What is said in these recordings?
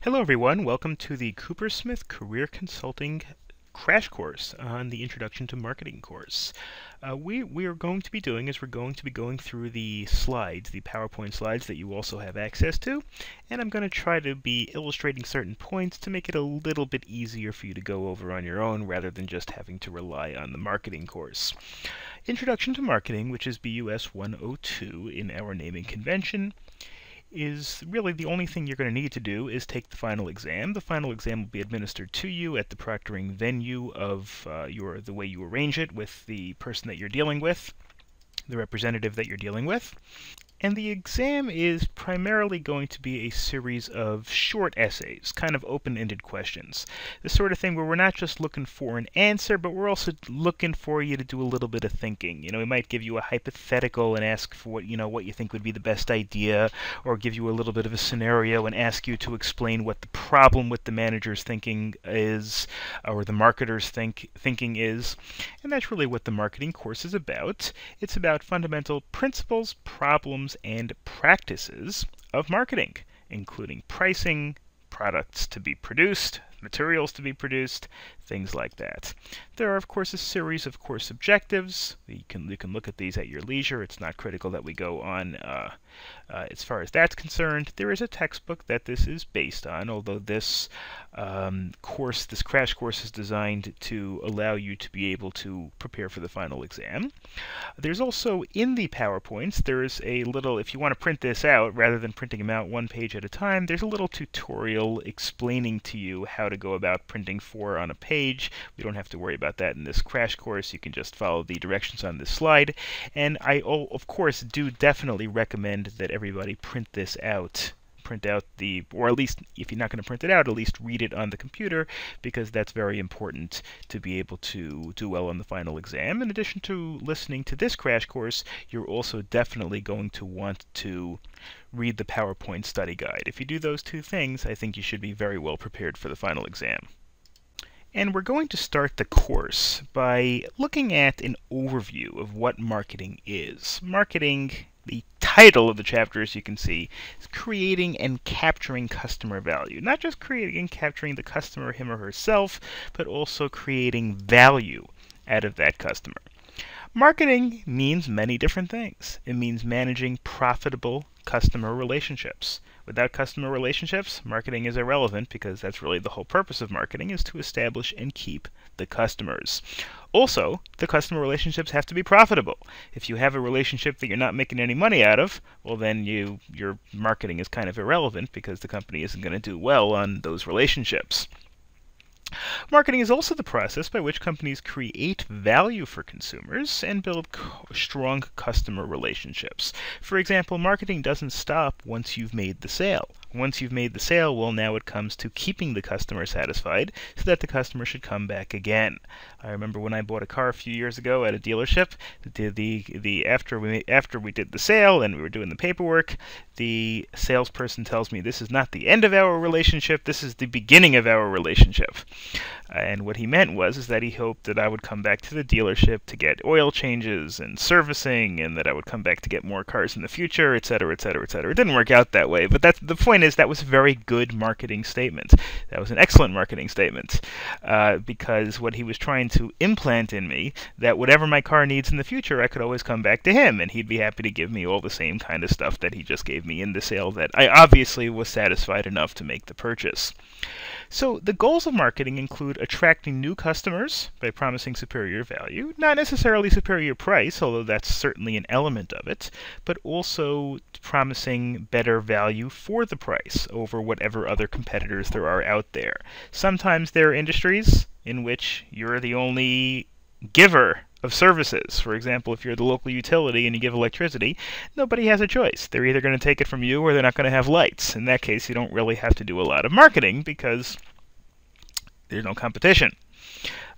Hello everyone, welcome to the Coopersmith Career Consulting crash course on the Introduction to Marketing course. We are going to be doing is we're going to be going through the slides, the PowerPoint slides that you also have access to, and I'm going to try to be illustrating certain points to make it a little bit easier for you to go over on your own rather than just having to rely on the marketing course. Introduction to Marketing, which is BUS 102 in our naming convention, is really the only thing you're going to need to do is take the final exam. The final exam will be administered to you at the proctoring venue of the way you arrange it with the person that you're dealing with, the representative that you're dealing with. And the exam is primarily going to be a series of short essays, kind of open-ended questions. The sort of thing where we're not just looking for an answer, but we're also looking for you to do a little bit of thinking. We might give you a hypothetical and ask for what you think would be the best idea, or give you a little bit of a scenario and ask you to explain what the problem with the manager's thinking is, or the marketer's thinking is. And that's really what the marketing course is about. It's about fundamental principles, problems, and practices of marketing, including pricing, products to be produced, materials to be produced, things like that. There are, of course, a series of course objectives. You can look at these at your leisure. It's not critical that we go on as far as that's concerned. There is a textbook that this is based on, although this crash course is designed to allow you to be able to prepare for the final exam. There's also, in the PowerPoints, there's a little, if you want to print this out, rather than printing them out one page at a time, there's a little tutorial explaining to you how to go about printing 4 on a page. We don't have to worry about that in this crash course. You can just follow the directions on this slide. And I, of course, do definitely recommend that everybody print this out. Print out or at least, if you're not going to print it out, at least read it on the computer, because that's very important to be able to do well on the final exam. In addition to listening to this crash course, you're also definitely going to want to read the PowerPoint study guide. If you do those two things, I think you should be very well prepared for the final exam. And we're going to start the course by looking at an overview of what marketing is. Marketing, the title of the chapter, as you can see, is creating and capturing customer value. Not just creating and capturing the customer, him or herself, but also creating value out of that customer. Marketing means many different things. It means managing profitable customer relationships. Without customer relationships, marketing is irrelevant, because that's really the whole purpose of marketing, is to establish and keep the customers. Also, the customer relationships have to be profitable. If you have a relationship that you're not making any money out of, well then your marketing is kind of irrelevant, because the company isn't going to do well on those relationships. Marketing is also the process by which companies create value for consumers and build strong customer relationships. For example, marketing doesn't stop once you've made the sale. Once you've made the sale, well, now it comes to keeping the customer satisfied so that the customer should come back again. I remember when I bought a car a few years ago at a dealership, after we did the sale and we were doing the paperwork, the salesperson tells me, "This is not the end of our relationship, this is the beginning of our relationship." And what he meant was that he hoped that I would come back to the dealership to get oil changes and servicing, and that I would come back to get more cars in the future, etc., etc., etc. It didn't work out that way, but the point is that was a very good marketing statement. That was an excellent marketing statement, because what he was trying to implant in me, that whatever my car needs in the future, I could always come back to him, and he'd be happy to give me all the same kind of stuff that he just gave me in the sale, that I obviously was satisfied enough to make the purchase. So the goals of marketing include attracting new customers by promising superior value, not necessarily superior price, although that's certainly an element of it, but also promising better value for the price over whatever other competitors there are out there. Sometimes there are industries in which you're the only giver of services. For example, if you're the local utility and you give electricity, nobody has a choice. They're either going to take it from you or they're not going to have lights. In that case, you don't really have to do a lot of marketing because there's no competition.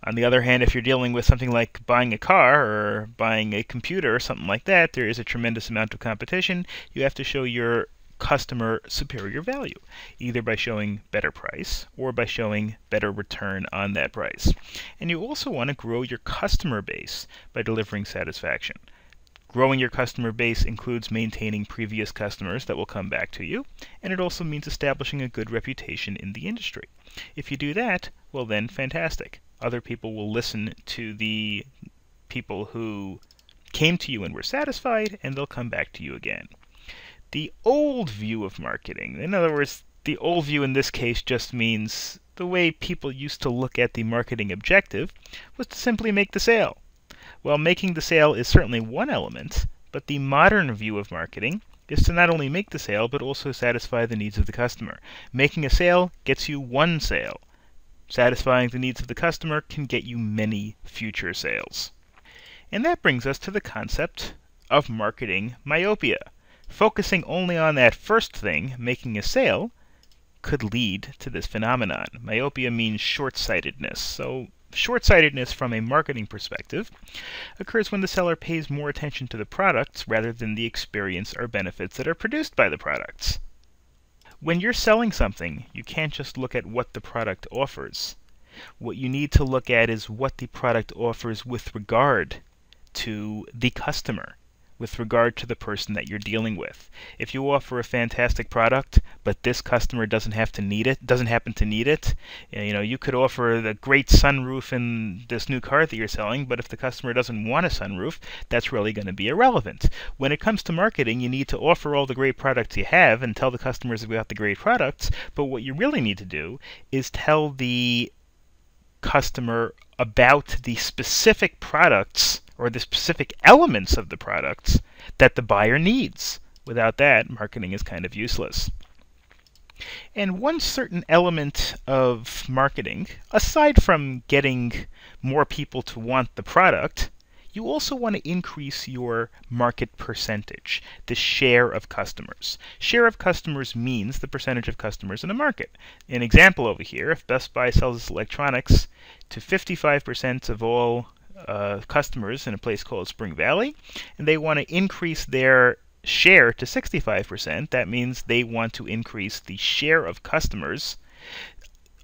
On the other hand, if you're dealing with something like buying a car or buying a computer or something like that, there is a tremendous amount of competition. You have to show your customer superior value, either by showing better price or by showing better return on that price. And you also want to grow your customer base by delivering satisfaction. Growing your customer base includes maintaining previous customers that will come back to you, and it also means establishing a good reputation in the industry. If you do that, well then, fantastic. Other people will listen to the people who came to you and were satisfied, and they'll come back to you again. The old view of marketing, in other words, the old view in this case just means the way people used to look at the marketing objective was to simply make the sale. Well, making the sale is certainly one element, but the modern view of marketing is to not only make the sale, but also satisfy the needs of the customer. Making a sale gets you one sale. Satisfying the needs of the customer can get you many future sales. And that brings us to the concept of marketing myopia. Focusing only on that first thing, making a sale, could lead to this phenomenon. Myopia means short-sightedness. So short-sightedness from a marketing perspective occurs when the seller pays more attention to the products rather than the experience or benefits that are produced by the products. When you're selling something, you can't just look at what the product offers. What you need to look at is what the product offers with regard to the customer, with regard to the person that you're dealing with. If you offer a fantastic product, but this customer doesn't happen to need it, you could offer the great sunroof in this new car that you're selling, but if the customer doesn't want a sunroof, that's really going to be irrelevant. When it comes to marketing, you need to offer all the great products you have and tell the customers about the great products, but what you really need to do is tell the customer about the specific products or the specific elements of the products that the buyer needs. Without that, marketing is kind of useless. And one certain element of marketing, aside from getting more people to want the product, you also want to increase your market percentage, the share of customers. Share of customers means the percentage of customers in a market. An example over here, if Best Buy sells electronics to 55% of all customers in a place called Spring Valley, and they want to increase their share to 65%, that means they want to increase the share of customers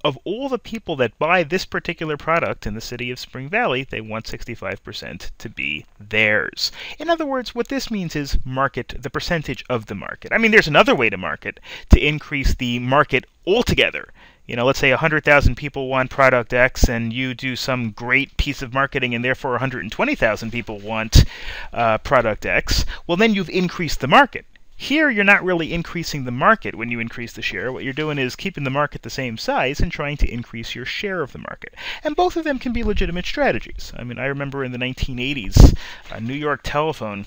of all the people that buy this particular product in the city of Spring Valley. They want 65% to be theirs. In other words, what this means is market the percentage of the market. I mean, there's another way to market, to increase the market altogether. Let's say 100,000 people want product X, and you do some great piece of marketing, and therefore 120,000 people want product X. Well, then you've increased the market. Here, you're not really increasing the market when you increase the share. What you're doing is keeping the market the same size and trying to increase your share of the market. And both of them can be legitimate strategies. I mean, I remember in the 1980s, New York Telephone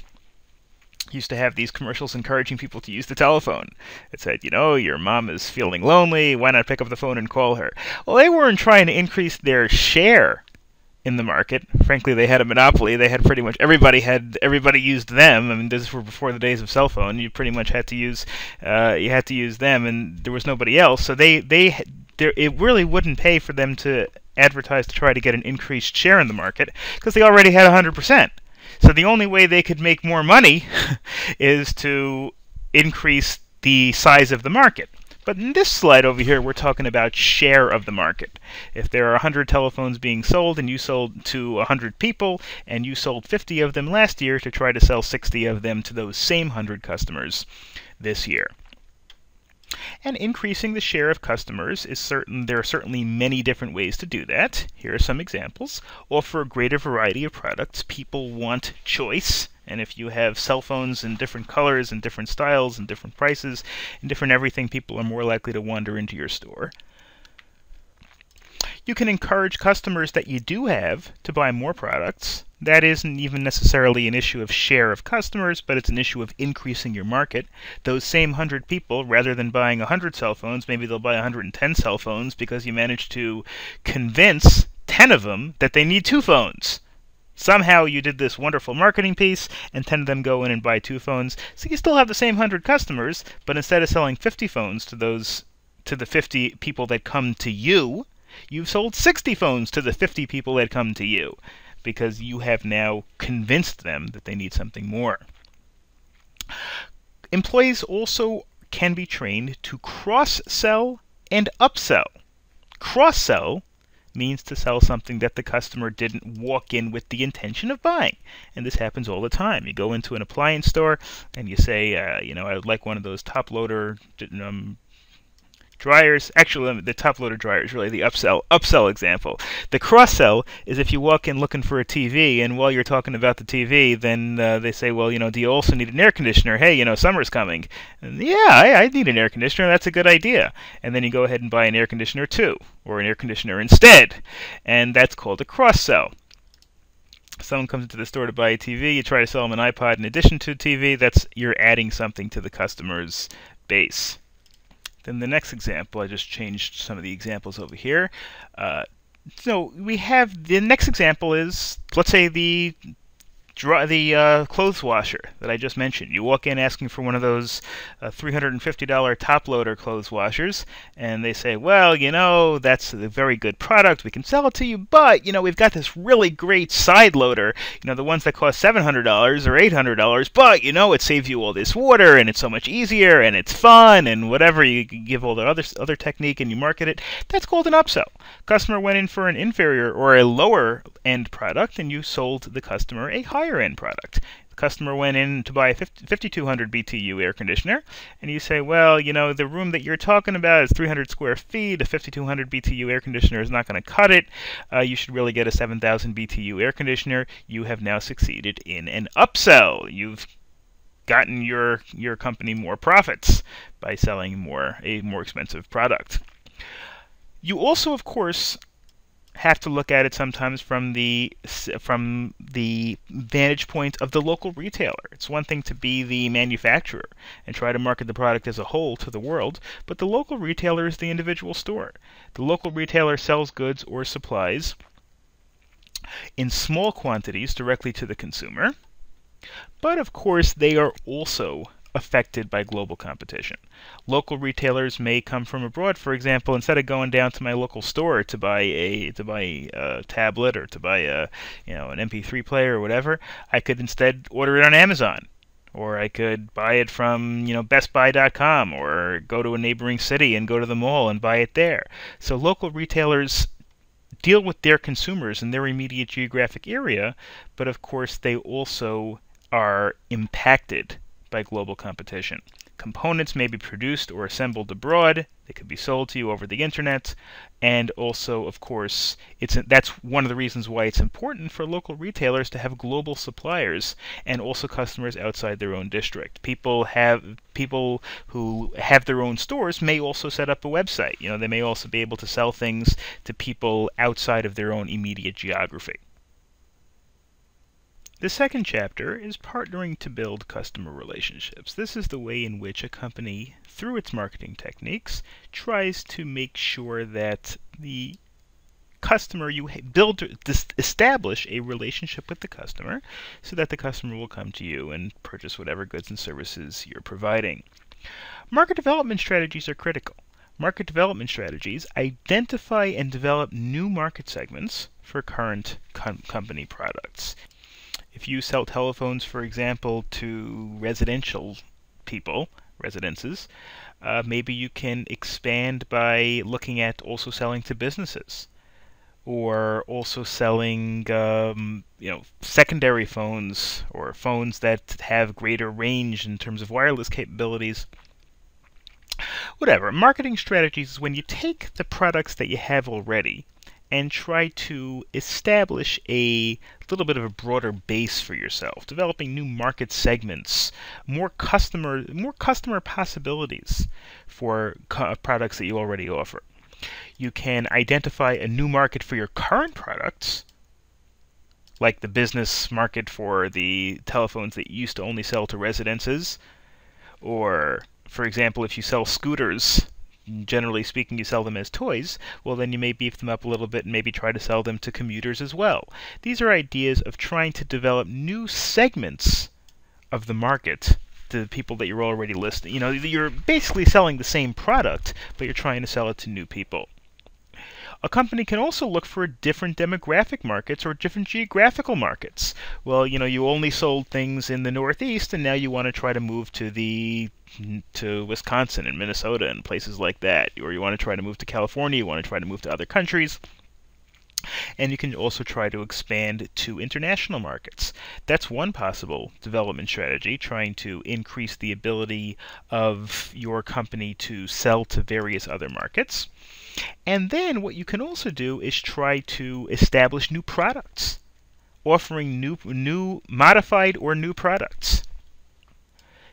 used to have these commercials encouraging people to use the telephone. It said, your mom is feeling lonely, why not pick up the phone and call her? Well, they weren't trying to increase their share in the market. Frankly, they had a monopoly. They had pretty much everybody used them. I mean, this was before the days of cell phone. You pretty much had to use them, and there was nobody else. So it really wouldn't pay for them to advertise to try to get an increased share in the market because they already had 100%. So the only way they could make more money is to increase the size of the market. But in this slide over here, we're talking about share of the market. If there are 100 telephones being sold and you sold to 100 people and you sold 50 of them last year, to try to sell 60 of them to those same 100 customers this year. And increasing the share of customers is there are certainly many different ways to do that. Here are some examples. Offer a greater variety of products. People want choice. And if you have cell phones in different colors and different styles and different prices and different everything, people are more likely to wander into your store. You can encourage customers that you do have to buy more products. That isn't even necessarily an issue of share of customers, but it's an issue of increasing your market. Those same 100 people, rather than buying 100 cell phones, maybe they'll buy 110 cell phones because you managed to convince 10 of them that they need 2 phones. Somehow you did this wonderful marketing piece, and 10 of them go in and buy 2 phones. So you still have the same 100 customers, but instead of selling 50 phones to the 50 people that come to you, you've sold 60 phones to the 50 people that come to you, because you have now convinced them that they need something more. Employees also can be trained to cross-sell and upsell. Cross-sell means to sell something that the customer didn't walk in with the intention of buying. And this happens all the time. You go into an appliance store and you say, I would like one of those top loader dryers. Actually, the top loader dryer is really the upsell example. The cross sell is if you walk in looking for a TV, and while you're talking about the TV, then they say, well, do you also need an air conditioner? Hey, summer's coming. And yeah, I need an air conditioner. That's a good idea. And then you go ahead and buy an air conditioner too, or an air conditioner instead, and that's called a cross sell. Someone comes into the store to buy a TV, you try to sell them an iPod in addition to a TV. You're adding something to the customer's base. Then the next example, I just changed some of the examples over here. So we have the next example is, let's say, the clothes washer that I just mentioned. You walk in asking for one of those $350 top loader clothes washers, and they say, well, that's a very good product. We can sell it to you, but we've got this really great side loader. The ones that cost $700 or $800, but it saves you all this water, and it's so much easier, and it's fun, and whatever. You give all the other technique, and you market it. That's called an upsell. Customer went in for an inferior or a lower end product, and you sold the customer a higher end product. The customer went in to buy a 5200 BTU air conditioner, and you say, well, the room that you're talking about is 300 square feet. A 5200 BTU air conditioner is not going to cut it. You should really get a 7000 BTU air conditioner. You have now succeeded in an upsell. You've gotten your company more profits by selling a more expensive product. You also, of course, have to look at it sometimes from the vantage point of the local retailer. It's one thing to be the manufacturer and try to market the product as a whole to the world, but the local retailer is the individual store. The local retailer sells goods or supplies in small quantities directly to the consumer, but of course they are also affected by global competition. Local retailers may come from abroad. For example, instead of going down to my local store to buy a tablet or to buy an MP3 player or whatever, I could instead order it on Amazon, or I could buy it from bestbuy.com, or go to a neighboring city and go to the mall and buy it there. So local retailers deal with their consumers in their immediate geographic area, but of course they also are impacted by global competition. Components may be produced or assembled abroad. They could be sold to you over the internet. And also, of course, that's one of the reasons why it's important for local retailers to have global suppliers and also customers outside their own district. People who have their own stores may also set up a website. They may also be able to sell things to people outside of their own immediate geography. The second chapter is partnering to build customer relationships. This is the way in which a company, through its marketing techniques, tries to make sure that the customer, establish a relationship with the customer so that the customer will come to you and purchase whatever goods and services you're providing. Market development strategies are critical. Market development strategies identify and develop new market segments for current company products. If you sell telephones, for example, to residential people, residences, maybe you can expand by looking at also selling to businesses, or also selling, secondary phones, or phones that have greater range in terms of wireless capabilities. Whatever. Marketing strategies is when you take the products that you have already and try to establish a little bit of a broader base for yourself, developing new market segments, more customer possibilities for products that you already offer. You can identify a new market for your current products, like the business market for the telephones that you used to only sell to residences, or, for example, if you sell scooters, generally speaking, you sell them as toys, well, then you may beef them up a little bit and maybe try to sell them to commuters as well. These are ideas of trying to develop new segments of the market to the people that you're already listing. You're basically selling the same product, but you're trying to sell it to new people. A company can also look for different demographic markets or different geographical markets. Well, you only sold things in the Northeast, and now you want to try to move to Wisconsin and Minnesota and places like that. Or you want to try to move to California, you want to try to move to other countries. And you can also try to expand to international markets. That's one possible development strategy, trying to increase the ability of your company to sell to various other markets. And then what you can also do is try to establish new products, offering new modified or new products.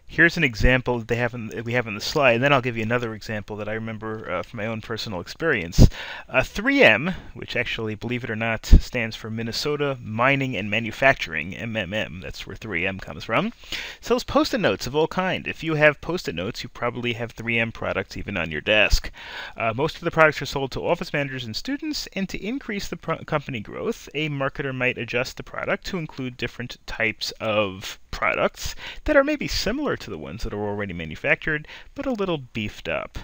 Here's an example that we have in the slide, and then I'll give you another example that I remember from my own personal experience. 3M, which actually, believe it or not, stands for Minnesota Mining and Manufacturing, MMM, that's where 3M comes from, sells Post-it notes of all kind. If you have Post-it notes, you probably have 3M products even on your desk. Most of the products are sold to office managers and students, and to increase the company growth, a marketer might adjust the product to include different types of products that are maybe similar to the ones that are already manufactured, but a little beefed up.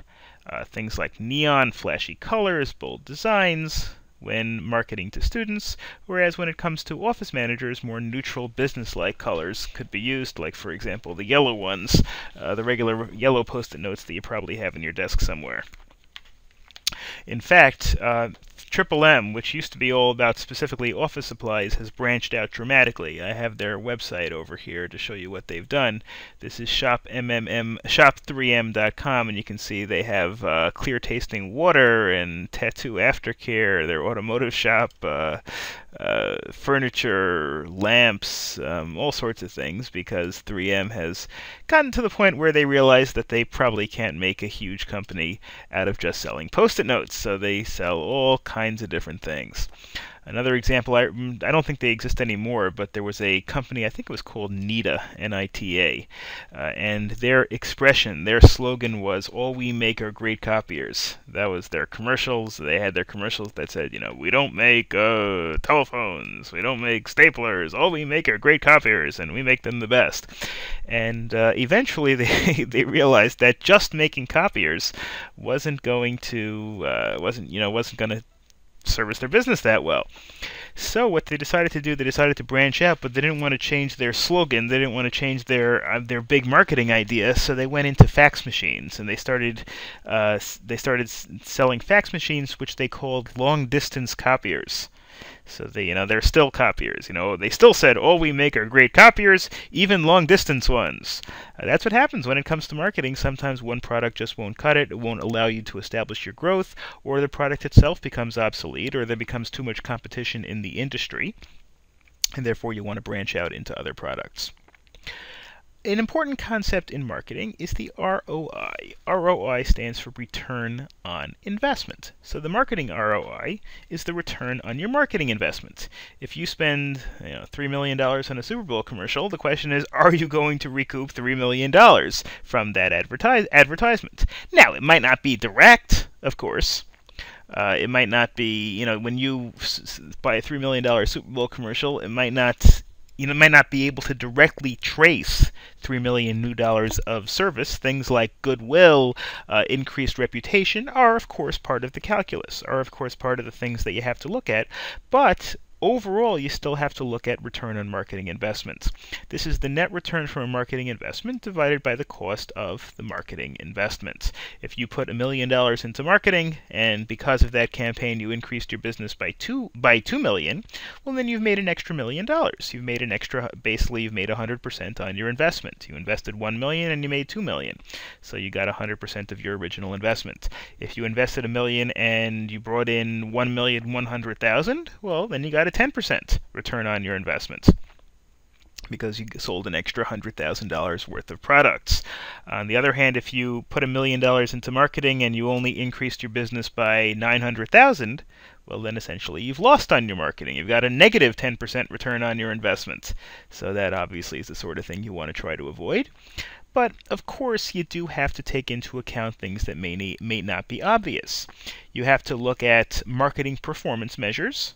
Things like neon, flashy colors, bold designs when marketing to students, whereas when it comes to office managers, more neutral business-like colors could be used, like, for example, the yellow ones, the regular yellow Post-it notes that you probably have in your desk somewhere. In fact, Triple M, which used to be all about specifically office supplies, has branched out dramatically. I have their website over here to show you what they've done. This is shop3m.com, and you can see they have clear tasting water and tattoo aftercare, their automotive shop, furniture, lamps, all sorts of things, because 3M has gotten to the point where they realize that they probably can't make a huge company out of just selling Post-it notes, so they sell all kinds of different things. Another example, I don't think they exist anymore, but there was a company, I think it was called NITA, N-I-T-A, and their expression, their slogan was, "All we make are great copiers." That was their commercials. They had their commercials that said, you know, we don't make telephones, we don't make staplers, all we make are great copiers, and we make them the best. And eventually they realized that just making copiers wasn't going to service their business that well. So what they decided to do, they decided to branch out, but they didn't want to change their slogan. They didn't want to change their big marketing idea. So they went into fax machines, and they started selling fax machines, which they called long-distance copiers. So they're still copiers. They still said, all we make are great copiers, even long-distance ones. That's what happens when it comes to marketing. Sometimes one product just won't cut it. It won't allow you to establish your growth, or the product itself becomes obsolete, or there becomes too much competition in the industry, and therefore you want to branch out into other products. An important concept in marketing is the ROI. ROI stands for return on investment. So the marketing ROI is the return on your marketing investment. If you spend $3 million on a Super Bowl commercial, the question is, are you going to recoup $3 million from that advertisement? Now, it might not be direct, of course. It might not be, when you buy a $3 million Super Bowl commercial, it might not be able to directly trace $3 million new of service. Things like goodwill, increased reputation are, of course, part of the calculus, are, of course, part of the things that you have to look at. But overall, you still have to look at return on marketing investment. This is the net return from a marketing investment divided by the cost of the marketing investment. If you put $1 million into marketing, and because of that campaign you increased your business by $2 million, well, then you've made an extra $1 million. You've made an extra, basically you've made 100% on your investment. You invested $1 million and you made $2 million. So you got 100% of your original investment. If you invested $1 million and you brought in $1,100,000, well, then you got a 10% return on your investment, because you sold an extra $100,000 worth of products. On the other hand, if you put $1 million into marketing and you only increased your business by $900,000, well, then essentially you've lost on your marketing. You've got a negative 10% return on your investment. So that obviously is the sort of thing you want to try to avoid. But of course, you do have to take into account things that may not be obvious. You have to look at marketing performance measures,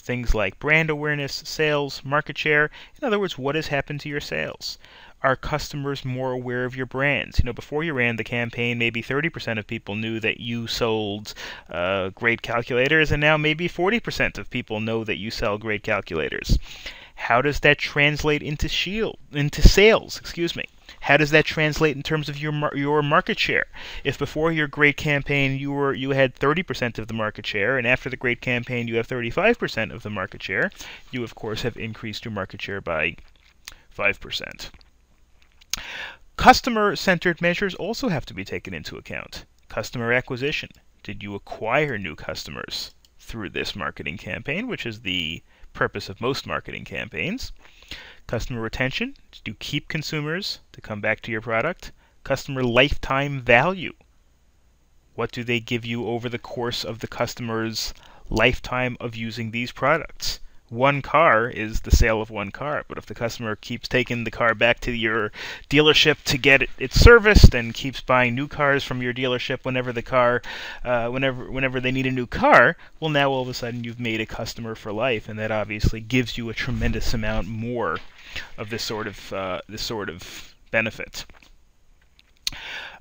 things like brand awareness, sales, market share. In other words, what has happened to your sales? Are customers more aware of your brands? Before you ran the campaign, maybe 30% of people knew that you sold great calculators, and now maybe 40% of people know that you sell great calculators. How does that translate into sales? How does that translate in terms of your market share? If before your great campaign you had 30% of the market share, and after the great campaign you have 35% of the market share, you of course have increased your market share by 5%. Customer-centered measures also have to be taken into account. Customer acquisition. Did you acquire new customers through this marketing campaign, which is the purpose of most marketing campaigns? Customer retention. Did you keep consumers to come back to your product? Customer lifetime value. What do they give you over the course of the customer's lifetime of using these products? One car is the sale of one car, but if the customer keeps taking the car back to your dealership to get it serviced and keeps buying new cars from your dealership whenever they need a new car, well, now all of a sudden you've made a customer for life, and that obviously gives you a tremendous amount more of this sort of benefit.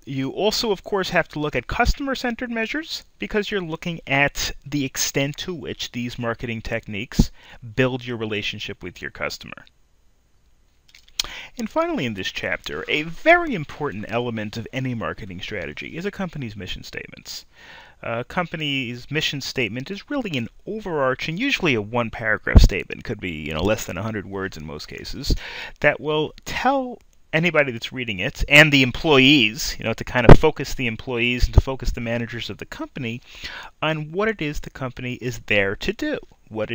You also, of course, have to look at customer-centered measures because you're looking at the extent to which these marketing techniques build your relationship with your customer. And finally in this chapter, a very important element of any marketing strategy is a company's mission statements. A company's mission statement is really an overarching, usually a one-paragraph statement, could be less than 100 words in most cases, that will tell anybody that's reading it, and the employees, to kind of focus the employees and to focus the managers of the company on what it is the company is there to do. What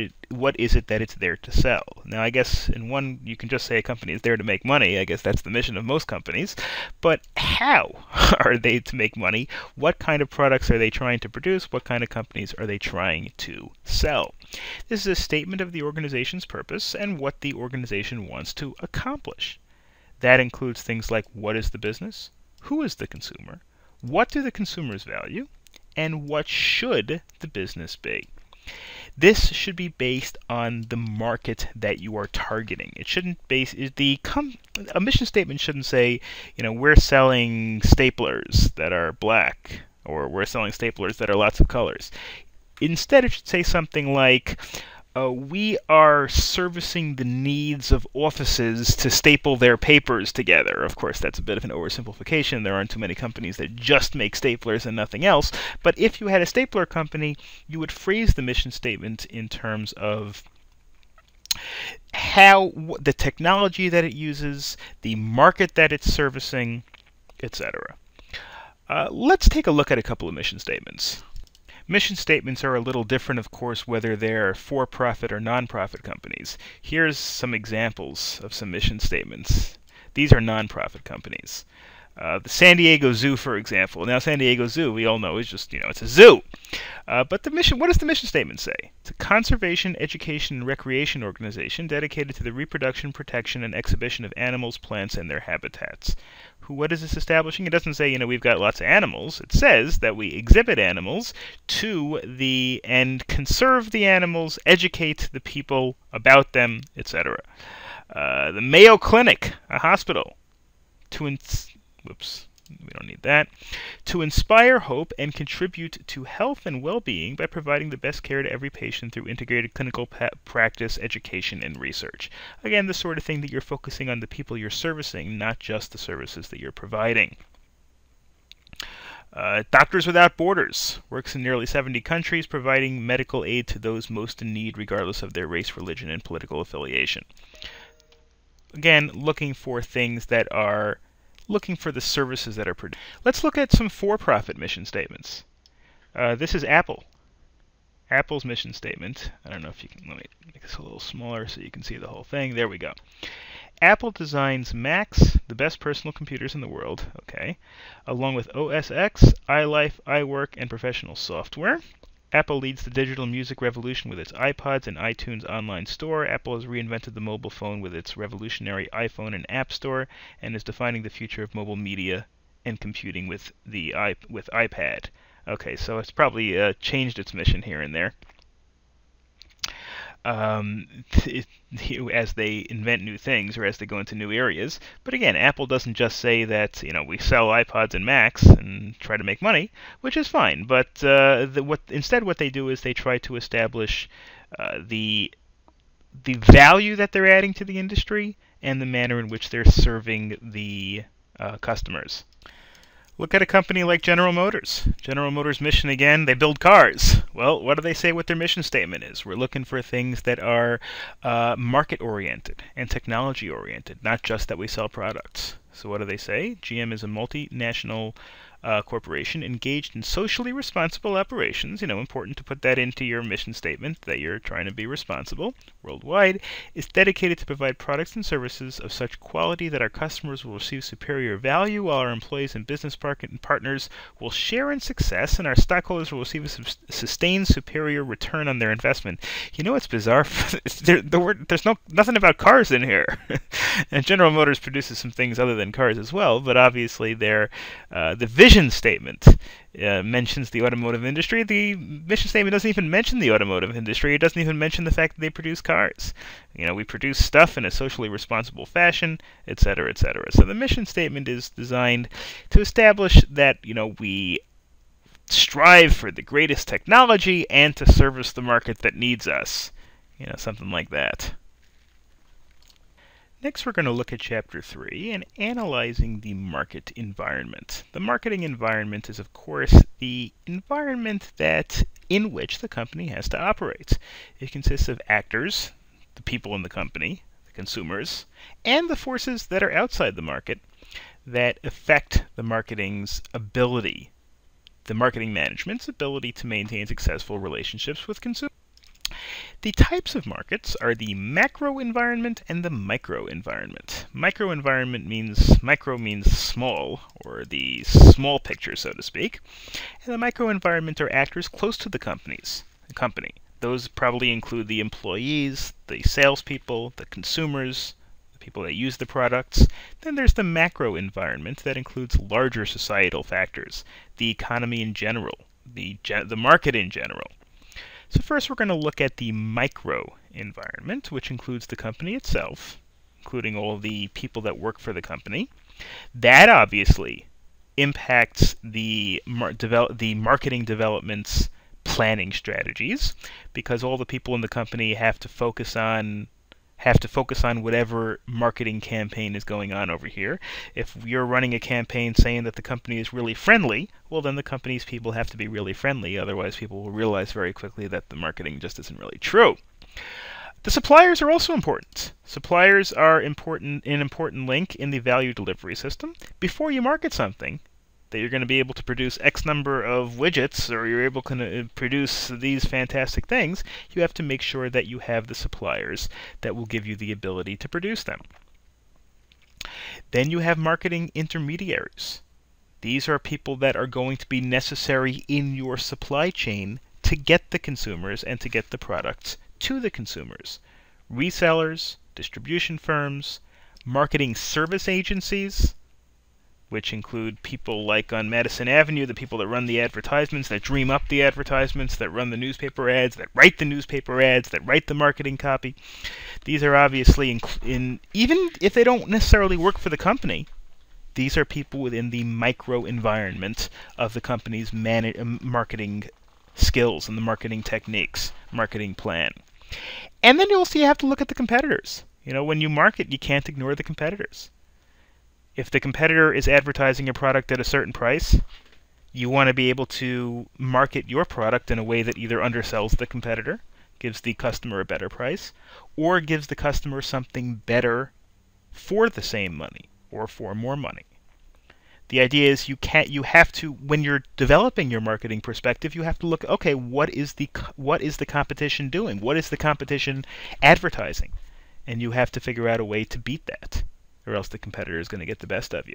is it that it's there to sell? Now, I guess in one, you can just say a company is there to make money. I guess that's the mission of most companies. But how are they to make money? What kind of products are they trying to produce? What kind of companies are they trying to sell? This is a statement of the organization's purpose and what the organization wants to accomplish. That includes things like what is the business, who is the consumer, what do the consumers value, and what should the business be. This should be based on the market that you are targeting. It shouldn't a mission statement shouldn't say, we're selling staplers that are black, or we're selling staplers that are lots of colors. Instead, it should say something like, we are servicing the needs of offices to staple their papers together. Of course, that's a bit of an oversimplification. There aren't too many companies that just make staplers and nothing else. But if you had a stapler company, you would phrase the mission statement in terms of the technology that it uses, the market that it's servicing, etc. Let's take a look at a couple of mission statements. Mission statements are a little different, of course, whether they're for-profit or non-profit companies. Here's some examples of some mission statements. These are non-profit companies. The San Diego Zoo, for example. Now, San Diego Zoo, we all know, is just, it's a zoo. But what does the mission statement say? It's a conservation, education, and recreation organization dedicated to the reproduction, protection, and exhibition of animals, plants, and their habitats. What is this establishing? It doesn't say, we've got lots of animals. It says that we exhibit animals and conserve the animals, educate the people about them, etc. The Mayo Clinic, a hospital, we don't need that. To inspire hope and contribute to health and well-being by providing the best care to every patient through integrated clinical practice, education, and research. Again, the sort of thing that you're focusing on the people you're servicing, not just the services that you're providing. Doctors Without Borders works in nearly 70 countries, providing medical aid to those most in need, regardless of their race, religion, and political affiliation. Again, looking for the services that are produced. Let's look at some for-profit mission statements. This is Apple. Apple's mission statement. I don't know if you can, let me make this a little smaller so you can see the whole thing. There we go. Apple designs Macs, the best personal computers in the world, along with OS X, iLife, iWork, and professional software. Apple leads the digital music revolution with its iPods and iTunes online store. Apple has reinvented the mobile phone with its revolutionary iPhone and App Store, and is defining the future of mobile media and computing with iPad. Okay, so it's probably changed its mission here and there. As they invent new things or as they go into new areas. But again, Apple doesn't just say that we sell iPods and Macs and try to make money, which is fine. But instead what they do is they try to establish the value that they're adding to the industry and the manner in which they're serving the customers. Look at a company like General Motors. General Motors' mission, again, they build cars. Well, what do they say what their mission statement is? We're looking for things that are market-oriented and technology-oriented, not just that we sell products. So what do they say? GM is a multinational corporation engaged in socially responsible operations. Important to put that into your mission statement, that you're trying to be responsible. Worldwide, is dedicated to provide products and services of such quality that our customers will receive superior value, while our employees and business partners will share in success, and our stockholders will receive a sustained superior return on their investment. It's bizarre. There's nothing about cars in here. And General Motors produces some things other than cars as well, but obviously the vision statement mentions the automotive industry. The mission statement doesn't even mention the automotive industry. It doesn't even mention the fact that they produce cars. We produce stuff in a socially responsible fashion, etc., etc. So the mission statement is designed to establish that, we strive for the greatest technology and to service the market that needs us. Something like that. Next, we're going to look at Chapter 3 and analyzing the market environment. The marketing environment is, of course, the environment in which the company has to operate. It consists of actors, the people in the company, the consumers, and the forces that are outside the market that affect the marketing's ability, the marketing management's ability to maintain successful relationships with consumers. The types of markets are the macro environment and the micro environment. Micro environment means small, or the small picture, so to speak. And the micro environment are actors close to the company. Those probably include the employees, the salespeople, the consumers, the people that use the products. Then there's the macro environment that includes larger societal factors, the economy in general, the market in general. So first we're going to look at the micro environment, which includes the company itself, including all of the people that work for the company. That obviously impacts the marketing development's planning strategies, because all the people in the company have to focus on whatever marketing campaign is going on over here. If you're running a campaign saying that the company is really friendly, well, then the company's people have to be really friendly. Otherwise, people will realize very quickly that the marketing just isn't really true. The suppliers are also important. Suppliers are an important link in the value delivery system. Before you market something, that you're going to be able to produce X number of widgets, or you're able to produce these fantastic things, you have to make sure that you have the suppliers that will give you the ability to produce them. Then you have marketing intermediaries. These are people that are going to be necessary in your supply chain to get the consumers and to get the products to the consumers. Resellers, distribution firms, marketing service agencies, which include people like on Madison Avenue, the people that run the advertisements, that dream up the advertisements, that run the newspaper ads, that write the newspaper ads, that write the marketing copy. These are obviously, even if they don't necessarily work for the company, these are people within the micro environment of the company's marketing skills and the marketing techniques, marketing plan. And then you also have to look at the competitors. When you market, you can't ignore the competitors. If the competitor is advertising a product at a certain price, you want to be able to market your product in a way that either undersells the competitor, gives the customer a better price, or gives the customer something better for the same money or for more money. The idea is you have to, when you're developing your marketing perspective, you have to look, okay, what is the competition doing? What is the competition advertising? And you have to figure out a way to beat that, or else the competitor is going to get the best of you.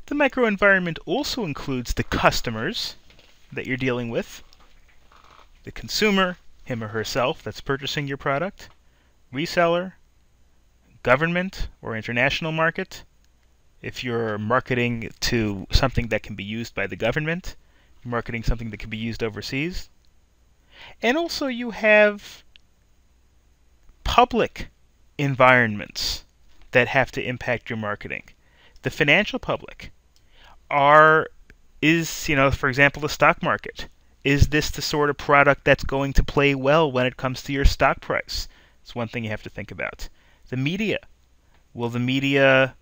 The microenvironment also includes the customers that you're dealing with, the consumer, him or herself, that's purchasing your product, reseller, government or international market. If you're marketing to something that can be used by the government, you're marketing something that can be used overseas. And also you have public environments that have to impact your marketing. The financial public is, for example, the stock market. Is this the sort of product that's going to play well when it comes to your stock price? It's one thing you have to think about. The media. Will the media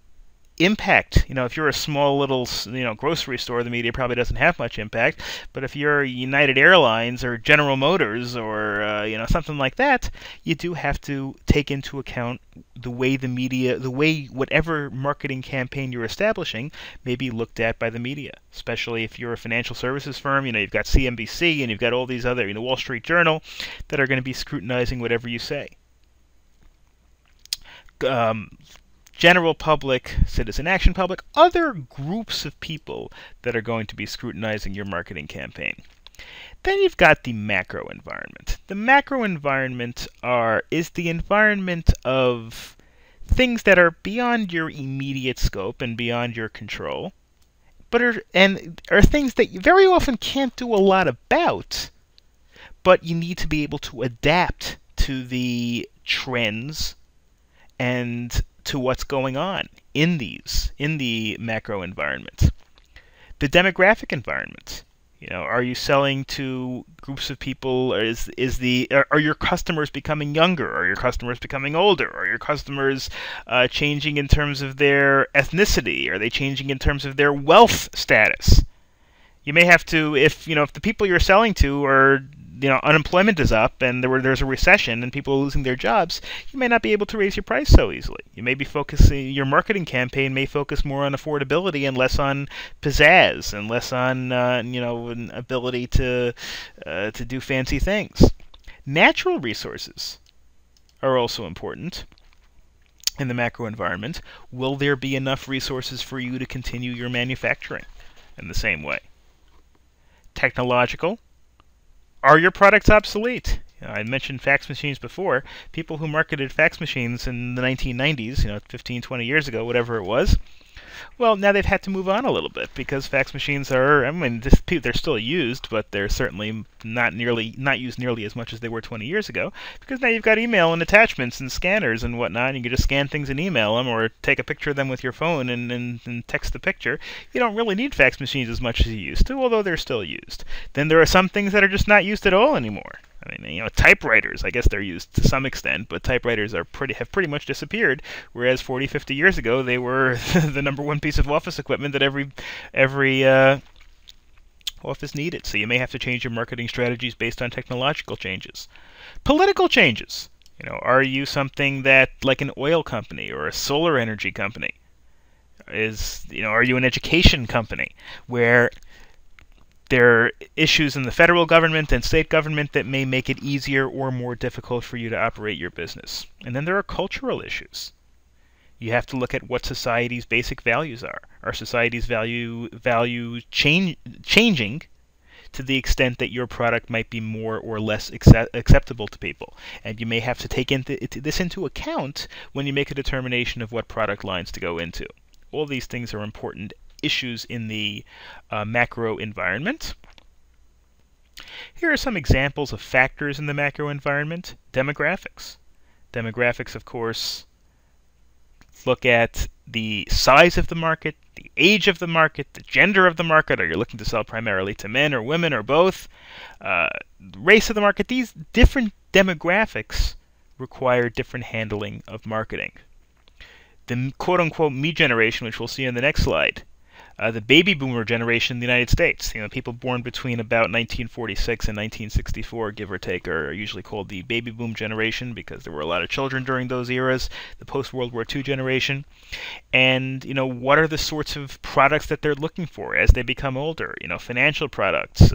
impact? If you're a small little, grocery store, the media probably doesn't have much impact. But if you're United Airlines or General Motors or something like that, you do have to take into account the way the media, the way whatever marketing campaign you're establishing may be looked at by the media. Especially if you're a financial services firm, you've got CNBC and you've got all these other, Wall Street Journal, that are going to be scrutinizing whatever you say. General public, citizen action public, other groups of people that are going to be scrutinizing your marketing campaign. Then you've got the macro environment. The macro environment is the environment of things that are beyond your immediate scope and beyond your control, but are things that you very often can't do a lot about, but you need to be able to adapt to the trends and to what's going on in the macro environment. The demographic environment. Are you selling to groups of people? Or are your customers becoming younger? Are your customers becoming older? Are your customers changing in terms of their ethnicity? Are they changing in terms of their wealth status? You may have to, if the people you're selling to are, unemployment is up and there's a recession and people are losing their jobs, you may not be able to raise your price so easily. You may be focusing, your marketing campaign may focus more on affordability and less on pizzazz and less on, an ability to do fancy things. Natural resources are also important in the macro environment. Will there be enough resources for you to continue your manufacturing in the same way? Technological. Are your products obsolete? I mentioned fax machines before. People who marketed fax machines in the 1990s, 15, 20 years ago, whatever it was, well, now they've had to move on a little bit because fax machines are, they're still used, but they're certainly not used nearly as much as they were 20 years ago, because now you've got email and attachments and scanners and whatnot, and you can just scan things and email them, or take a picture of them with your phone and text the picture. You don't really need fax machines as much as you used to, although they're still used. Then there are some things that are just not used at all anymore. Typewriters, I guess they're used to some extent, but typewriters have pretty much disappeared, whereas 40, 50 years ago, they were the number one piece of office equipment that every office needed. So you may have to change your marketing strategies based on technological changes. Political changes. Are you something that, like an oil company or a solar energy company? Are you an education company where there are issues in the federal government and state government that may make it easier or more difficult for you to operate your business? And then there are cultural issues. You have to look at what society's basic values are. Are society's values changing to the extent that your product might be more or less acceptable to people? And you may have to take this into account when you make a determination of what product lines to go into. All these things are important issues in the macro environment. Here are some examples of factors in the macro environment. Demographics. Demographics, of course, look at the size of the market, the age of the market, the gender of the market. Are you looking to sell primarily to men or women or both? Race of the market. These different demographics require different handling of marketing. The quote-unquote me generation, which we'll see in the next slide, the baby boomer generation in the United States. People born between about 1946 and 1964, give or take, are usually called the baby boom generation because there were a lot of children during those eras. The post-World War II generation. And, what are the sorts of products that they're looking for as they become older? Financial products,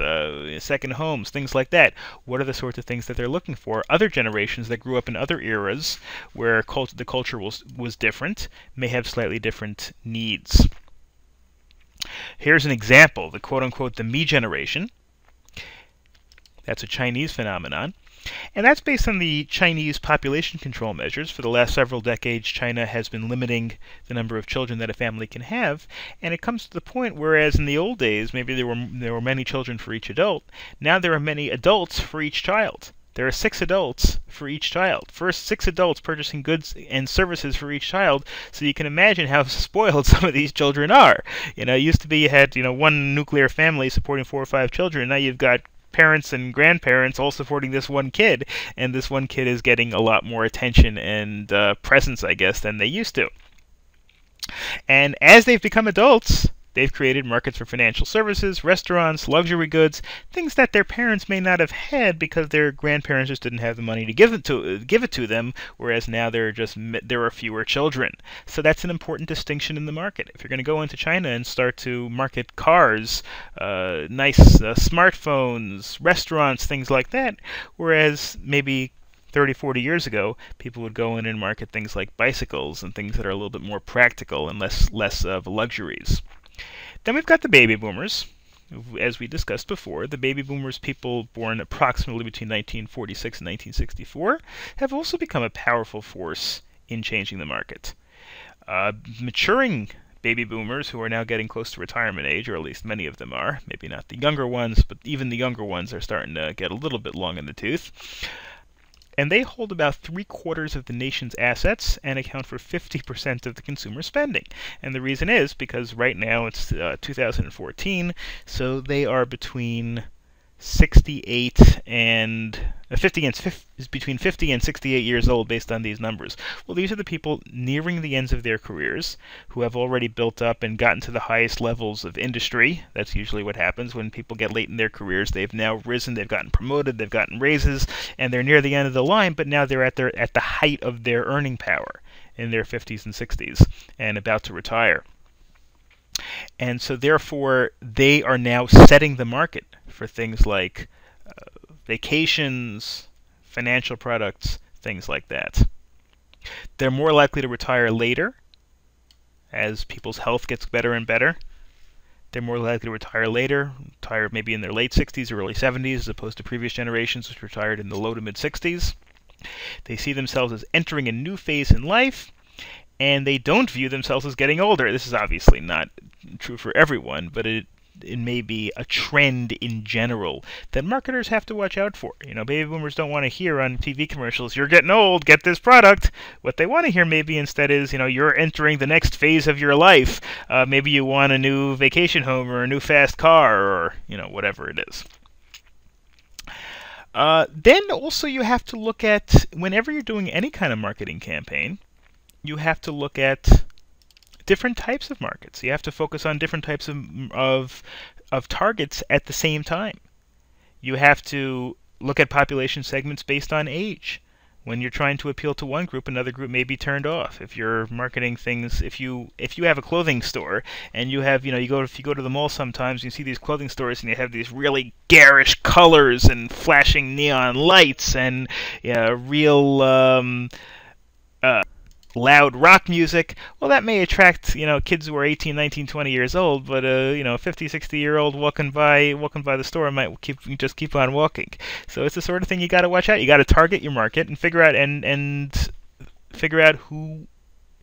second homes, things like that. What are the sorts of things that they're looking for? Other generations that grew up in other eras where the culture was different may have slightly different needs. Here's an example, the quote-unquote the me generation. That's a Chinese phenomenon. And that's based on the Chinese population control measures. For the last several decades, China has been limiting the number of children that a family can have. And it comes to the point whereas in the old days, maybe there were many children for each adult. Now there are many adults for each child. There are 6 adults for each child. First, 6 adults purchasing goods and services for each child, so you can imagine how spoiled some of these children are. It used to be you had, one nuclear family supporting 4 or 5 children. Now you've got parents and grandparents all supporting this one kid, and this one kid is getting a lot more attention and presence, I guess, than they used to. And as they've become adults, they've created markets for financial services, restaurants, luxury goods, things that their parents may not have had because their grandparents just didn't have the money to give it to them, whereas now there are fewer children. So that's an important distinction in the market. If you're going to go into China and start to market cars, nice smartphones, restaurants, things like that, whereas maybe 30, 40 years ago, people would go in and market things like bicycles and things that are a little bit more practical and less of luxuries. Then we've got the baby boomers. As we discussed before, the baby boomers, people born approximately between 1946 and 1964, have also become a powerful force in changing the market. Maturing baby boomers who are now getting close to retirement age, or at least many of them are, maybe not the younger ones, but even the younger ones are starting to get a little bit long in the tooth. And they hold about 3/4 of the nation's assets and account for 50% of the consumer spending. And the reason is because right now it's 2014, so they are between 68 and 50 and is between 50 and 68 years old based on these numbers. Well, these are the people nearing the ends of their careers who have already built up and gotten to the highest levels of industry. That's usually what happens when people get late in their careers. They've now risen, they've gotten promoted, they've gotten raises, and they're near the end of the line, but now they're at the height of their earning power in their 50s and 60s and about to retire. And so therefore, they are now setting the market for things like vacations, financial products, things like that. They're more likely to retire later as people's health gets better and better. They're more likely to retire later, retire maybe in their late 60s or early 70s, as opposed to previous generations which retired in the low to mid 60s. They see themselves as entering a new phase in life, and they don't view themselves as getting older. This is obviously not true for everyone, but it may be a trend in general that marketers have to watch out for. You know, baby boomers don't want to hear on TV commercials, "You're getting old, get this product." What they want to hear maybe instead is, you know, "You're entering the next phase of your life. Maybe you want a new vacation home or a new fast car," or, you know, whatever it is. Then also you have to look at, whenever you're doing any kind of marketing campaign, you have to look at different types of markets. You have to focus on different types of targets at the same time. You have to look at population segments based on age. When you're trying to appeal to one group, another group may be turned off. If you're marketing things, if you have a clothing store and you have, if you go to the mall sometimes, you see these clothing stores and you have these really garish colors and flashing neon lights and real loud rock music. Well, that may attract, kids who are 18, 19, 20 years old, but 50, 60-year-old walking by the store might just keep on walking. So it's the sort of thing you got to watch out. You got to target your market and figure out who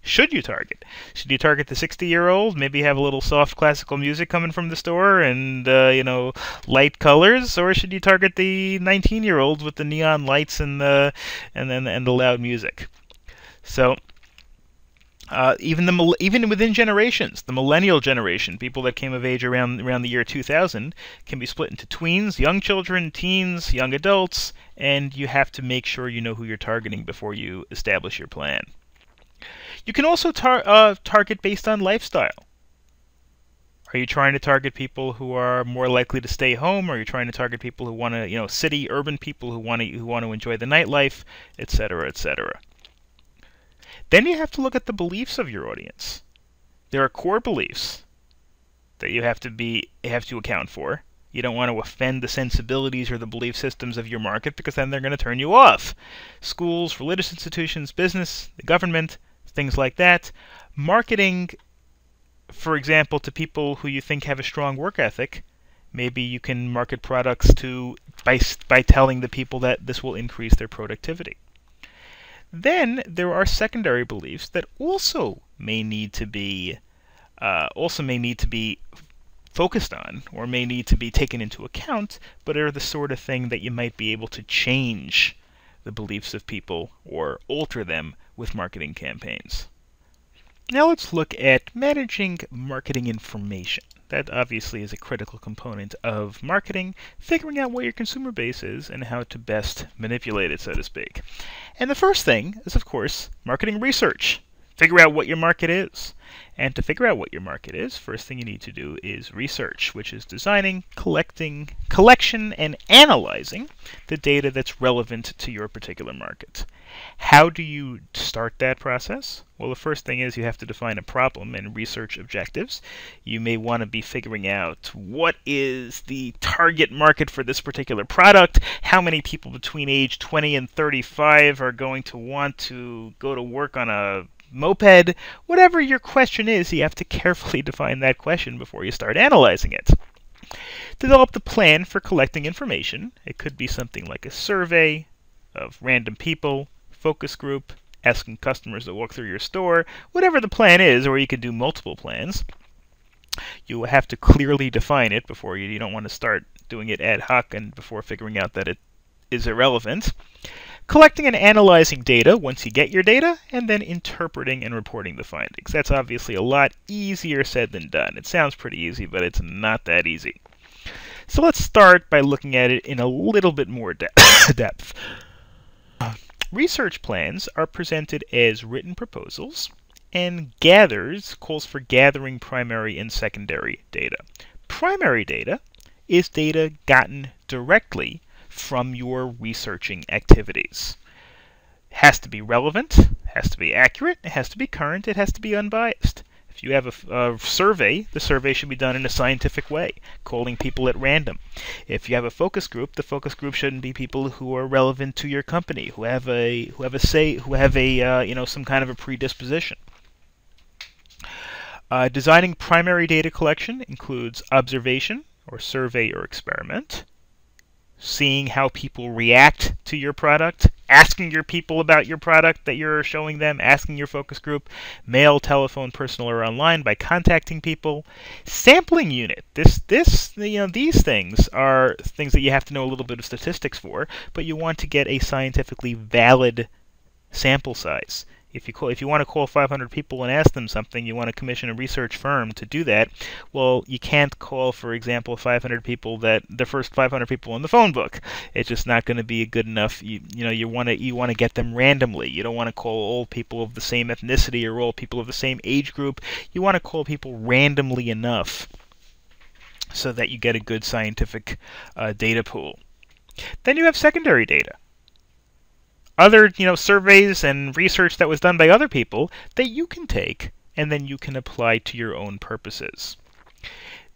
should you target. Should you target the 60-year-old? Maybe have a little soft classical music coming from the store and light colors, or should you target the 19-year-olds with the neon lights and the loud music? So even within generations, the millennial generation, people that came of age around the year 2000, can be split into tweens, young children, teens, young adults, and you have to make sure you know who you're targeting before you establish your plan. You can also target based on lifestyle. Are you trying to target people who are more likely to stay home? Or are you trying to target people who want to, city, urban people who want to enjoy the nightlife, etc., etc.? Then you have to look at the beliefs of your audience. There are core beliefs that you have to account for. You don't want to offend the sensibilities or the belief systems of your market, because then they're going to turn you off. Schools, religious institutions, business, the government, things like that. Marketing, for example, to people who you think have a strong work ethic. Maybe you can market products by telling the people that this will increase their productivity. Then there are secondary beliefs that also may need to be focused on, or may need to be taken into account, but are the sort of thing that you might be able to change the beliefs of people or alter them with marketing campaigns. Now let's look at managing marketing information. That obviously is a critical component of marketing, figuring out what your consumer base is and how to best manipulate it, so to speak. And the first thing is, of course, marketing research. Figure out what your market is. And to figure out what your market is, first thing you need to do is research, which is designing, collection, and analyzing the data that's relevant to your particular market. How do you start that process? Well, the first thing is you have to define a problem and research objectives. You may want to be figuring out what is the target market for this particular product, how many people between age 20 and 35 are going to want to go to work on a moped. Whatever your question is, you have to carefully define that question before you start analyzing it. Develop the plan for collecting information. It could be something like a survey of random people, focus group, asking customers to walk through your store, whatever the plan is, or you could do multiple plans. You have to clearly define it before you don't want to start doing it ad hoc and before figuring out that it is irrelevant. Collecting and analyzing data once you get your data, and then interpreting and reporting the findings. That's obviously a lot easier said than done. It sounds pretty easy, but it's not that easy. So let's start by looking at it in a little bit more depth. Research plans are presented as written proposals and calls for gathering primary and secondary data. Primary data is data gotten directly from your researching activities. It has to be relevant, it has to be accurate, it has to be current, it has to be unbiased. If you have a survey, the survey should be done in a scientific way, calling people at random. If you have a focus group, the focus group shouldn't be people who are relevant to your company, who have some kind of a predisposition. Designing primary data collection includes observation, or survey or experiment, seeing how people react to your product, asking your people about your product that you're showing them, asking your focus group, mail, telephone, personal, or online by contacting people. Sampling unit. These things are things that you have to know a little bit of statistics for, but you want to get a scientifically valid sample size. If you want to call 500 people and ask them something, you want to commission a research firm to do that. Well, you can't call, for example, 500 people the first 500 people in the phone book. It's just not going to be good enough. You want to get them randomly. You don't want to call all people of the same ethnicity or all people of the same age group. You want to call people randomly enough so that you get a good scientific data pool. Then you have secondary data. Other surveys and research that was done by other people that you can take and then you can apply to your own purposes.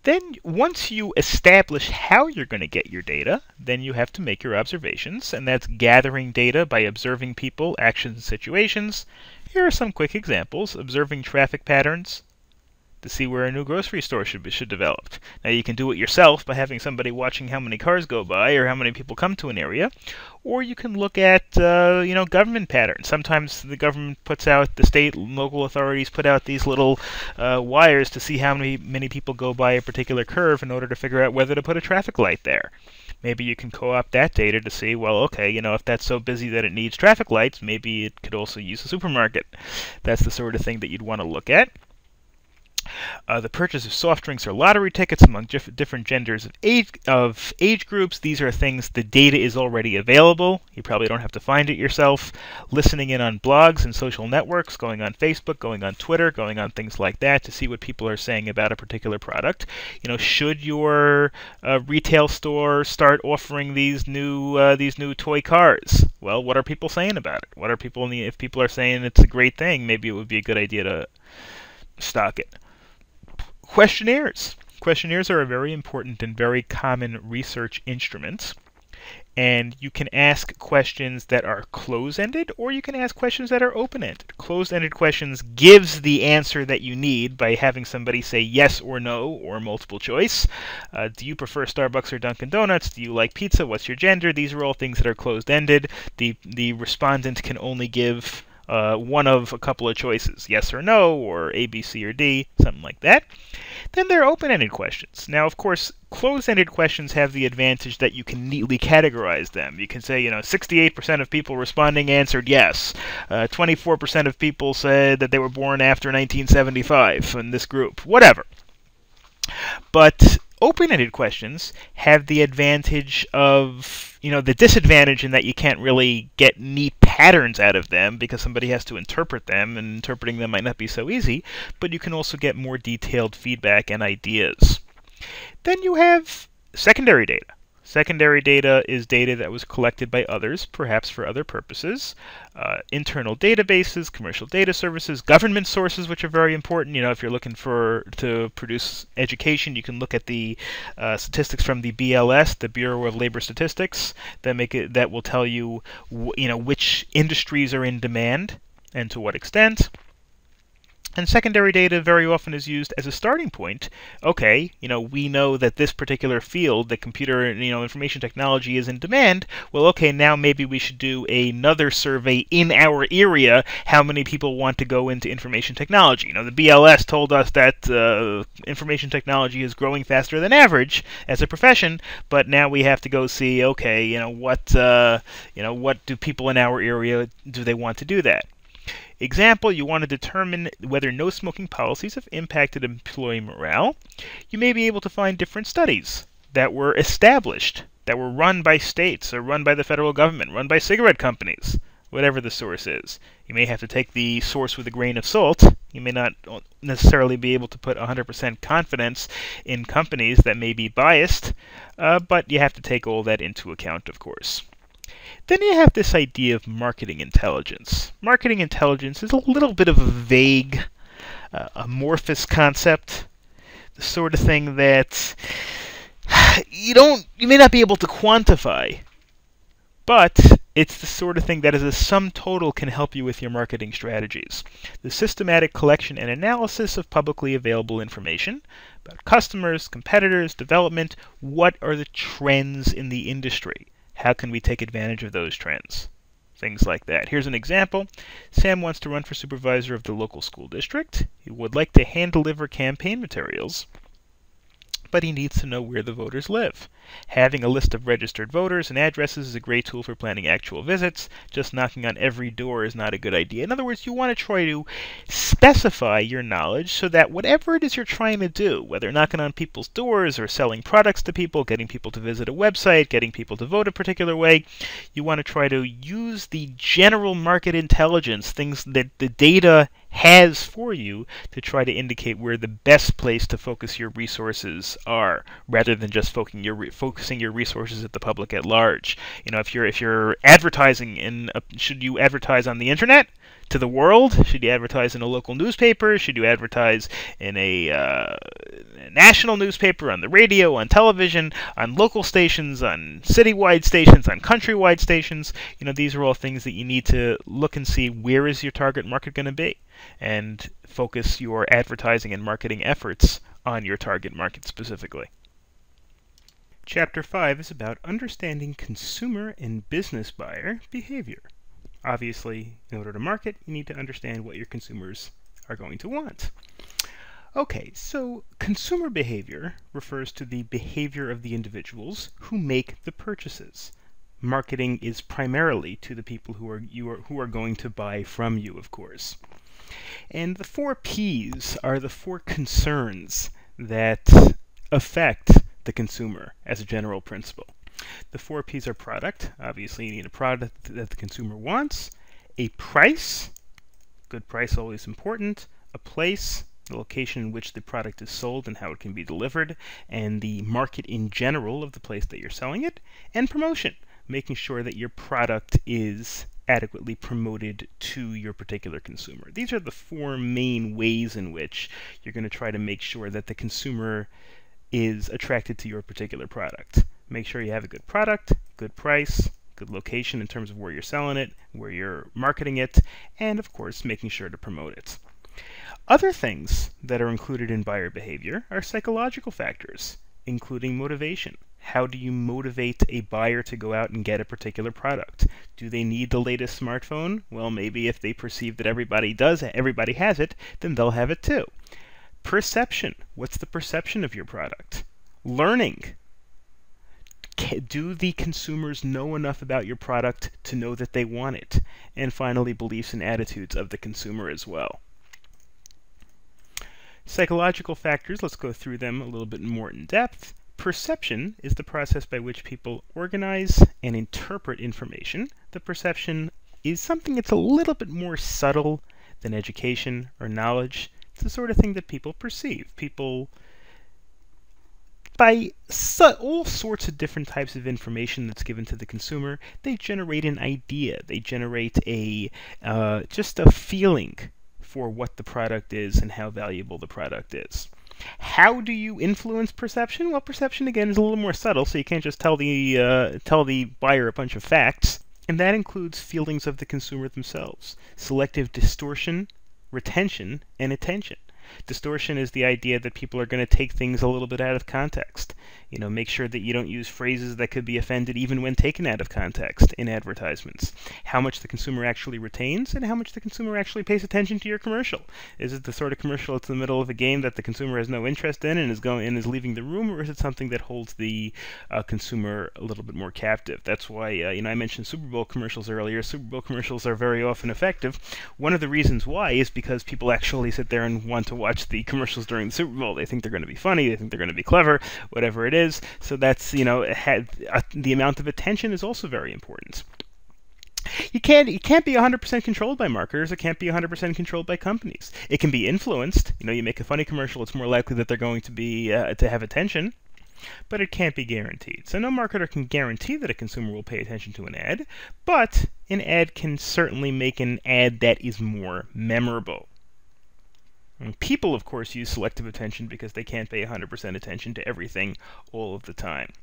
Then once you establish how you're going to get your data, then you have to make your observations, and that's gathering data by observing people, actions, and situations. Here are some quick examples. Observing traffic patterns to see where a new grocery store should develop. Now you can do it yourself by having somebody watching how many cars go by or how many people come to an area, or you can look at government patterns. Sometimes the government the state and local authorities put out these little wires to see how many people go by a particular curve in order to figure out whether to put a traffic light there. Maybe you can co-opt that data to see, well, okay, if that's so busy that it needs traffic lights, maybe it could also use a supermarket. That's the sort of thing that you'd want to look at. The purchase of soft drinks or lottery tickets among different genders of age groups. These are things, the data is already available. You probably don't have to find it yourself. Listening in on blogs and social networks, going on Facebook, going on Twitter, going on things like that to see what people are saying about a particular product. Should your retail store start offering these new toy cars? Well, what are people saying about it? What are people if people are saying it's a great thing, maybe it would be a good idea to stock it. Questionnaires. Questionnaires are a very important and very common research instrument. And you can ask questions that are close-ended, or you can ask questions that are open-ended. Closed-ended questions gives the answer that you need by having somebody say yes or no, or multiple choice. Do you prefer Starbucks or Dunkin' Donuts? Do you like pizza? What's your gender? These are all things that are closed-ended. The respondent can only give one of a couple of choices, yes or no, or A, B, C, or D, something like that. Then there are open-ended questions. Now, of course, closed-ended questions have the advantage that you can neatly categorize them. You can say, 68% of people responding answered yes. 24% of people said that they were born after 1975 in this group. Whatever. But open-ended questions have the advantage of, the disadvantage in that you can't really get neat patterns out of them because somebody has to interpret them, and interpreting them might not be so easy, but you can also get more detailed feedback and ideas. Then you have secondary data. Secondary data is data that was collected by others, perhaps for other purposes. Internal databases, commercial data services, government sources, which are very important. If you're looking to produce education, you can look at the statistics from the BLS, the Bureau of Labor Statistics, that will tell you, which industries are in demand and to what extent. And secondary data very often is used as a starting point. Okay, we know that this particular field, the computer, information technology is in demand. Well, okay, now maybe we should do another survey in our area. How many people want to go into information technology? The BLS told us that information technology is growing faster than average as a profession, but now we have to go see, okay, what do people in our area, do they want to do that? Example, you want to determine whether no smoking policies have impacted employee morale. You may be able to find different studies that were established, that were run by states or run by the federal government, run by cigarette companies, whatever the source is. You may have to take the source with a grain of salt. You may not necessarily be able to put 100% confidence in companies that may be biased, but you have to take all that into account, of course. Then you have this idea of marketing intelligence. Marketing intelligence is a little bit of a vague, amorphous concept, the sort of thing that you may not be able to quantify, but it's the sort of thing that as a sum total can help you with your marketing strategies. The systematic collection and analysis of publicly available information about customers, competitors, development, what are the trends in the industry? How can we take advantage of those trends? Things like that. Here's an example. Sam wants to run for supervisor of the local school district. He would like to hand-deliver campaign materials, but he needs to know where the voters live. Having a list of registered voters and addresses is a great tool for planning actual visits. Just knocking on every door is not a good idea. In other words, you want to try to specify your knowledge so that whatever it is you're trying to do, whether knocking on people's doors or selling products to people, getting people to visit a website, getting people to vote a particular way, you want to try to use the general market intelligence, things that the data has for you, to try to indicate where the best place to focus your resources are, rather than just focusing your resources at the public at large. If you're advertising should you advertise on the internet to the world? Should you advertise in a local newspaper? Should you advertise in a national newspaper, on the radio, on television, on local stations, on citywide stations, on countrywide stations? These are all things that you need to look and see, where is your target market going to be, and focus your advertising and marketing efforts on your target market specifically. Chapter 5 is about understanding consumer and business buyer behavior. Obviously, in order to market, you need to understand what your consumers are going to want. Okay, so consumer behavior refers to the behavior of the individuals who make the purchases. Marketing is primarily to the people who are going to buy from you, of course. And the 4 P's are the 4 concerns that affect the consumer as a general principle. The 4 P's are product. Obviously, you need a product that the consumer wants. A price. Good price, always important. A place, the location in which the product is sold and how it can be delivered, and the market in general of the place that you're selling it. And promotion, making sure that your product is adequately promoted to your particular consumer. These are the 4 main ways in which you're going to try to make sure that the consumer is attracted to your particular product. Make sure you have a good product, good price, good location in terms of where you're selling it, where you're marketing it, and of course making sure to promote it. Other things that are included in buyer behavior are psychological factors, including motivation. How do you motivate a buyer to go out and get a particular product? Do they need the latest smartphone? Well, maybe if they perceive that everybody has it, then they'll have it too. Perception. What's the perception of your product? Learning. Do the consumers know enough about your product to know that they want it? And finally, beliefs and attitudes of the consumer as well. Psychological factors, let's go through them a little bit more in depth. Perception is the process by which people organize and interpret information. The perception is something that's a little bit more subtle than education or knowledge. It's the sort of thing that people perceive. People, by all sorts of different types of information that's given to the consumer, they generate an idea. They generate a just a feeling for what the product is and how valuable the product is. How do you influence perception? Well, perception again is a little more subtle, so you can't just tell the buyer a bunch of facts, and that includes feelings of the consumer themselves, selective distortion, retention, and attention. Distortion is the idea that people are going to take things a little bit out of context. You know, make sure that you don't use phrases that could be offended even when taken out of context in advertisements. How much the consumer actually retains and how much the consumer actually pays attention to your commercial. Is it the sort of commercial that's in the middle of a game that the consumer has no interest in and is leaving the room, or is it something that holds the consumer a little bit more captive? That's why you know, I mentioned Super Bowl commercials earlier. Super Bowl commercials are very often effective. One of the reasons why is because people actually sit there and want to watch the commercials during the Super Bowl. They think they're going to be funny, they think they're going to be clever, whatever it is. So that's, you know, the amount of attention is also very important. It can't be 100% controlled by marketers. It can't be 100% controlled by companies. It can be influenced. You know, you make a funny commercial, it's more likely that they're going to be to have attention, but it can't be guaranteed. So no marketer can guarantee that a consumer will pay attention to an ad, but an ad can certainly make an ad that is more memorable. And people, of course, use selective attention because they can't pay 100% attention to everything all of the time.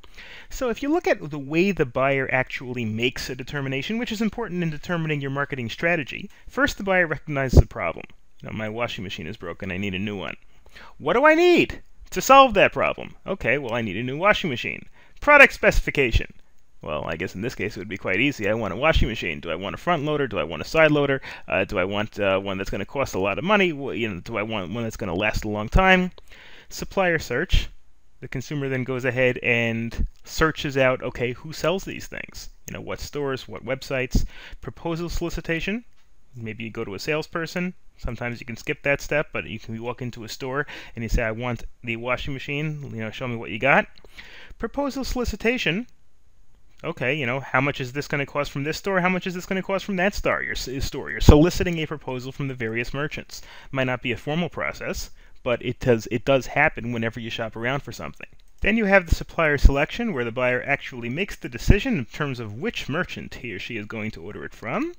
So if you look at the way the buyer actually makes a determination, which is important in determining your marketing strategy, first the buyer recognizes a problem. You know, my washing machine is broken, I need a new one. What do I need to solve that problem? Okay, well, I need a new washing machine. Product specification. Well, I guess in this case it would be quite easy. I want a washing machine. Do I want a front loader? Do I want a side loader? Do I want one that's going to cost a lot of money? You know, do I want one that's going to last a long time? Supplier search. The consumer then goes ahead and searches out, okay, who sells these things? You know, what stores, what websites? Proposal solicitation. Maybe you go to a salesperson. Sometimes you can skip that step, but you can walk into a store and you say, I want the washing machine. You know, show me what you got. Proposal solicitation. Okay, you know, how much is this going to cost from this store? How much is this going to cost from that store? You're soliciting a proposal from the various merchants. Might not be a formal process, but it does happen whenever you shop around for something. Then you have the supplier selection, where the buyer actually makes the decision in terms of which merchant he or she is going to order it from.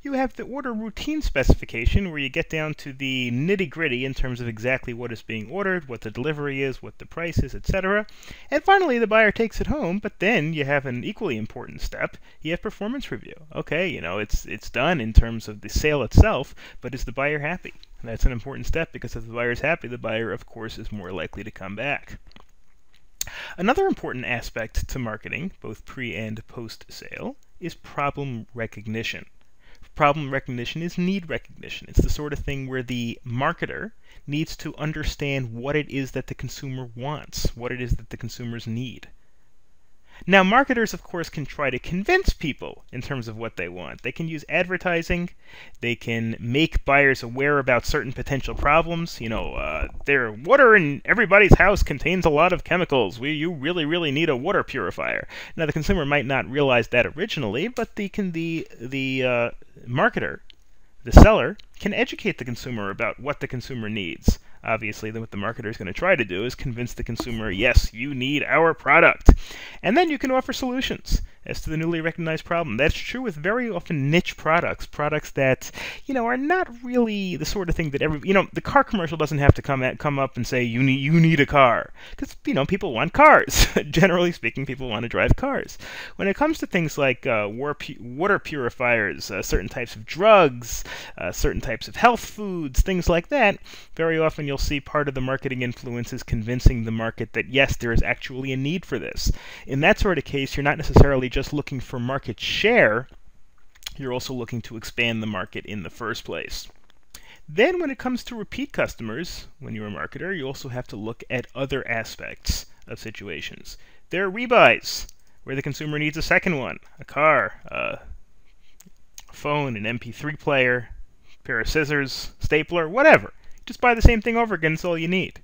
You have the order routine specification, where you get down to the nitty-gritty in terms of exactly what is being ordered, what the delivery is, what the price is, etc. And finally, the buyer takes it home, but then you have an equally important step. You have performance review. Okay, you know, it's done in terms of the sale itself, but is the buyer happy? And that's an important step, because if the buyer is happy, the buyer, of course, is more likely to come back. Another important aspect to marketing, both pre and post-sale, is problem recognition. Problem recognition is need recognition. It's the sort of thing where the marketer needs to understand what it is that the consumer wants, what it is that the consumers need. Now, marketers, of course, can try to convince people in terms of what they want. They can use advertising. They can make buyers aware about certain potential problems. You know, their water in everybody's house contains a lot of chemicals. You really, really need a water purifier. Now, the consumer might not realize that originally, but the marketer, the seller, can educate the consumer about what the consumer needs. Obviously, what the marketer is going to try to do is convince the consumer, yes, you need our product. And then you can offer solutions as to the newly recognized problem. That's true with very often niche products, products that, you know, are not really the sort of thing that the car commercial doesn't have to come up and say, you need a car. Because, you know, people want cars. Generally speaking, people want to drive cars. When it comes to things like water purifiers, certain types of drugs, certain types of health foods, things like that, very often you'll see part of the marketing influence is convincing the market that, yes, there is actually a need for this. In that sort of case, you're not necessarily just looking for market share, you're also looking to expand the market in the first place. Then when it comes to repeat customers, when you're a marketer, you also have to look at other aspects of situations. There are rebuys, where the consumer needs a second one, a car, a phone, an MP3 player, a pair of scissors, stapler, whatever. Just buy the same thing over again, it's all you need.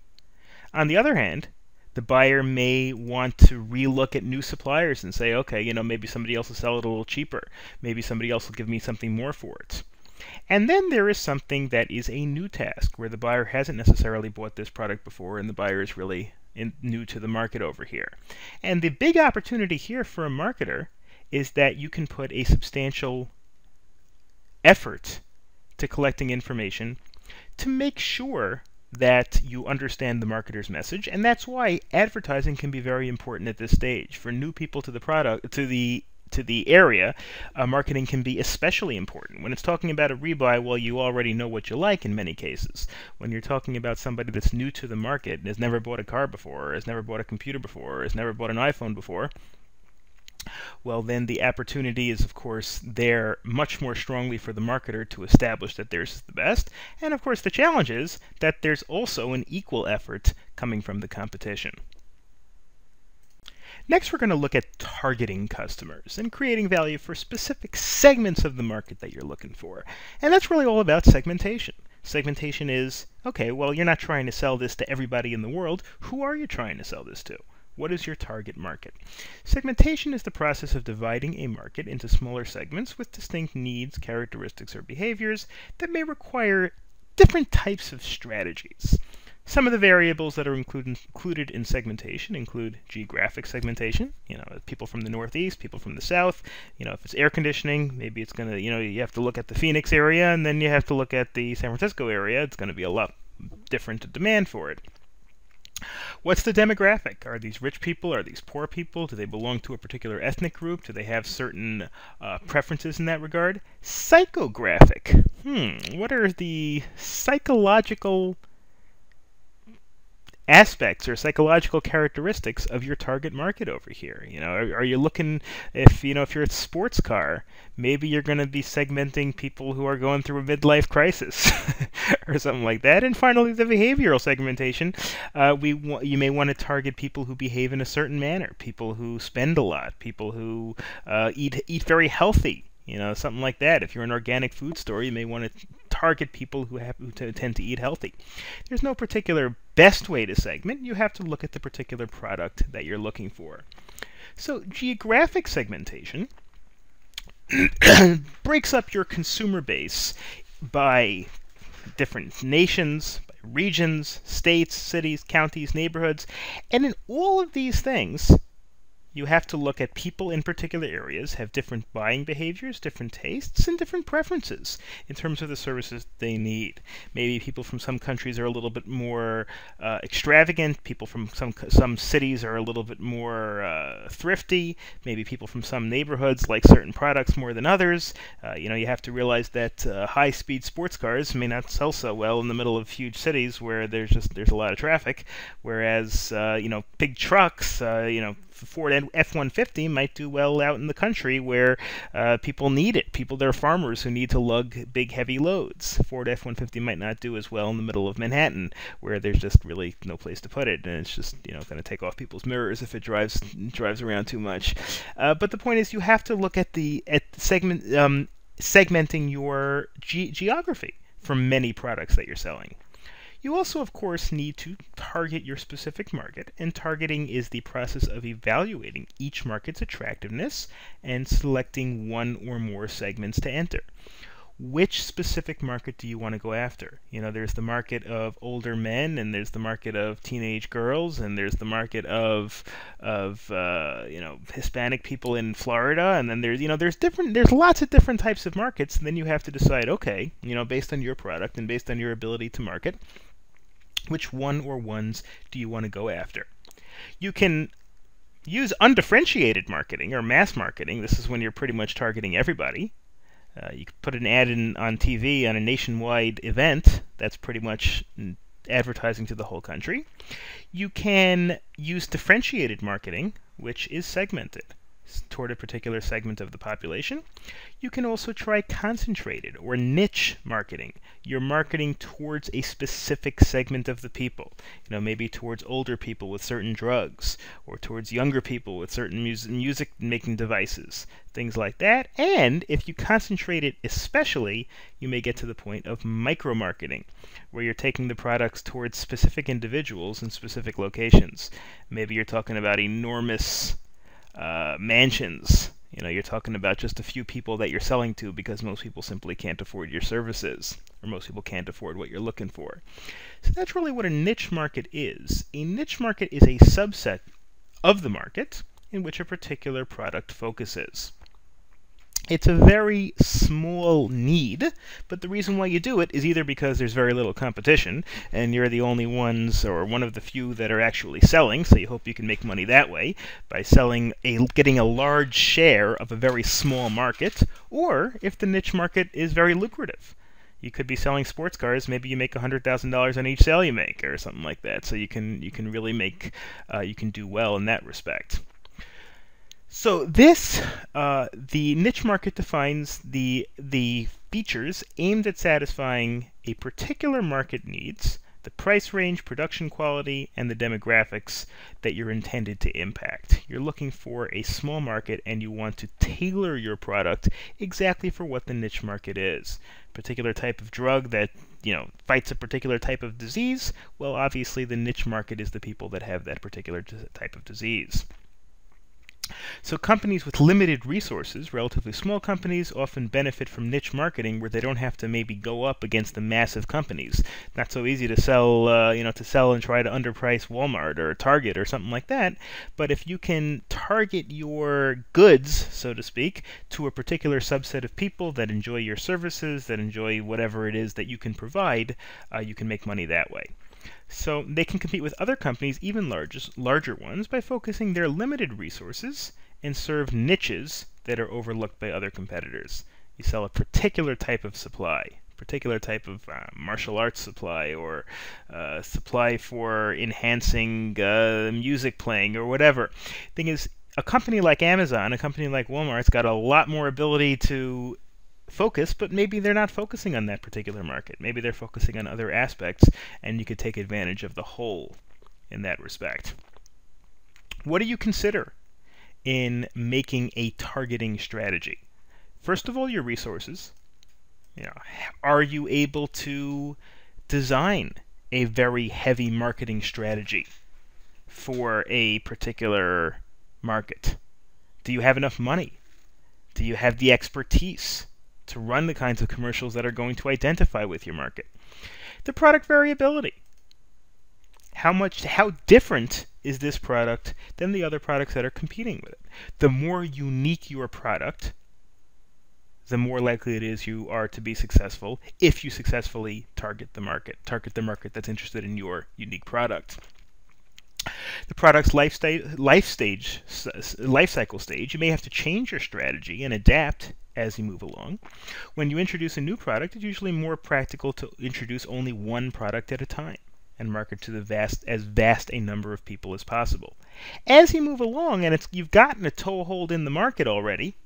On the other hand, the buyer may want to relook at new suppliers and say, okay, you know, maybe somebody else will sell it a little cheaper. Maybe somebody else will give me something more for it. And then there is something that is a new task, where the buyer hasn't necessarily bought this product before, and the buyer is really new to the market over here. And the big opportunity here for a marketer is that you can put a substantial effort to collecting information to make sure that you understand the marketer's message, and that's why advertising can be very important at this stage. For new people to the product, to the area, marketing can be especially important. When it's talking about a rebuy, well, you already know what you like in many cases. When you're talking about somebody that's new to the market and has never bought a car before, or has never bought a computer before, or has never bought an iPhone before, well, then the opportunity is, of course, there much more strongly for the marketer to establish that theirs is the best. And, of course, the challenge is that there's also an equal effort coming from the competition. Next, we're going to look at targeting customers and creating value for specific segments of the market that you're looking for. And that's really all about segmentation. Segmentation is, okay, well, you're not trying to sell this to everybody in the world. Who are you trying to sell this to? What is your target market? Segmentation is the process of dividing a market into smaller segments with distinct needs, characteristics, or behaviors that may require different types of strategies. Some of the variables that are included in segmentation include geographic segmentation, people from the Northeast, people from the South. If it's air conditioning, maybe it's going to, you have to look at the Phoenix area, and then you have to look at the San Francisco area. It's going to be a lot different demand for it. What's the demographic? Are these rich people? Are these poor people? Do they belong to a particular ethnic group? Do they have certain preferences in that regard? Psychographic. What are the psychological aspects or psychological characteristics of your target market over here? Are you looking, if you're a sports car, maybe you're going to be segmenting people who are going through a midlife crisis or something like that. And finally, the behavioral segmentation. You may want to target people who behave in a certain manner, people who spend a lot, people who eat very healthy. Something like that. If you're an organic food store, you may want to target people who tend to eat healthy. There's no particular best way to segment. You have to look at the particular product that you're looking for. So geographic segmentation breaks up your consumer base by different nations, by regions, states, cities, counties, neighborhoods, and in all of these things, you have to look at people in particular areas have different buying behaviors, different tastes, and different preferences in terms of the services they need. Maybe people from some countries are a little bit more extravagant. People from some cities are a little bit more thrifty. Maybe people from some neighborhoods like certain products more than others. You have to realize that high-speed sports cars may not sell so well in the middle of huge cities where there's a lot of traffic, whereas big trucks, Ford F-150 might do well out in the country where people need it. There are farmers who need to lug big, heavy loads. Ford F-150 might not do as well in the middle of Manhattan, where there's just really no place to put it, and it's just going to take off people's mirrors if it drives around too much. But the point is, you have to look at segmenting your geography for many products that you're selling. You also, of course, need to target your specific market, and targeting is the process of evaluating each market's attractiveness and selecting one or more segments to enter. Which specific market do you want to go after? There's the market of older men, and there's the market of teenage girls, and there's the market of Hispanic people in Florida, and then there's lots of different types of markets. And then you have to decide, okay, based on your product and based on your ability to market, which one or ones do you want to go after? You can use undifferentiated marketing or mass marketing. This is when you're pretty much targeting everybody. You could put an ad on TV on a nationwide event. That's pretty much advertising to the whole country. You can use differentiated marketing, which is segmented. toward a particular segment of the population. You can also try concentrated or niche marketing. You're marketing towards a specific segment of the people. Maybe towards older people with certain drugs, or towards younger people with certain music making devices, things like that. And if you concentrate it especially, you may get to the point of micro-marketing, where you're taking the products towards specific individuals in specific locations. Maybe you're talking about enormous mansions. You're talking about just a few people that you're selling to because most people simply can't afford your services, or most people can't afford what you're looking for. So that's really what a niche market is. A niche market is a subset of the market in which a particular product focuses. It's a very small need, but the reason why you do it is either because there's very little competition, and you're the only ones, or one of the few that are actually selling, so you hope you can make money that way, by getting a large share of a very small market, or if the niche market is very lucrative. You could be selling sports cars, maybe you make $100,000 on each sale you make, or something like that, so you can really you can do well in that respect. So the niche market defines the features aimed at satisfying a particular market needs, the price range, production quality, and the demographics that you're intended to impact. You're looking for a small market, and you want to tailor your product exactly for what the niche market is. Particular type of drug that fights a particular type of disease, well, obviously the niche market is the people that have that particular type of disease. So companies with limited resources, relatively small companies, often benefit from niche marketing where they don't have to maybe go up against the massive companies. Not so easy to sell, to sell and try to underprice Walmart or Target or something like that. But if you can target your goods, so to speak, to a particular subset of people that enjoy your services, that enjoy whatever it is that you can provide, you can make money that way. So they can compete with other companies, even larger ones, by focusing their limited resources and serve niches that are overlooked by other competitors. You sell a particular type of supply, particular type of martial arts supply, or supply for enhancing music playing, or whatever. Thing is, a company like Amazon, a company like Walmart's got a lot more ability to focus, but maybe they're not focusing on that particular market. Maybe they're focusing on other aspects, and you could take advantage of the whole in that respect. What do you consider in making a targeting strategy? First of all, your resources. Are you able to design a very heavy marketing strategy for a particular market? Do you have enough money? Do you have the expertise to run the kinds of commercials that are going to identify with your market? The product variability. How different is this product than the other products that are competing with it? The more unique your product, the more likely it is you are to be successful if you successfully target the market that's interested in your unique product. The product's life cycle stage, you may have to change your strategy and adapt as you move along. When you introduce a new product, it's usually more practical to introduce only one product at a time and market to as vast a number of people as possible. As you move along and you've gotten a toehold in the market already,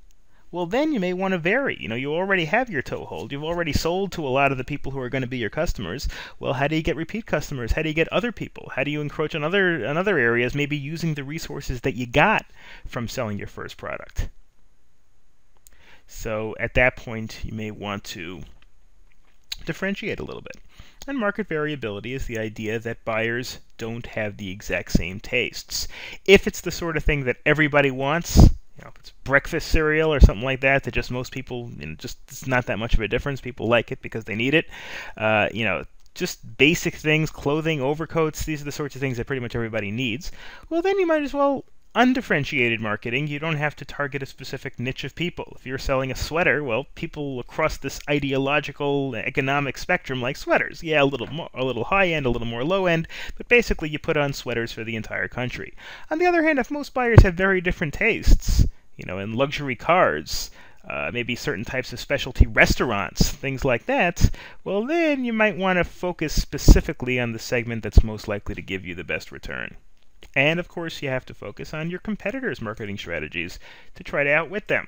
well, then you may want to vary. You already have your toehold. You've already sold to a lot of the people who are going to be your customers. Well, how do you get repeat customers? How do you get other people? How do you encroach on other areas, maybe using the resources that you got from selling your first product? So at that point, you may want to differentiate a little bit. And market variability is the idea that buyers don't have the exact same tastes. If it's the sort of thing that everybody wants, if it's breakfast cereal or something like that, that just most people, just it's not that much of a difference. People like it because they need it. Just basic things, clothing, overcoats, these are the sorts of things that pretty much everybody needs. Well, then you might as well undifferentiated marketing. You don't have to target a specific niche of people. If you're selling a sweater, well, people across this ideological economic spectrum like sweaters. Yeah, a little high end, a little more low end, but basically you put on sweaters for the entire country. On the other hand, if most buyers have very different tastes, in luxury cars, maybe certain types of specialty restaurants, things like that, well, then you might want to focus specifically on the segment that's most likely to give you the best return. And of course, you have to focus on your competitors' marketing strategies to try to outwit them.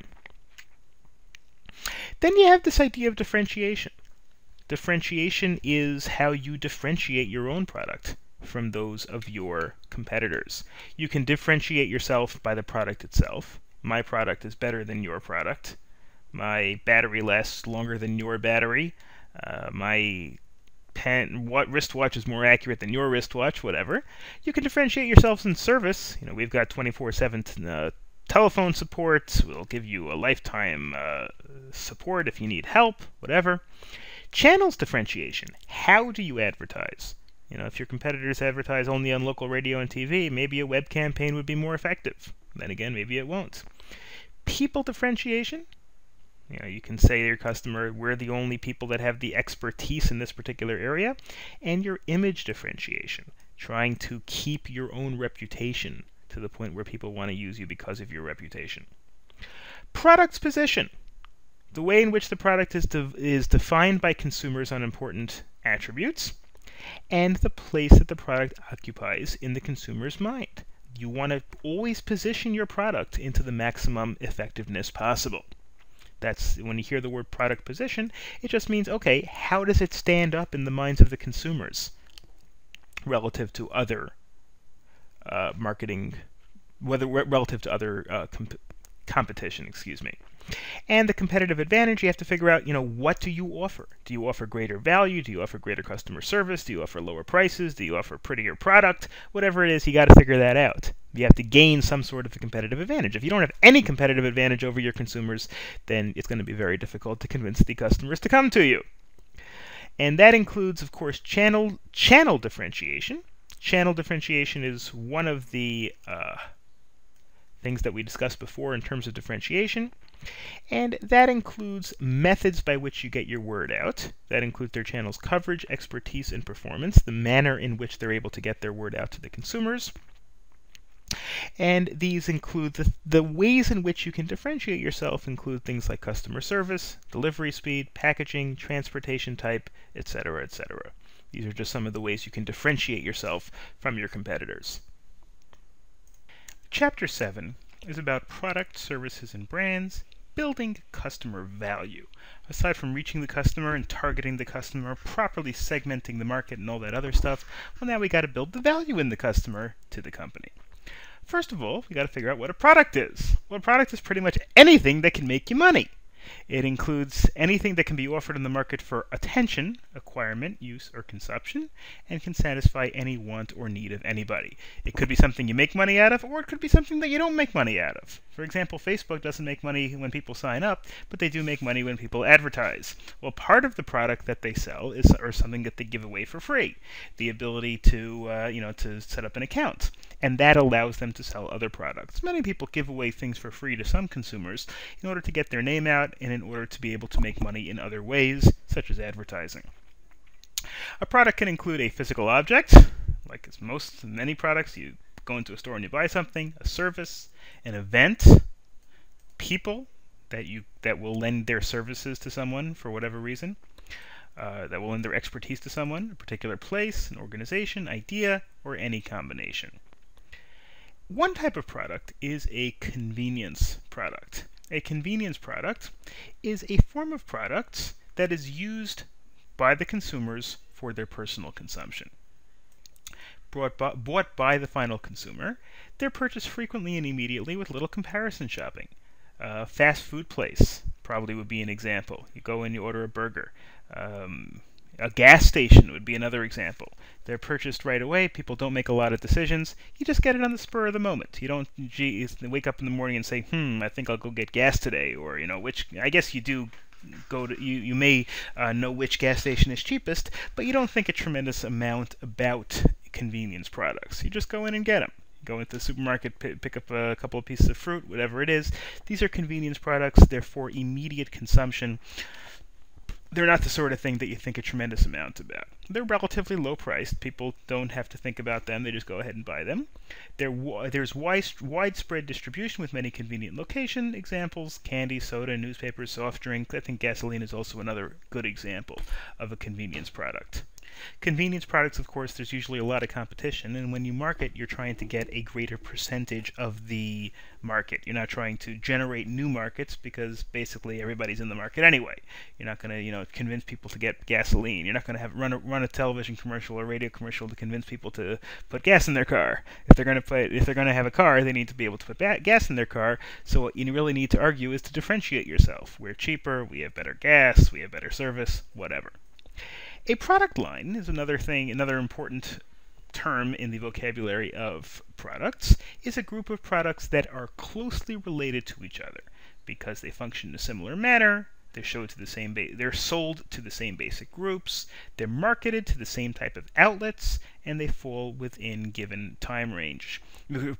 Then you have this idea of differentiation. Differentiation is how you differentiate your own product from those of your competitors. You can differentiate yourself by the product itself. My product is better than your product. My battery lasts longer than your battery. My wristwatch is more accurate than your wristwatch, whatever. You can differentiate yourselves in service. We've got 24/7 telephone support. We'll give you a lifetime support if you need help, whatever. Channels differentiation. How do you advertise? If your competitors advertise only on local radio and TV, maybe a web campaign would be more effective. Then again, maybe it won't. People differentiation. You can say to your customer, we're the only people that have the expertise in this particular area. And your image differentiation, trying to keep your own reputation to the point where people want to use you because of your reputation. Product's position. The way in which the product is defined by consumers on important attributes, and the place that the product occupies in the consumer's mind. You want to always position your product into the maximum effectiveness possible. That's when you hear the word product position, it just means, okay, how does it stand up in the minds of the consumers relative to other marketing, relative to other competition, excuse me. And the competitive advantage, you have to figure out, what do you offer? Do you offer greater value? Do you offer greater customer service? Do you offer lower prices? Do you offer prettier product? Whatever it is, you got to figure that out. You have to gain some sort of a competitive advantage. If you don't have any competitive advantage over your consumers, then it's going to be very difficult to convince the customers to come to you. And that includes, of course, channel differentiation. Channel differentiation is one of the things that we discussed before in terms of differentiation. And that includes methods by which you get your word out. That includes their channel's coverage, expertise, and performance, the manner in which they're able to get their word out to the consumers. And these include the ways in which you can differentiate yourself include things like customer service, delivery speed, packaging, transportation type, etc., etc. These are just some of the ways you can differentiate yourself from your competitors. Chapter 7 is about product, services, and brands, building customer value. Aside from reaching the customer and targeting the customer, properly segmenting the market and all that other stuff, well, now we got to build the value in the customer to the company. First of all, we got to figure out what a product is. Well, a product is pretty much anything that can make you money. It includes anything that can be offered in the market for attention, acquirement, use, or consumption, and can satisfy any want or need of anybody. It could be something you make money out of, or it could be something that you don't make money out of. For example, Facebook doesn't make money when people sign up, but they do make money when people advertise. Well, part of the product that they sell is or something that they give away for free. The ability to, to set up an account. And that allows them to sell other products. Many people give away things for free to some consumers in order to get their name out and in order to be able to make money in other ways, such as advertising. A product can include a physical object, like many products. You go into a store and you buy something, a service, an event, people that will lend their services to someone for whatever reason, that will lend their expertise to someone, a particular place, an organization, idea, or any combination. One type of product is a convenience product. A convenience product is a form of product that is used by the consumers for their personal consumption. Bought by the final consumer, they're purchased frequently and immediately with little comparison shopping. Fast food place probably would be an example. You go in, you order a burger. A gas station would be another example. They're purchased right away. People don't make a lot of decisions. You just get it on the spur of the moment. You don't wake up in the morning and say, I think I'll go get gas today, or I guess you do go to you may know which gas station is cheapest, but you don't think a tremendous amount about convenience products. You just go in and get them. Go into the supermarket, pick up a couple of pieces of fruit, whatever it is. These are convenience products. They're for immediate consumption. They're not the sort of thing that you think a tremendous amount about. They're relatively low priced. People don't have to think about them. They just go ahead and buy them. There's widespread distribution with many convenient location examples: candy, soda, newspapers, soft drinks. I think gasoline is also another good example of a convenience product. Convenience products, of course, there's usually a lot of competition, and when you market, you're trying to get a greater percentage of the market. You're not trying to generate new markets because basically everybody's in the market anyway. You're not going to, convince people to get gasoline. You're not going to run a television commercial or radio commercial to convince people to put gas in their car. If they're going to have a car, they need to be able to put gas in their car. So what you really need to argue is to differentiate yourself. We're cheaper, we have better gas, we have better service, whatever. A product line is another important term in the vocabulary of products, is a group of products that are closely related to each other because they function in a similar manner, they're sold to the same basic groups, they're marketed to the same type of outlets, and they fall within given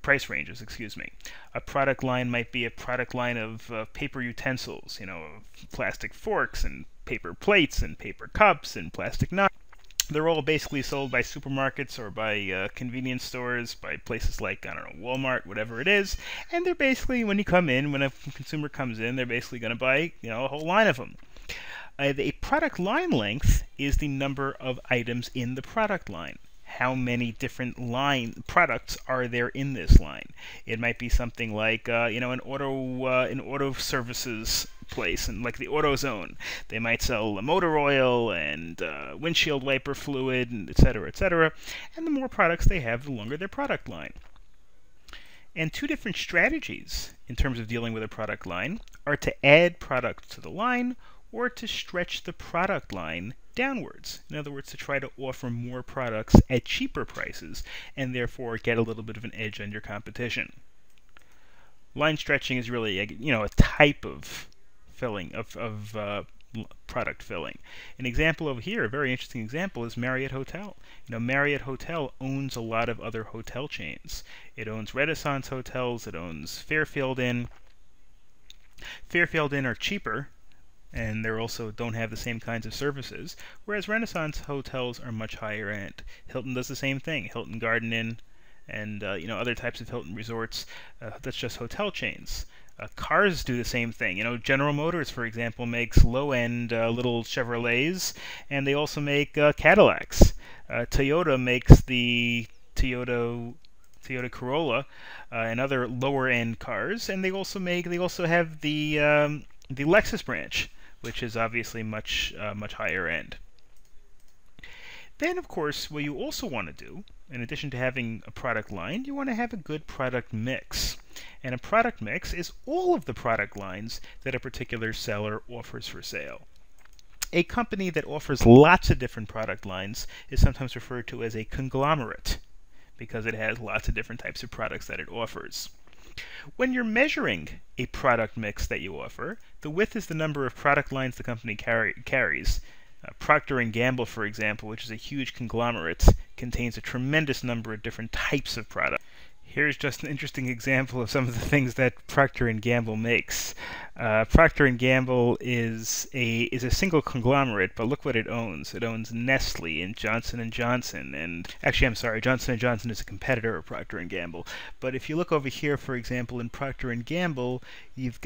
price ranges, excuse me. A product line might be a product line of paper utensils, plastic forks and paper plates and paper cups and plastic knives. They're all basically sold by supermarkets or by convenience stores, by places like, I don't know, Walmart, whatever it is. And they're basically, when a consumer comes in, they're basically going to buy, a whole line of them. A product line length is the number of items in the product line. How many different products are there in this line? It might be something like, an auto services place, and like the AutoZone. They might sell motor oil and windshield wiper fluid, and et cetera, et cetera. And the more products they have, the longer their product line. And two different strategies in terms of dealing with a product line are to add products to the line or to stretch the product line downwards. In other words, to try to offer more products at cheaper prices and therefore get a little bit of an edge on your competition. Line stretching is really a type of filling of product filling. An example over here, a very interesting example, is Marriott Hotel. Marriott Hotel owns a lot of other hotel chains. It owns Renaissance Hotels, it owns Fairfield Inn. Fairfield Inn are cheaper, and they also don't have the same kinds of services, whereas Renaissance hotels are much higher end. Hilton does the same thing. Hilton Garden Inn and other types of Hilton resorts, that's just hotel chains. Cars do the same thing. General Motors, for example, makes low-end little Chevrolets, and they also make Cadillacs. Toyota makes the Toyota Corolla and other lower-end cars, and they also have the Lexus branch, which is obviously much higher end. Then, of course, what you also want to do, in addition to having a product line, you want to have a good product mix. And a product mix is all of the product lines that a particular seller offers for sale. A company that offers lots of different product lines is sometimes referred to as a conglomerate, because it has lots of different types of products that it offers. When you're measuring a product mix that you offer, the width is the number of product lines the company carries. Procter & Gamble, for example, which is a huge conglomerate, contains a tremendous number of different types of products. Here's just an interesting example of some of the things that Procter & Gamble makes. Procter & Gamble is a single conglomerate, but look what it owns. It owns Nestle and Johnson & Johnson, and actually, I'm sorry, Johnson & Johnson is a competitor of Procter & Gamble. But if you look over here, for example, in Procter & Gamble, they've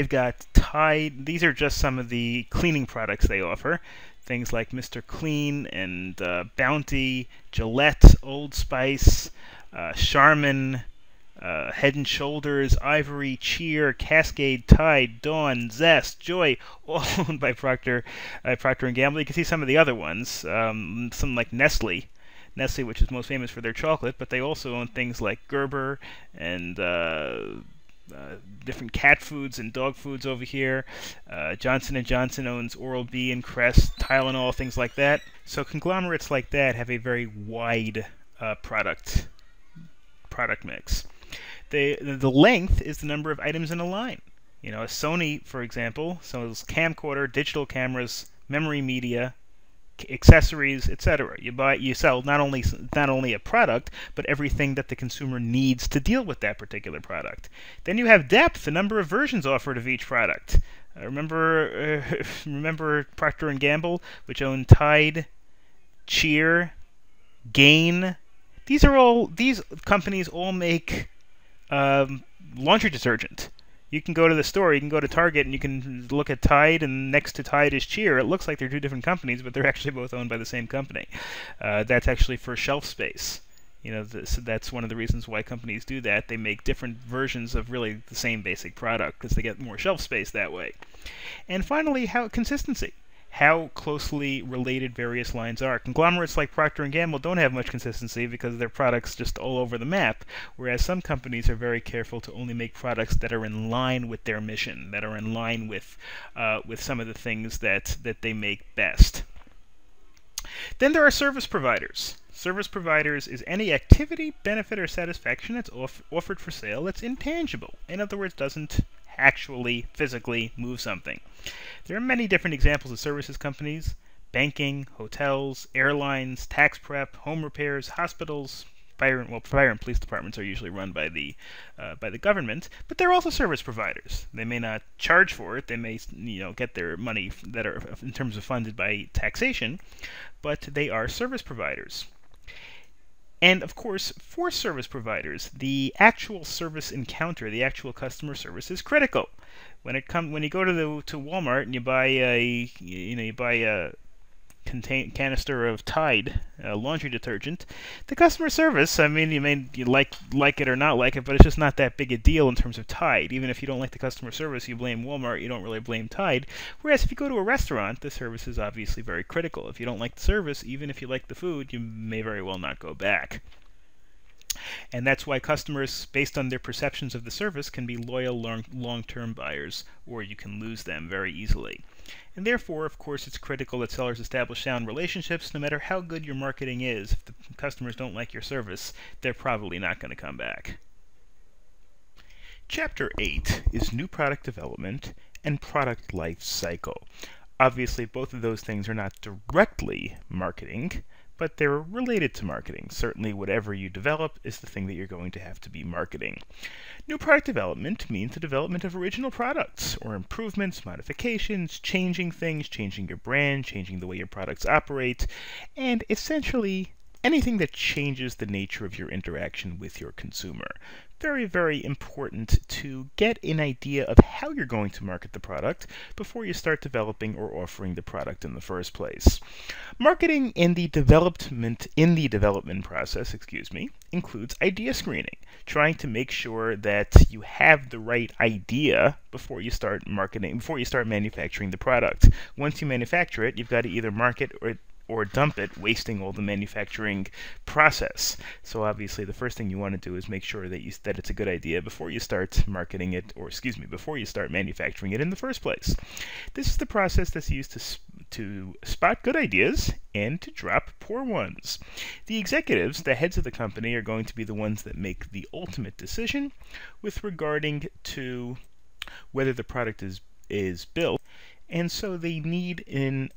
got Tide. These are just some of the cleaning products they offer. Things like Mr. Clean and Bounty, Gillette, Old Spice, Charmin, Head & Shoulders, Ivory, Cheer, Cascade, Tide, Dawn, Zest, Joy, all owned by Procter & Gamble. You can see some of the other ones, some like Nestle, which is most famous for their chocolate, but they also own things like Gerber and different cat foods and dog foods over here. Johnson & Johnson owns Oral-B and Crest, Tylenol, things like that. So conglomerates like that have a very wide product mix. The length is the number of items in a line. A Sony, for example, sells camcorder, digital cameras, memory media, accessories, etc. You sell not only a product, but everything that the consumer needs to deal with that particular product. Then you have depth, the number of versions offered of each product. Remember Procter & Gamble, which owned Tide, Cheer, Gain. These companies all make laundry detergent. You can go to the store, you can go to Target, and you can look at Tide, and next to Tide is Cheer. It looks like they're two different companies, but they're actually both owned by the same company. That's actually for shelf space. So that's one of the reasons why companies do that. They make different versions of really the same basic product because they get more shelf space that way. And finally, consistency. How closely related various lines are. Conglomerates like Procter & Gamble don't have much consistency because their products just all over the map, whereas some companies are very careful to only make products that are in line with their mission, that are in line with some of the things that they make best. Then there are service providers. Service providers is any activity, benefit, or satisfaction that's offered for sale that's intangible. In other words, doesn't actually physically move something. There are many different examples of services companies: banking, hotels, airlines, tax prep, home repairs, hospitals. Fire and police departments are usually run by the government, but they're also service providers. They may not charge for it. They may get their money that are in terms of funded by taxation, but they are service providers. And of course, for service providers, the actual service encounter, the actual customer service, is critical. When you go to Walmart and you buy a canister of Tide laundry detergent, the customer service, I mean, you like it or not like it, but it's just not that big a deal in terms of Tide. Even if you don't like the customer service, you blame Walmart, you don't really blame Tide. Whereas if you go to a restaurant, the service is obviously very critical. If you don't like the service, even if you like the food, you may very well not go back. And that's why customers, based on their perceptions of the service, can be loyal long-term buyers, or you can lose them very easily. And therefore, of course, it's critical that sellers establish sound relationships. No matter how good your marketing is, if the customers don't like your service, they're probably not going to come back. Chapter 8 is new product development and product life cycle. Obviously, both of those things are not directly marketing, but they're related to marketing. Certainly, whatever you develop is the thing that you're going to have to be marketing. New product development means the development of original products, or improvements, modifications, changing things, changing your brand, changing the way your products operate, and essentially anything that changes the nature of your interaction with your consumer. Very, very important to get an idea of how you're going to market the product before you start developing or offering the product in the first place. Marketing in the development process, includes idea screening, trying to make sure that you have the right idea before you start manufacturing the product. Once you manufacture it, you've got to either market or dump it, wasting all the manufacturing process. So obviously the first thing you want to do is make sure that it's a good idea before you start marketing it, before you start manufacturing it in the first place. This is the process that's used to spot good ideas and to drop poor ones. The executives, the heads of the company, are going to be the ones that make the ultimate decision with regarding to whether the product is built. And so they need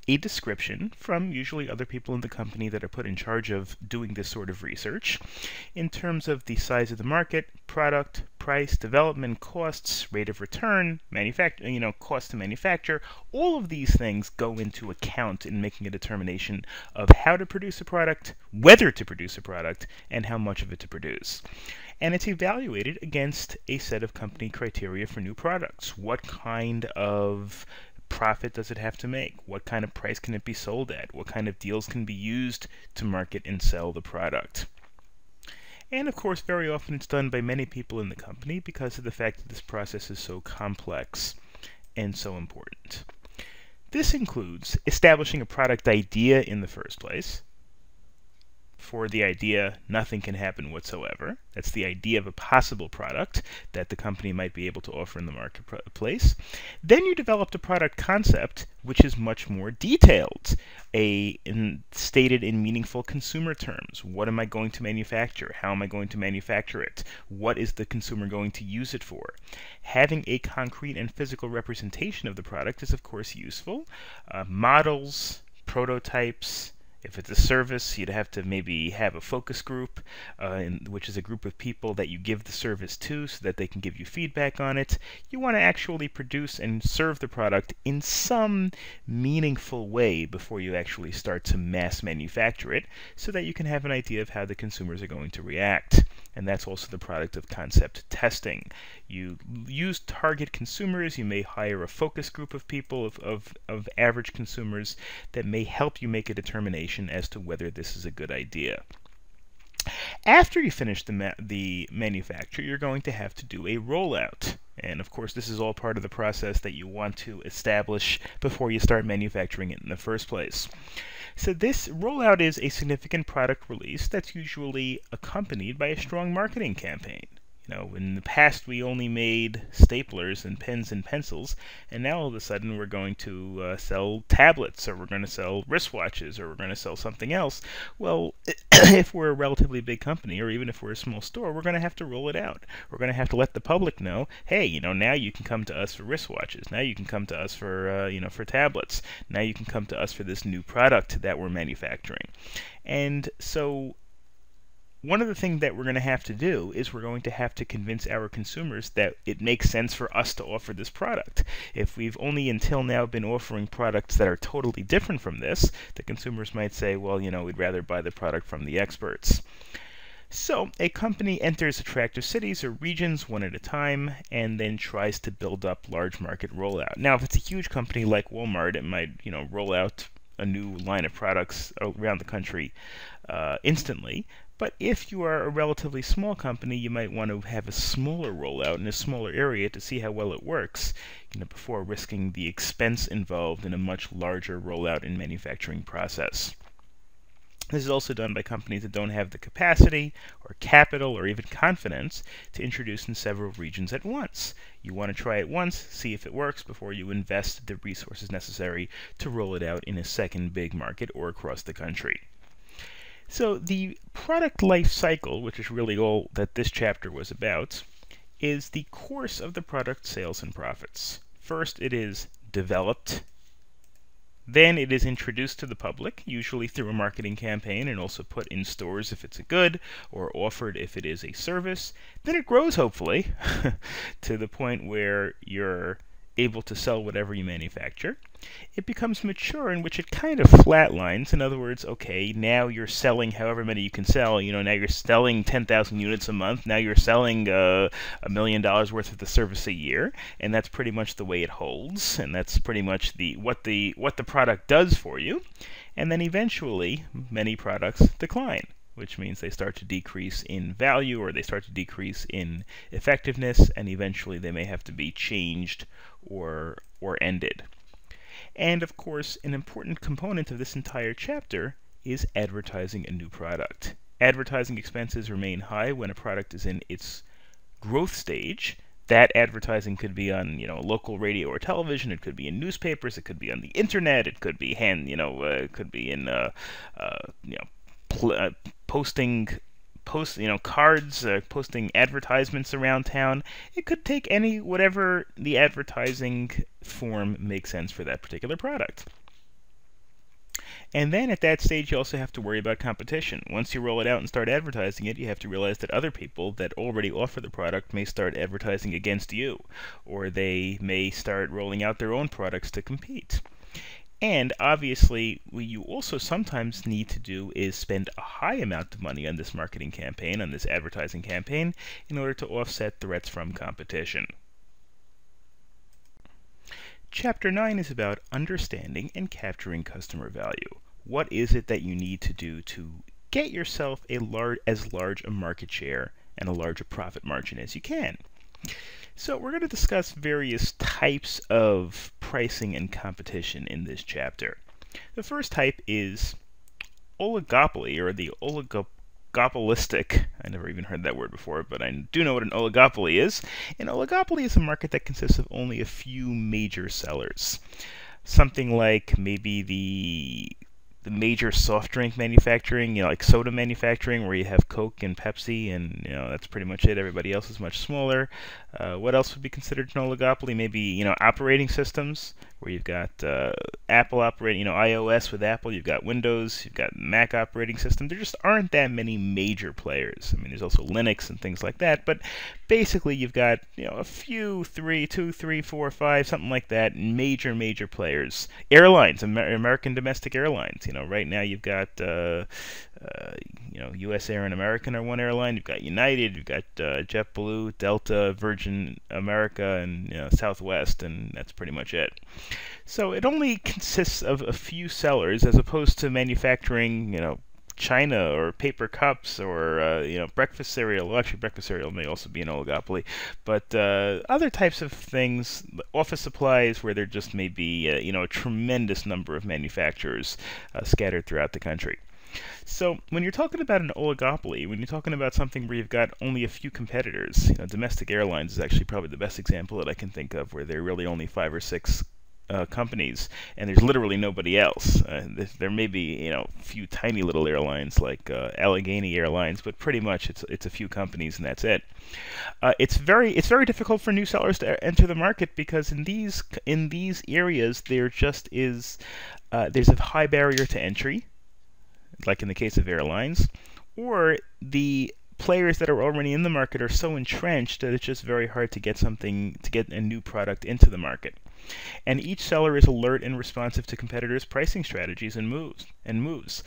a description from usually other people in the company that are put in charge of doing this sort of research in terms of the size of the market, product, price, development costs, rate of return, cost to manufacture. All of these things go into account in making a determination of how to produce a product, whether to produce a product, and how much of it to produce. And it's evaluated against a set of company criteria for new products. What kind of profit does it have to make? What kind of price can it be sold at? What kind of deals can be used to market and sell the product? And of course, very often it's done by many people in the company because of the fact that this process is so complex and so important. This includes establishing a product idea in the first place. For the idea, nothing can happen whatsoever. That's the idea of a possible product that the company might be able to offer in the marketplace. Then you developed a product concept, which is much more detailed, stated in meaningful consumer terms. What am I going to manufacture? How am I going to manufacture it? What is the consumer going to use it for? Having a concrete and physical representation of the product is, of course, useful. Models, prototypes. If it's a service, you'd have to maybe have a focus group, which is a group of people that you give the service to so that they can give you feedback on it. You want to actually produce and serve the product in some meaningful way before you actually start to mass manufacture it so that you can have an idea of how the consumers are going to react. And that's also the product of concept testing. You use target consumers. You may hire a focus group of people, of average consumers, that may help you make a determination as to whether this is a good idea. After you finish the manufacture, you're going to have to do a rollout. And of course, this is all part of the process that you want to establish before you start manufacturing it in the first place. So this rollout is a significant product release that's usually accompanied by a strong marketing campaign. You know, in the past we only made staplers and pens and pencils, and now all of a sudden we're going to sell tablets, or we're going to sell wristwatches, or we're going to sell something else. Well, if we're a relatively big company, or even if we're a small store, we're going to have to roll it out. We're going to have to let the public know, hey, you know, now you can come to us for wristwatches. Now you can come to us for, you know, for tablets. Now you can come to us for this new product that we're manufacturing. And so one of the things that we're going to have to do is we're going to have to convince our consumers that it makes sense for us to offer this product. If we've only until now been offering products that are totally different from this, the consumers might say, well, you know, we'd rather buy the product from the experts. So a company enters attractive cities or regions one at a time and then tries to build up large market rollout. Now, if it's a huge company like Walmart, it might, you know, roll out a new line of products around the country instantly. But if you are a relatively small company, you might want to have a smaller rollout in a smaller area to see how well it works, you know, before risking the expense involved in a much larger rollout and manufacturing process. This is also done by companies that don't have the capacity or capital or even confidence to introduce in several regions at once. You want to try it once, see if it works, before you invest the resources necessary to roll it out in a second big market or across the country. So the product life cycle, which is really all that this chapter was about, is the course of the product sales and profits. First, it is developed. Then it is introduced to the public, usually through a marketing campaign, and also put in stores if it's a good, or offered if it is a service. Then it grows, hopefully, to the point where you're able to sell whatever you manufacture. It becomes mature, in which it kind of flatlines. In other words, okay, now you're selling however many you can sell. You know, now you're selling 10,000 units a month. Now you're selling $1 million worth of the service a year, and that's pretty much the way it holds. And that's pretty much what the product does for you. And then eventually, many products decline, which means they start to decrease in value, or they start to decrease in effectiveness, and eventually they may have to be changed or ended. And of course, an important component of this entire chapter is advertising a new product. Advertising expenses remain high when a product is in its growth stage. That advertising could be on, you know, local radio or television. It could be in newspapers. It could be on the internet. It could be it could be in posting cards, posting advertisements around town. It could take whatever the advertising form makes sense for that particular product. And then at that stage, you also have to worry about competition. Once you roll it out and start advertising it, you have to realize that other people that already offer the product may start advertising against you, or they may start rolling out their own products to compete. And obviously, what you also sometimes need to do is spend a high amount of money on this marketing campaign, on this advertising campaign, in order to offset threats from competition. Chapter 9 is about understanding and capturing customer value. What is it that you need to do to get yourself as large a market share and a larger profit margin as you can? So we're going to discuss various types of pricing and competition in this chapter. The first type is oligopoly, or the oligopolistic. I never even heard that word before, but I do know what an oligopoly is. An oligopoly is a market that consists of only a few major sellers. Something like maybe the major soft drink manufacturing, like soda manufacturing, where you have Coke and Pepsi, and that's pretty much it. Everybody else is much smaller. What else would be considered an oligopoly? Maybe operating systems, where you've got Apple operating, iOS with Apple. You've got Windows. You've got Mac operating system. There just aren't that many major players. I mean, there's also Linux and things like that, but basically you've got a few, two, three, four, five, something like that, major players. Airlines, American domestic airlines. Right now you've got U.S. Air and American are one airline. You've got United, you've got JetBlue, Delta, Virgin America, and Southwest, and that's pretty much it. So it only consists of a few sellers, as opposed to manufacturing, China or paper cups or breakfast cereal. Well, actually, breakfast cereal may also be an oligopoly, but other types of things, office supplies, where there just may be a tremendous number of manufacturers scattered throughout the country. So when you're talking about an oligopoly, when you're talking about something where you've got only a few competitors, domestic airlines is actually probably the best example that I can think of, where there are really only 5 or 6 companies, and there's literally nobody else. There may be a few tiny little airlines like Allegheny Airlines, but pretty much it's a few companies and that's it. It's very difficult for new sellers to enter the market, because in these areas there just is there's a high barrier to entry, like in the case of airlines, or the players that are already in the market are so entrenched that it's just very hard to get a new product into the market. And each seller is alert and responsive to competitors' pricing strategies and moves.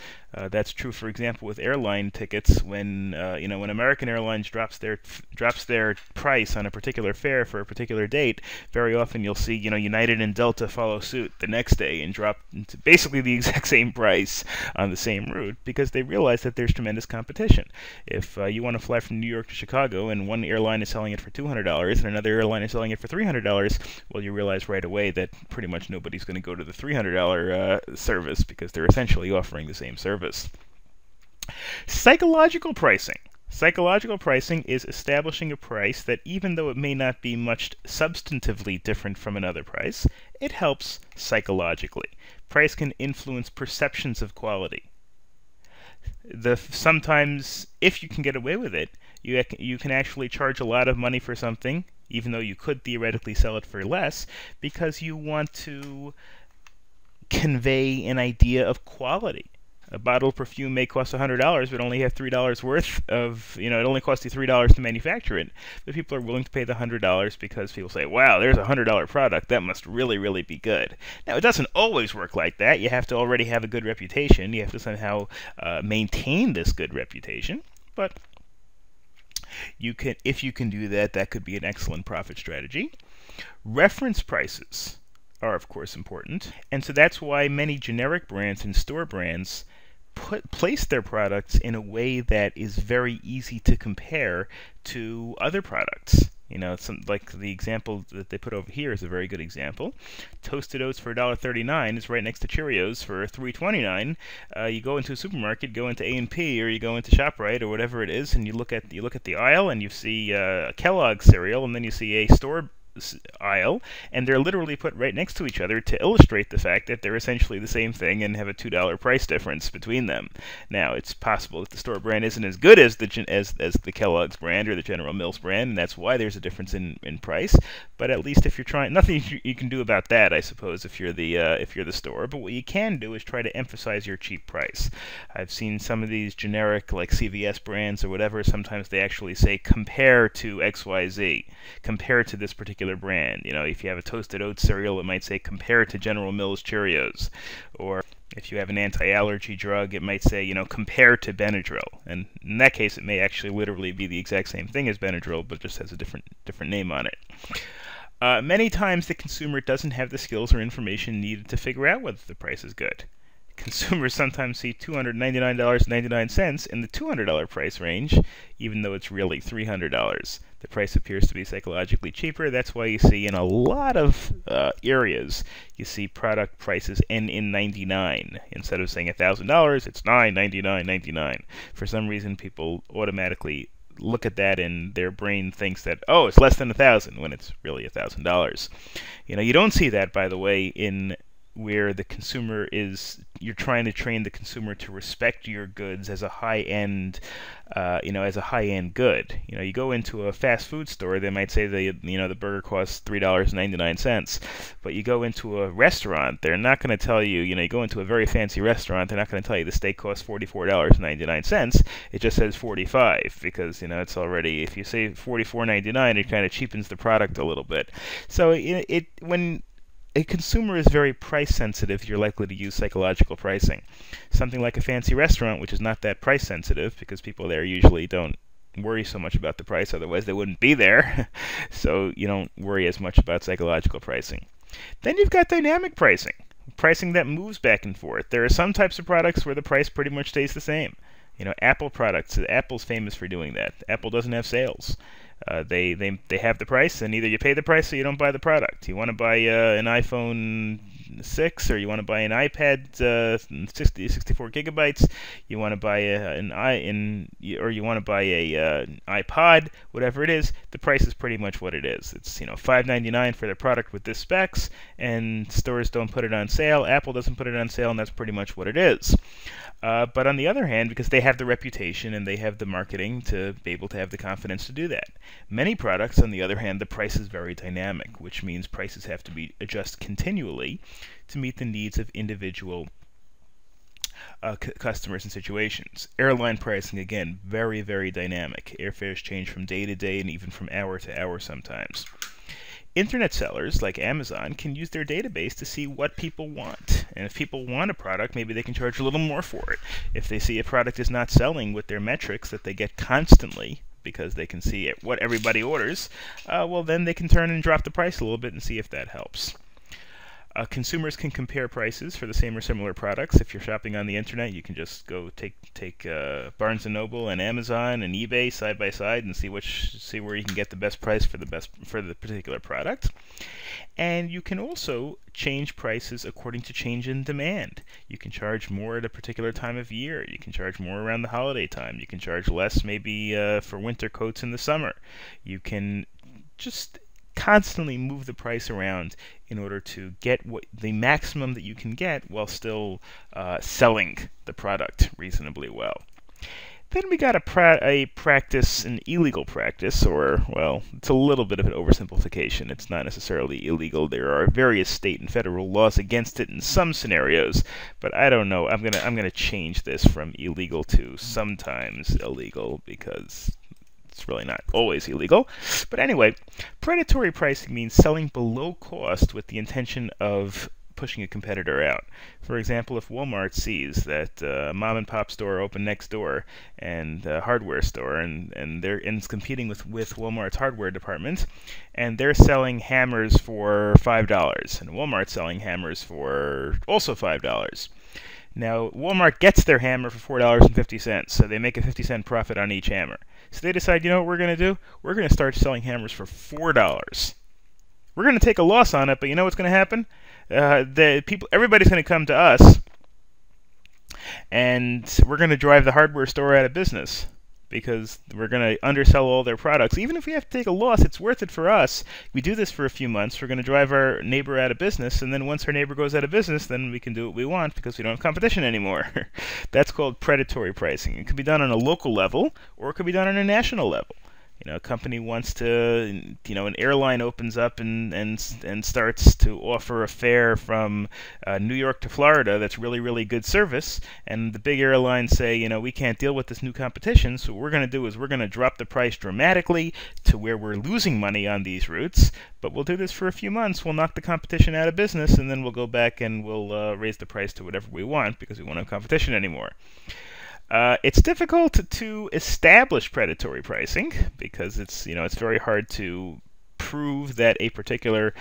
That's true, for example, with airline tickets. When when American Airlines drops their price on a particular fare for a particular date, very often you'll see United and Delta follow suit the next day and drop to basically the exact same price on the same route, because they realize that there's tremendous competition. If you want to fly from New York to Chicago and one airline is selling it for $200 and another airline is selling it for $300, well, you realize right away that pretty much nobody's going to go to the $300 service, because they're essentially offering the same service. Psychological pricing. Psychological pricing is establishing a price that, even though it may not be much substantively different from another price, it helps psychologically. Price can influence perceptions of quality. Sometimes, if you can get away with it, you can actually charge a lot of money for something, even though you could theoretically sell it for less, because you want to convey an idea of quality. A bottle of perfume may cost $100, but only have $3 worth of, it only costs you $3 to manufacture it. But people are willing to pay the $100 because people say, wow, there's a $100 product. That must really be good. Now, it doesn't always work like that. You have to already have a good reputation. You have to somehow maintain this good reputation. But if you can do that, that could be an excellent profit strategy. Reference prices are, of course, important. And so that's why many generic brands and store brands place their products in a way that is very easy to compare to other products. Like the example that they put over here is a very good example. Toasted Oats for $1.39 is right next to Cheerios for $3.29. You go into a supermarket, go into A&P, or you go into ShopRite or whatever it is, and you look at the aisle, and you see a Kellogg cereal, and then you see a store aisle, and they're literally put right next to each other to illustrate the fact that they're essentially the same thing and have a $2 price difference between them. Now, it's possible that the store brand isn't as good as the Kellogg's brand or the General Mills brand, and that's why there's a difference in price. But at least if you're trying, nothing you can do about that, I suppose, if you're the store. But what you can do is try to emphasize your cheap price. I've seen some of these generic, like CVS brands or whatever. Sometimes they actually say compare to XYZ, compare to this particular brand. If you have a Toasted Oats cereal, it might say compare to General Mills Cheerios. Or if you have an anti-allergy drug, it might say, compare to Benadryl. And in that case, it may actually literally be the exact same thing as Benadryl, but just has a different name on it. Many times the consumer doesn't have the skills or information needed to figure out whether the price is good. Consumers sometimes see $299.99 in the $200 price range, even though it's really $300. The price appears to be psychologically cheaper. That's why you see in a lot of areas, you see product prices end in 99. Instead of saying $1,000, it's $999.99. For some reason, people automatically look at that and their brain thinks that, oh, it's less than $1,000, when it's really $1,000. You don't see that, by the way, where the consumer is, you're trying to train the consumer to respect your goods as a high-end, as a high-end good. You go into a fast food store, they might say the burger costs $3.99, but you go into a restaurant, they're not going to tell you, you go into a very fancy restaurant, they're not going to tell you the steak costs $44.99. It just says 45 because it's already, if you say $44.99, it kind of cheapens the product a little bit. So when a consumer is very price sensitive, you're likely to use psychological pricing. Something like a fancy restaurant, which is not that price sensitive because people there usually don't worry so much about the price, otherwise they wouldn't be there. So you don't worry as much about psychological pricing. Then you've got dynamic pricing, pricing that moves back and forth. There are some types of products where the price pretty much stays the same. Apple products, Apple's famous for doing that. Apple doesn't have sales. They have the price, and either you pay the price or you don't buy the product. You want to buy an iPhone 6, or you want to buy an iPad 64 gigabytes. You want to buy or you want to buy an iPod, whatever it is. The price is pretty much what it is. It's $5.99 for their product with this specs, and stores don't put it on sale. Apple doesn't put it on sale, and that's pretty much what it is. But on the other hand, because they have the reputation and they have the marketing to be able to have the confidence to do that. Many products, on the other hand, the price is very dynamic, which means prices have to be adjusted continually to meet the needs of individual customers and situations. Airline pricing, again, very, very dynamic. Airfares change from day to day and even from hour to hour sometimes. Internet sellers like Amazon can use their database to see what people want. And if people want a product, maybe they can charge a little more for it. If they see a product is not selling with their metrics that they get constantly, because they can see what everybody orders, well, then they can turn and drop the price a little bit and see if that helps. Consumers can compare prices for the same or similar products. If you're shopping on the internet, you can just go take Barnes & Noble and Amazon and eBay side by side and see where you can get the best price for the particular product. And you can also change prices according to change in demand. You can charge more at a particular time of year. You can charge more around the holiday time. You can charge less maybe for winter coats in the summer. You can just constantly move the price around in order to get the maximum that you can get while still selling the product reasonably well. Then we got a practice, an illegal practice, or, well, it's a little bit of an oversimplification. It's not necessarily illegal. There are various state and federal laws against it in some scenarios, but I don't know. I'm gonna change this from illegal to sometimes illegal because it's really not always illegal. But anyway, predatory pricing means selling below cost with the intention of pushing a competitor out. For example, if Walmart sees that a mom and pop store open next door and a hardware store, and it's competing with Walmart's hardware department, and they're selling hammers for $5, and Walmart's selling hammers for also $5. Now, Walmart gets their hammer for $4.50, so they make a 50-cent profit on each hammer. So they decide, you know what we're going to do? We're going to start selling hammers for $4. We're going to take a loss on it, but you know what's going to happen? Everybody's going to come to us, and we're going to drive the hardware store out of business because we're going to undersell all their products. Even if we have to take a loss, it's worth it for us. We do this for a few months. We're going to drive our neighbor out of business, and then once our neighbor goes out of business, then we can do what we want because we don't have competition anymore. That's called predatory pricing. It could be done on a local level, or it could be done on a national level. A company wants to, an airline opens up and starts to offer a fare from New York to Florida that's really, really good service, and the big airlines say, we can't deal with this new competition, so what we're going to do is we're going to drop the price dramatically to where we're losing money on these routes, but we'll do this for a few months, we'll knock the competition out of business, and then we'll go back and we'll raise the price to whatever we want because we won't have competition anymore. It's difficult to establish predatory pricing because it's very hard to prove that a particular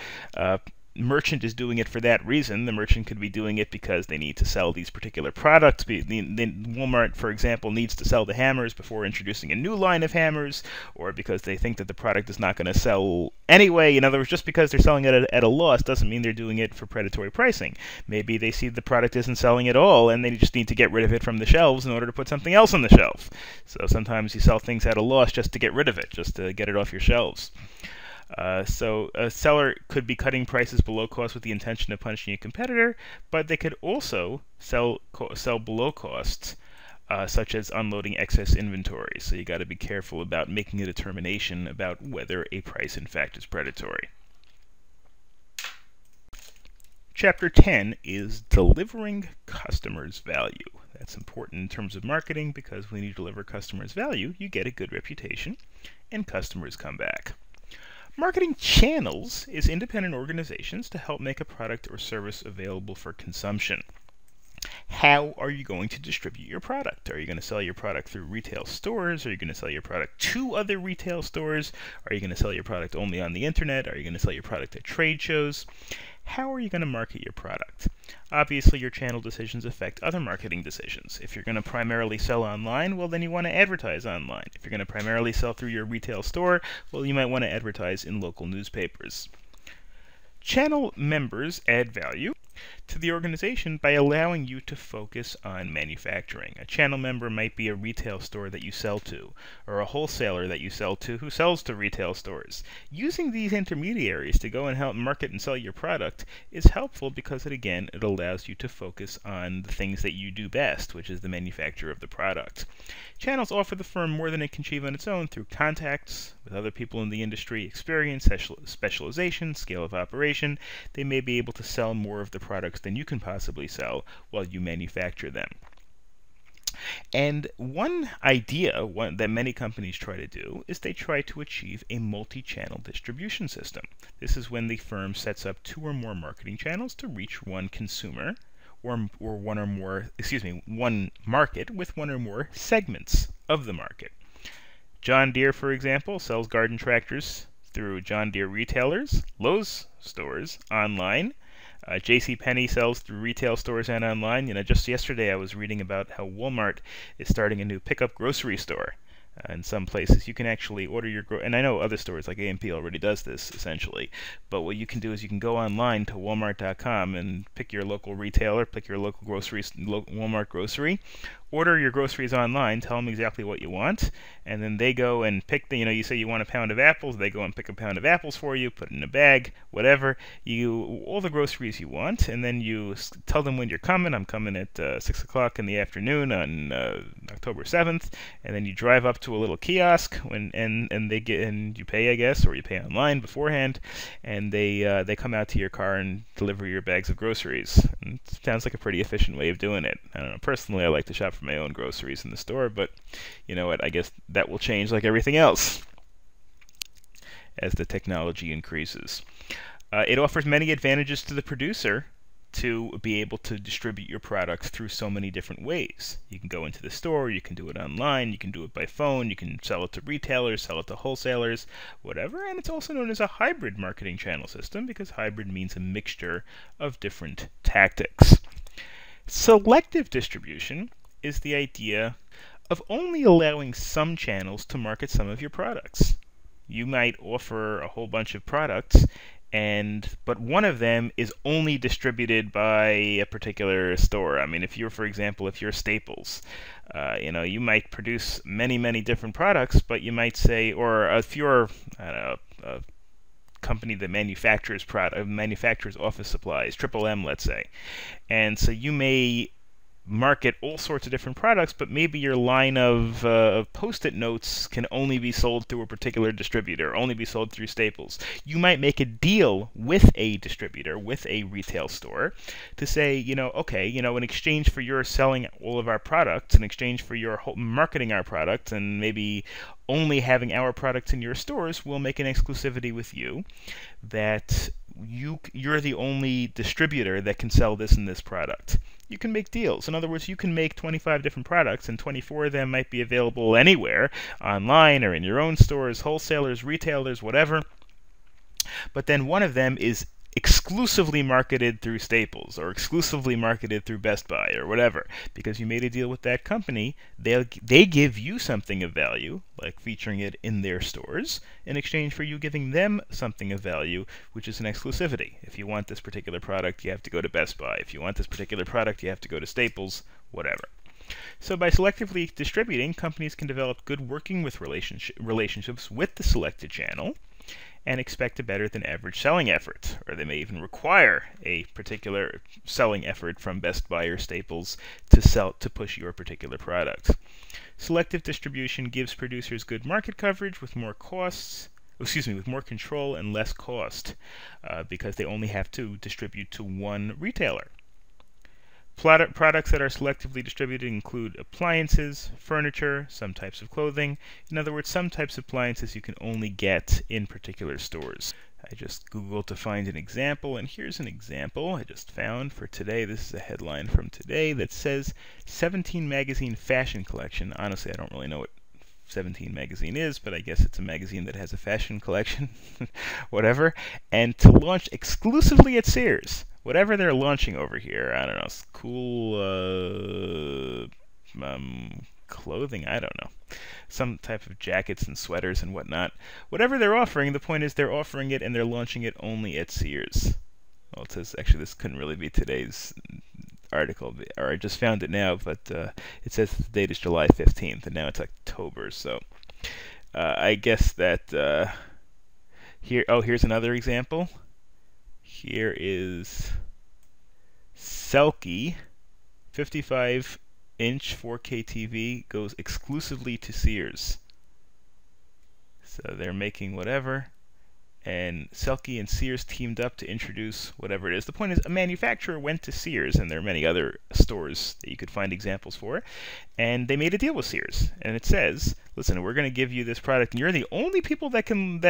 merchant is doing it for that reason. The merchant could be doing it because they need to sell these particular products. Walmart, for example, needs to sell the hammers before introducing a new line of hammers, or because they think that the product is not going to sell anyway. In other words, just because they're selling it at a loss doesn't mean they're doing it for predatory pricing. Maybe they see the product isn't selling at all, and they just need to get rid of it from the shelves in order to put something else on the shelf. So sometimes you sell things at a loss just to get rid of it, just to get it off your shelves. So a seller could be cutting prices below cost with the intention of punishing a competitor, but they could also sell below cost, such as unloading excess inventory. So you got to be careful about making a determination about whether a price in fact is predatory. Chapter 10 is delivering customers value. That's important in terms of marketing because when you deliver customers value, you get a good reputation and customers come back. Marketing channels is independent organizations to help make a product or service available for consumption. How are you going to distribute your product? Are you going to sell your product through retail stores? Are you going to sell your product to other retail stores? Are you going to sell your product only on the internet? Are you going to sell your product at trade shows? How are you going to market your product? Obviously, your channel decisions affect other marketing decisions. If you're going to primarily sell online, well, then you want to advertise online. If you're going to primarily sell through your retail store, well, you might want to advertise in local newspapers. Channel members add value to the organization by allowing you to focus on manufacturing. A channel member might be a retail store that you sell to, or a wholesaler that you sell to who sells to retail stores. Using these intermediaries to go and help market and sell your product is helpful because it allows you to focus on the things that you do best, which is the manufacture of the product. Channels offer the firm more than it can achieve on its own through contacts with other people in the industry, experience, specialization, scale of operation. They may be able to sell more of the products than you can possibly sell while you manufacture them. And one idea that many companies try to do is they try to achieve a multi-channel distribution system. This is when the firm sets up 2 or more marketing channels to reach one consumer, or one market with 1 or more segments of the market. John Deere, for example, sells garden tractors through John Deere retailers, Lowe's stores, online. JCPenney sells through retail stores and online. Just yesterday I was reading about how Walmart is starting a new pickup grocery store. In some places you can actually order your and I know other stores like A&P already does this essentially, but what you can do is you can go online to walmart.com and pick your local retailer, pick your local Walmart grocery, order your groceries online, tell them exactly what you want, and then they go and pick you say you want a pound of apples, they go and pick a pound of apples for you, put it in a bag, whatever, all the groceries you want, and then you tell them when you're coming. I'm coming at 6 o'clock in the afternoon on October 7th, and then you drive up to a little kiosk and you pay, I guess, or you pay online beforehand, and they come out to your car and deliver your bags of groceries. And it sounds like a pretty efficient way of doing it. I don't know, personally I like to shop for my own groceries in the store, but you know what, I guess that will change like everything else as the technology increases. It offers many advantages to the producer to be able to distribute your products through so many different ways. You can go into the store, you can do it online, you can do it by phone, you can sell it to retailers, sell it to wholesalers, whatever, and it's also known as a hybrid marketing channel system because hybrid means a mixture of different tactics. Selective distribution is the idea of only allowing some channels to market some of your products. You might offer a whole bunch of products, but one of them is only distributed by a particular store. I mean, for example, if you're Staples, you might produce many different products, but you might say, or if you're, I don't know, a company that manufactures office supplies, Triple M, let's say, and so you may market all sorts of different products, but maybe your line of Post-it notes can only be sold through a particular distributor, only be sold through Staples. You might make a deal with a distributor, with a retail store, to say, okay, in exchange for your selling all of our products, in exchange for your marketing our products, and maybe only having our products in your stores, we'll make an exclusivity with you that you're the only distributor that can sell this and this product. You can make deals. In other words, you can make 25 different products, and 24 of them might be available anywhere, online or in your own stores, wholesalers, retailers, whatever. But then one of them is exclusively marketed through Staples or exclusively marketed through Best Buy or whatever, because you made a deal with that company. They give you something of value, like featuring it in their stores, in exchange for you giving them something of value, which is an exclusivity. If you want this particular product, you have to go to Best Buy. If you want this particular product, you have to go to Staples, whatever. So by selectively distributing, companies can develop good working with relationships with the selected channel, and expect a better than average selling effort, or they may even require a particular selling effort from Best Buy or Staples to push your particular product. Selective distribution gives producers good market coverage with more control and less cost, because they only have to distribute to one retailer. Products that are selectively distributed include appliances, furniture, some types of clothing. In other words, some types of appliances you can only get in particular stores. I just Googled to find an example, and here's an example I just found for today. This is a headline from today that says 17 Magazine Fashion Collection. Honestly, I don't really know what 17 Magazine is, but I guess it's a magazine that has a fashion collection, whatever, and to launch exclusively at Sears. Whatever they're launching over here, I don't know, cool clothing, I don't know, some type of jackets and sweaters and whatnot. Whatever they're offering, the point is they're offering it and they're launching it only at Sears. Well, it says, actually, this couldn't really be today's article, or I just found it now, but it says the date is July 15th, and now it's October, so I guess that here's another example. Here is Selkie, 55-inch 4K TV, goes exclusively to Sears. So they're making whatever, and Selkie and Sears teamed up to introduce whatever it is. The point is, a manufacturer went to Sears, and there are many other stores that you could find examples for, and they made a deal with Sears. And it says, listen, we're going to give you this product, and you're the only people that can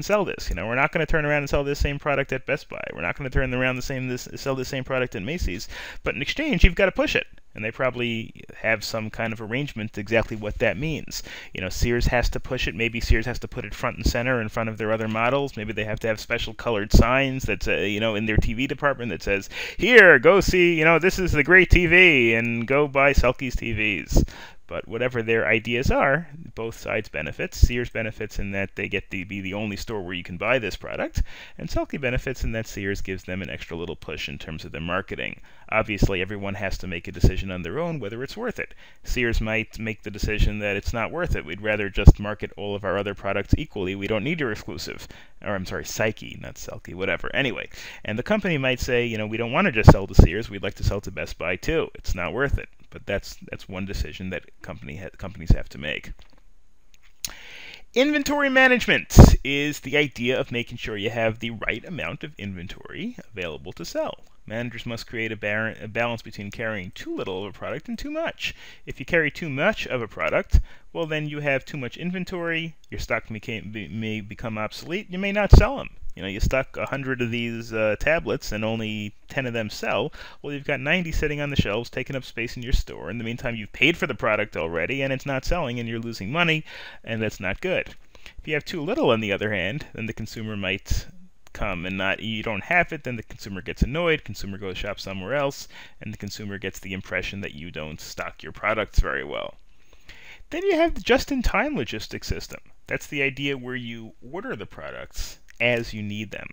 sell this. We're not going to turn around and sell this same product at Best Buy. We're not going to turn around sell this same product at Macy's. But in exchange, you've got to push it. And they probably have some kind of arrangement exactly what that means. Sears has to push it. Maybe Sears has to put it front and center in front of their other models. Maybe they have to have special colored signs that's in their TV department that says, "Here, go see, this is the great TV, and go buy Selkie's TVs." But whatever their ideas are, both sides benefit. Sears benefits in that they get to be the only store where you can buy this product, and Selkie benefits in that Sears gives them an extra little push in terms of their marketing. Obviously, everyone has to make a decision on their own whether it's worth it. Sears might make the decision that it's not worth it. We'd rather just market all of our other products equally. We don't need your exclusive. Or, I'm sorry, Psyche, not Selkie, whatever. Anyway, and the company might say, we don't want to just sell to Sears. We'd like to sell to Best Buy, too. It's not worth it. But that's one decision that companies have to make. Inventory management is the idea of making sure you have the right amount of inventory available to sell. Managers must create a balance between carrying too little of a product and too much. If you carry too much of a product, well, then you have too much inventory, your stock may become obsolete, you may not sell them. You stock 100 of these tablets and only 10 of them sell. Well, you've got 90 sitting on the shelves taking up space in your store. In the meantime, you've paid for the product already and it's not selling and you're losing money, and that's not good. If you have too little, on the other hand, then the consumer might come and you don't have it, then the consumer gets annoyed, consumer goes shop somewhere else, and the consumer gets the impression that you don't stock your products very well. Then you have the just-in-time logistics system. That's the idea where you order the products as you need them.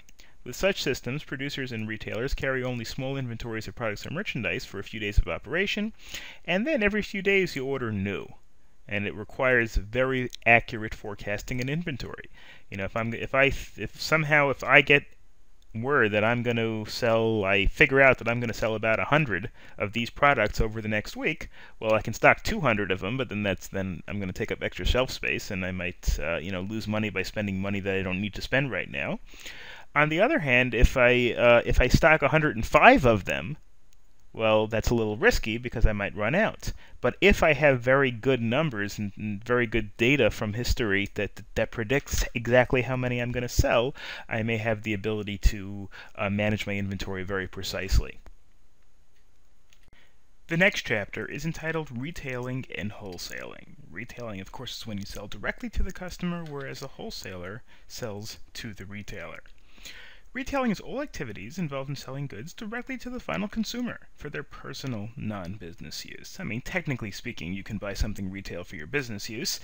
With such systems, producers and retailers carry only small inventories of products or merchandise for a few days of operation, and then every few days you order new. And it requires very accurate forecasting and inventory. If somehow I get word that I figure out that I'm going to sell about 100 of these products over the next week, well, I can stock 200 of them, but then I'm going to take up extra shelf space, and I might lose money by spending money that I don't need to spend right now. On the other hand, if I stock 105 of them, well, that's a little risky because I might run out. But if I have very good numbers and very good data from history that predicts exactly how many I'm going to sell, I may have the ability to manage my inventory very precisely. The next chapter is entitled Retailing and Wholesaling. Retailing, of course, is when you sell directly to the customer, whereas a wholesaler sells to the retailer. Retailing is all activities involved in selling goods directly to the final consumer for their personal, non-business use. I mean, technically speaking, you can buy something retail for your business use.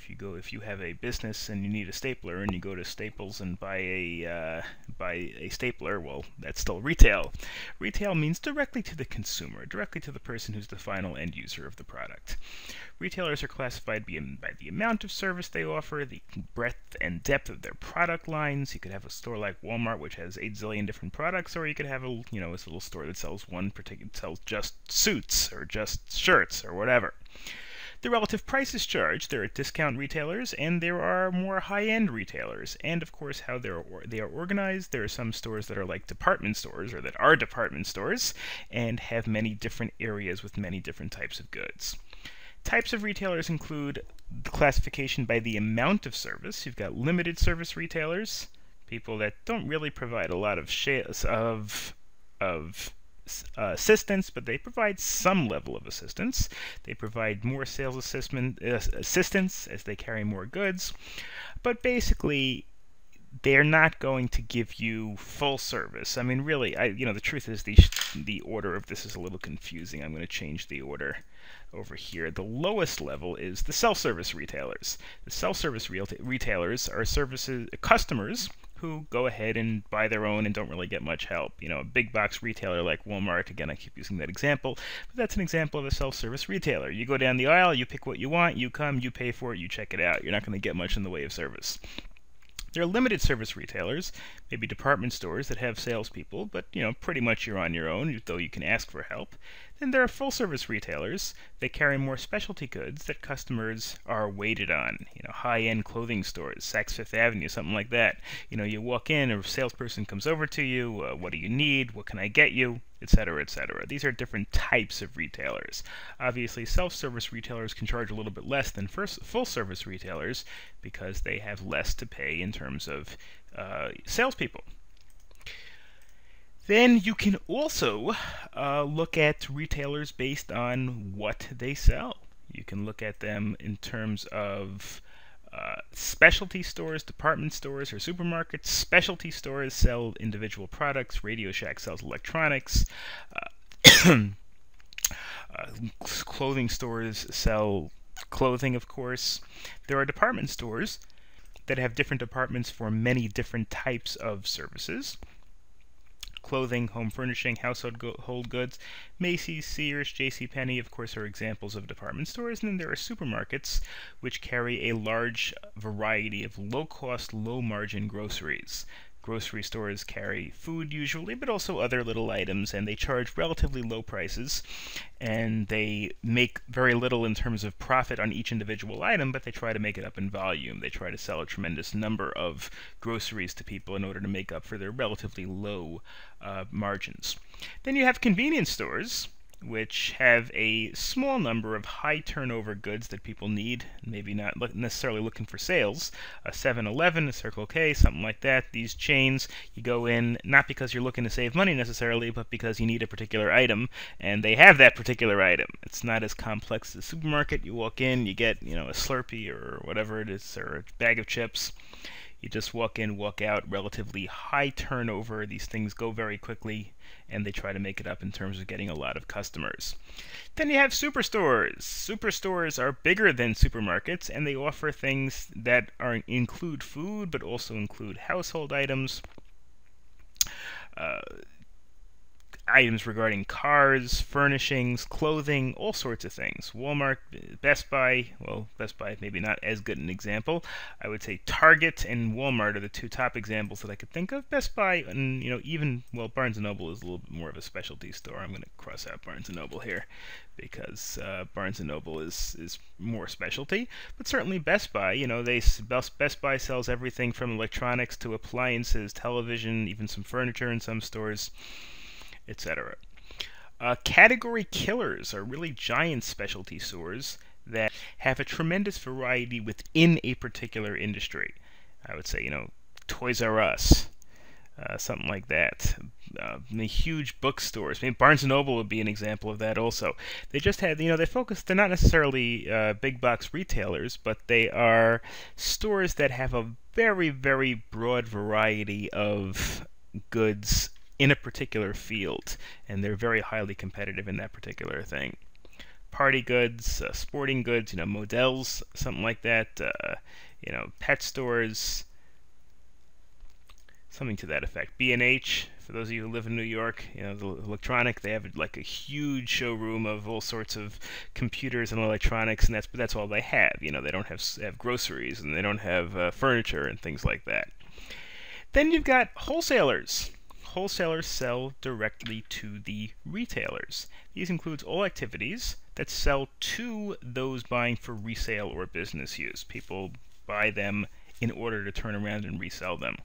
If you have a business and you need a stapler and you go to Staples and buy a stapler, well, that's still retail. Retail means directly to the consumer, directly to the person who's the final end user of the product. Retailers are classified by the amount of service they offer, the breadth and depth of their product lines. You could have a store like Walmart, which has 8 zillion different products, or you could have a little store that sells sells just suits or just shirts or whatever. The relative prices charged. There are discount retailers, and there are more high-end retailers. And, of course, how they are organized. There are some stores that are like department stores, or that are department stores, and have many different areas with many different types of goods. Types of retailers include the classification by the amount of service. You've got limited service retailers, people that don't really provide a lot of assistance, but they provide some level of assistance. They provide more sales assistance as they carry more goods, but basically they're not going to give you full service. I mean, really, the truth is the order of this is a little confusing. I'm going to change the order over here. The lowest level is the self-service retailers. The self-service retailers are customers who go ahead and buy their own and don't really get much help. A big box retailer like Walmart, again, I keep using that example, but that's an example of a self-service retailer. You go down the aisle, you pick what you want, you come, you pay for it, you check it out. You're not going to get much in the way of service. There are limited service retailers, maybe department stores that have salespeople, but pretty much you're on your own, though you can ask for help. Then there are full-service retailers that carry more specialty goods that customers are weighted on. High-end clothing stores, Saks Fifth Avenue, something like that. You walk in, a salesperson comes over to you, what do you need, what can I get you, etc., etc. These are different types of retailers. Obviously, self-service retailers can charge a little bit less than full-service retailers because they have less to pay in terms of salespeople. Then you can also look at retailers based on what they sell. You can look at them in terms of specialty stores, department stores, or supermarkets. Specialty stores sell individual products. Radio Shack sells electronics. Clothing stores sell clothing, of course. There are department stores that have different departments for many different types of services. Clothing, home furnishing, household goods. Macy's, Sears, JCPenney, of course, are examples of department stores. And then there are supermarkets, which carry a large variety of low-cost, low-margin groceries. Grocery stores carry food usually, but also other little items, and they charge relatively low prices, and they make very little in terms of profit on each individual item, but they try to make it up in volume. They try to sell a tremendous number of groceries to people in order to make up for their relatively low margins. Then you have convenience stores, which have a small number of high turnover goods that people need, maybe not necessarily looking for sales. A 7-Eleven, a Circle K, something like that. These chains, you go in not because you're looking to save money necessarily, but because you need a particular item, and they have that particular item. It's not as complex as a supermarket. You walk in, you get, a Slurpee or whatever it is, or a bag of chips. You just walk in, walk out, relatively high turnover. These things go very quickly, and they try to make it up in terms of getting a lot of customers. Then you have superstores. Superstores are bigger than supermarkets, and they offer things that include food, but also include household items, items regarding cars, furnishings, clothing, all sorts of things. Walmart, Best Buy, well, Best Buy maybe not as good an example. I would say Target and Walmart are the two top examples that I could think of. Best Buy and, Barnes & Noble is a little bit more of a specialty store. I'm going to cross out Barnes & Noble here because Barnes & Noble is more specialty. But certainly Best Buy, Best Buy sells everything from electronics to appliances, television, even some furniture in some stores, etc. Category killers are really giant specialty stores that have a tremendous variety within a particular industry. I would say, Toys R Us, something like that. The huge bookstores. Barnes & Noble would be an example of that also. They just had, they're not necessarily big box retailers, but they are stores that have a very, very broad variety of goods in a particular field, and they're very highly competitive in that particular thing. party goods, sporting goods, models, something like that, pet stores, something to that effect. B&H, for those of you who live in New York, the electronic, they have like a huge showroom of all sorts of computers and electronics, and that's all they have. They don't have groceries, and they don't have furniture and things like that. Then you've got wholesalers. Wholesalers sell directly to the retailers. These includes all activities that sell to those buying for resale or business use. People buy them in order to turn around and resell them.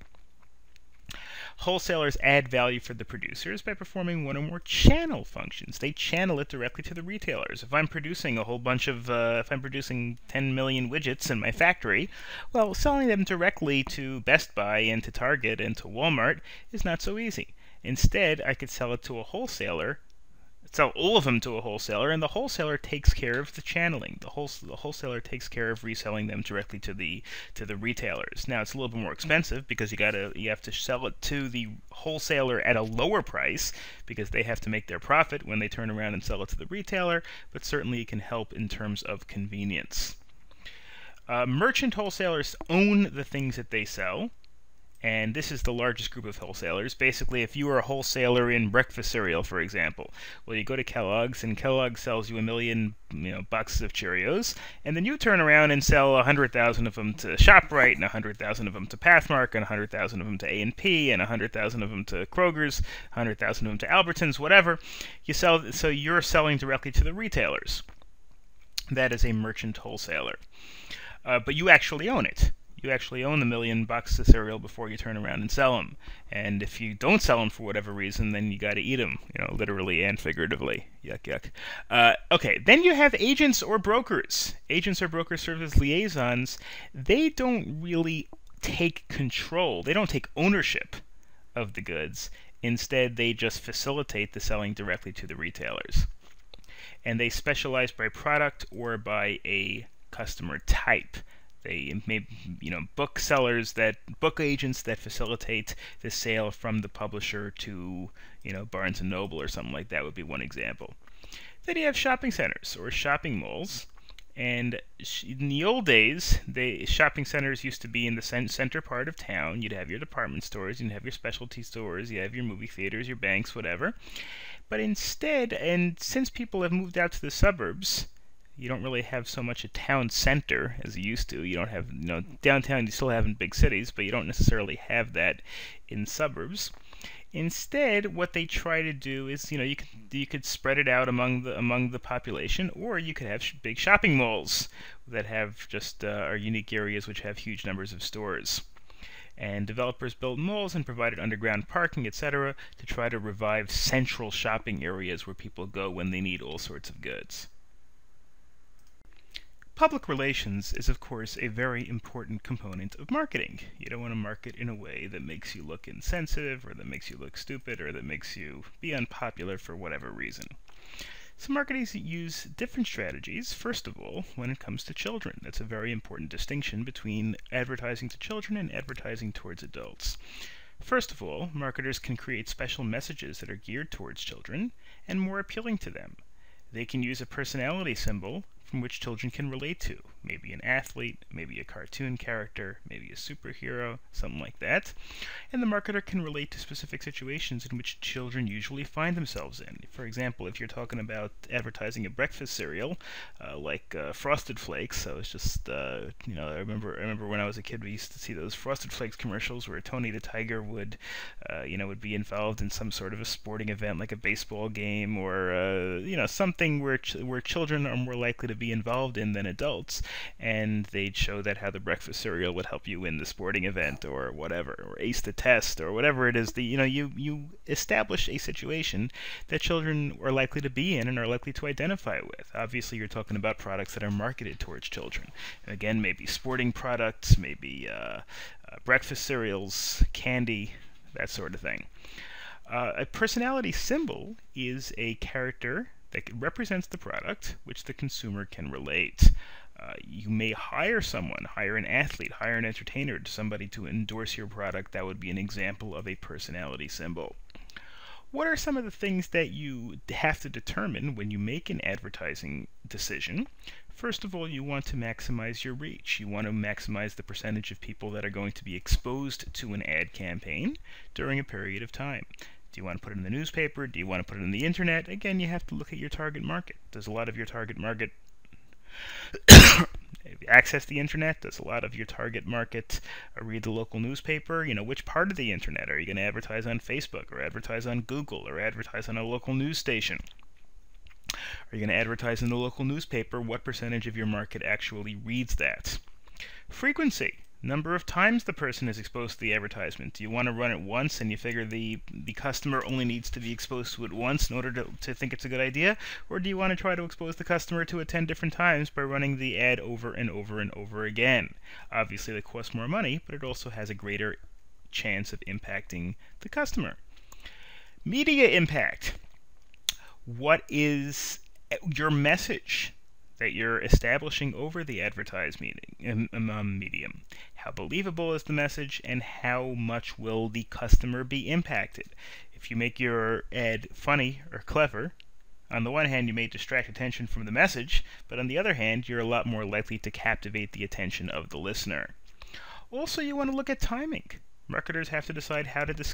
Wholesalers add value for the producers by performing one or more channel functions. They channel it directly to the retailers. If I'm producing a whole bunch of, if I'm producing 10 million widgets in my factory, well, selling them directly to Best Buy and to Target and to Walmart is not so easy. Instead, I could sell it to a wholesaler, sell all of them to a wholesaler, and the wholesaler takes care of the channeling. The wholesaler takes care of reselling them directly to the retailers. Now it's a little bit more expensive because you have to sell it to the wholesaler at a lower price because they have to make their profit when they turn around and sell it to the retailer, but certainly it can help in terms of convenience. Merchant wholesalers own the things that they sell. And this is the largest group of wholesalers. Basically, if you are a wholesaler in breakfast cereal, for example, well, you go to Kellogg's, and Kellogg sells you 1 million, boxes of Cheerios, and then you turn around and sell 100,000 of them to ShopRite, and 100,000 of them to Pathmark, and 100,000 of them to A&P, and 100,000 of them to Kroger's, 100,000 of them to Albertsons, whatever. So you're selling directly to the retailers. That is a merchant wholesaler. But you actually own it. You actually own the 1 million boxes of cereal before you turn around and sell them. And if you don't sell them for whatever reason, then you got to eat them, literally and figuratively. Yuck, yuck. Okay, then you have agents or brokers. Agents or brokers serve as liaisons. They don't really take control. They don't take ownership of the goods. Instead, they just facilitate the selling directly to the retailers. And they specialize by product or by a customer type. They may, book agents that facilitate the sale from the publisher to, Barnes & Noble or something like that would be one example. Then you have shopping centers or shopping malls. And in the old days, shopping centers used to be in the center part of town. You'd have your department stores, you'd have your specialty stores, you'd have your movie theaters, your banks, whatever. But instead, and since people have moved out to the suburbs, you don't really have so much a town center as you used to. You don't have, downtown you still have in big cities, but you don't necessarily have that in suburbs. Instead, what they try to do is, you could spread it out among the population, or you could have big shopping malls that have just are unique areas which have huge numbers of stores. And developers built malls and provided underground parking, etc., to try to revive central shopping areas where people go when they need all sorts of goods. Public relations is, of course, a very important component of marketing. You don't want to market in a way that makes you look insensitive, or that makes you look stupid, or that makes you be unpopular for whatever reason. So marketers use different strategies, first of all, when it comes to children. That's a very important distinction between advertising to children and advertising towards adults. First of all, marketers can create special messages that are geared towards children and more appealing to them. They can use a personality symbol from which children can relate to. Maybe an athlete, maybe a cartoon character, maybe a superhero, something like that. And the marketer can relate to specific situations in which children usually find themselves in. For example, if you're talking about advertising a breakfast cereal, like Frosted Flakes, so it's just, I remember when I was a kid, we used to see those Frosted Flakes commercials where Tony the Tiger would be involved in some sort of a sporting event, like a baseball game, or something where children are more likely to be involved in than adults, and they'd show that how the breakfast cereal would help you win the sporting event or whatever, or ace the test or whatever it is that you establish a situation that children are likely to be in and are likely to identify with. Obviously, you're talking about products that are marketed towards children. And again, maybe sporting products, maybe breakfast cereals, candy, that sort of thing. A personality symbol is a character that represents the product which the consumer can relate. You may hire an athlete, hire an entertainer, somebody to endorse your product. That would be an example of a personality symbol. What are some of the things that you have to determine when you make an advertising decision? First of all, you want to maximize your reach. You want to maximize the percentage of people that are going to be exposed to an ad campaign during a period of time. Do you want to put it in the newspaper? Do you want to put it on the internet? Again, you have to look at your target market. Does a lot of your target market access the internet? Does a lot of your target market read the local newspaper? You know, which part of the internet? Are you going to advertise on Facebook, or advertise on Google, or advertise on a local news station? Are you going to advertise in the local newspaper? What percentage of your market actually reads that? Frequency. Number of times the person is exposed to the advertisement. Do you want to run it once and you figure the customer only needs to be exposed to it once in order to think it's a good idea? Or do you want to try to expose the customer to it 10 different times by running the ad over and over and over again? Obviously, that costs more money, but it also has a greater chance of impacting the customer. Media impact. What is your message that you're establishing over the advertised medium? How believable is the message, and how much will the customer be impacted? If you make your ad funny or clever, on the one hand you may distract attention from the message, but on the other hand you're a lot more likely to captivate the attention of the listener. Also, you want to look at timing. Marketers have to decide how to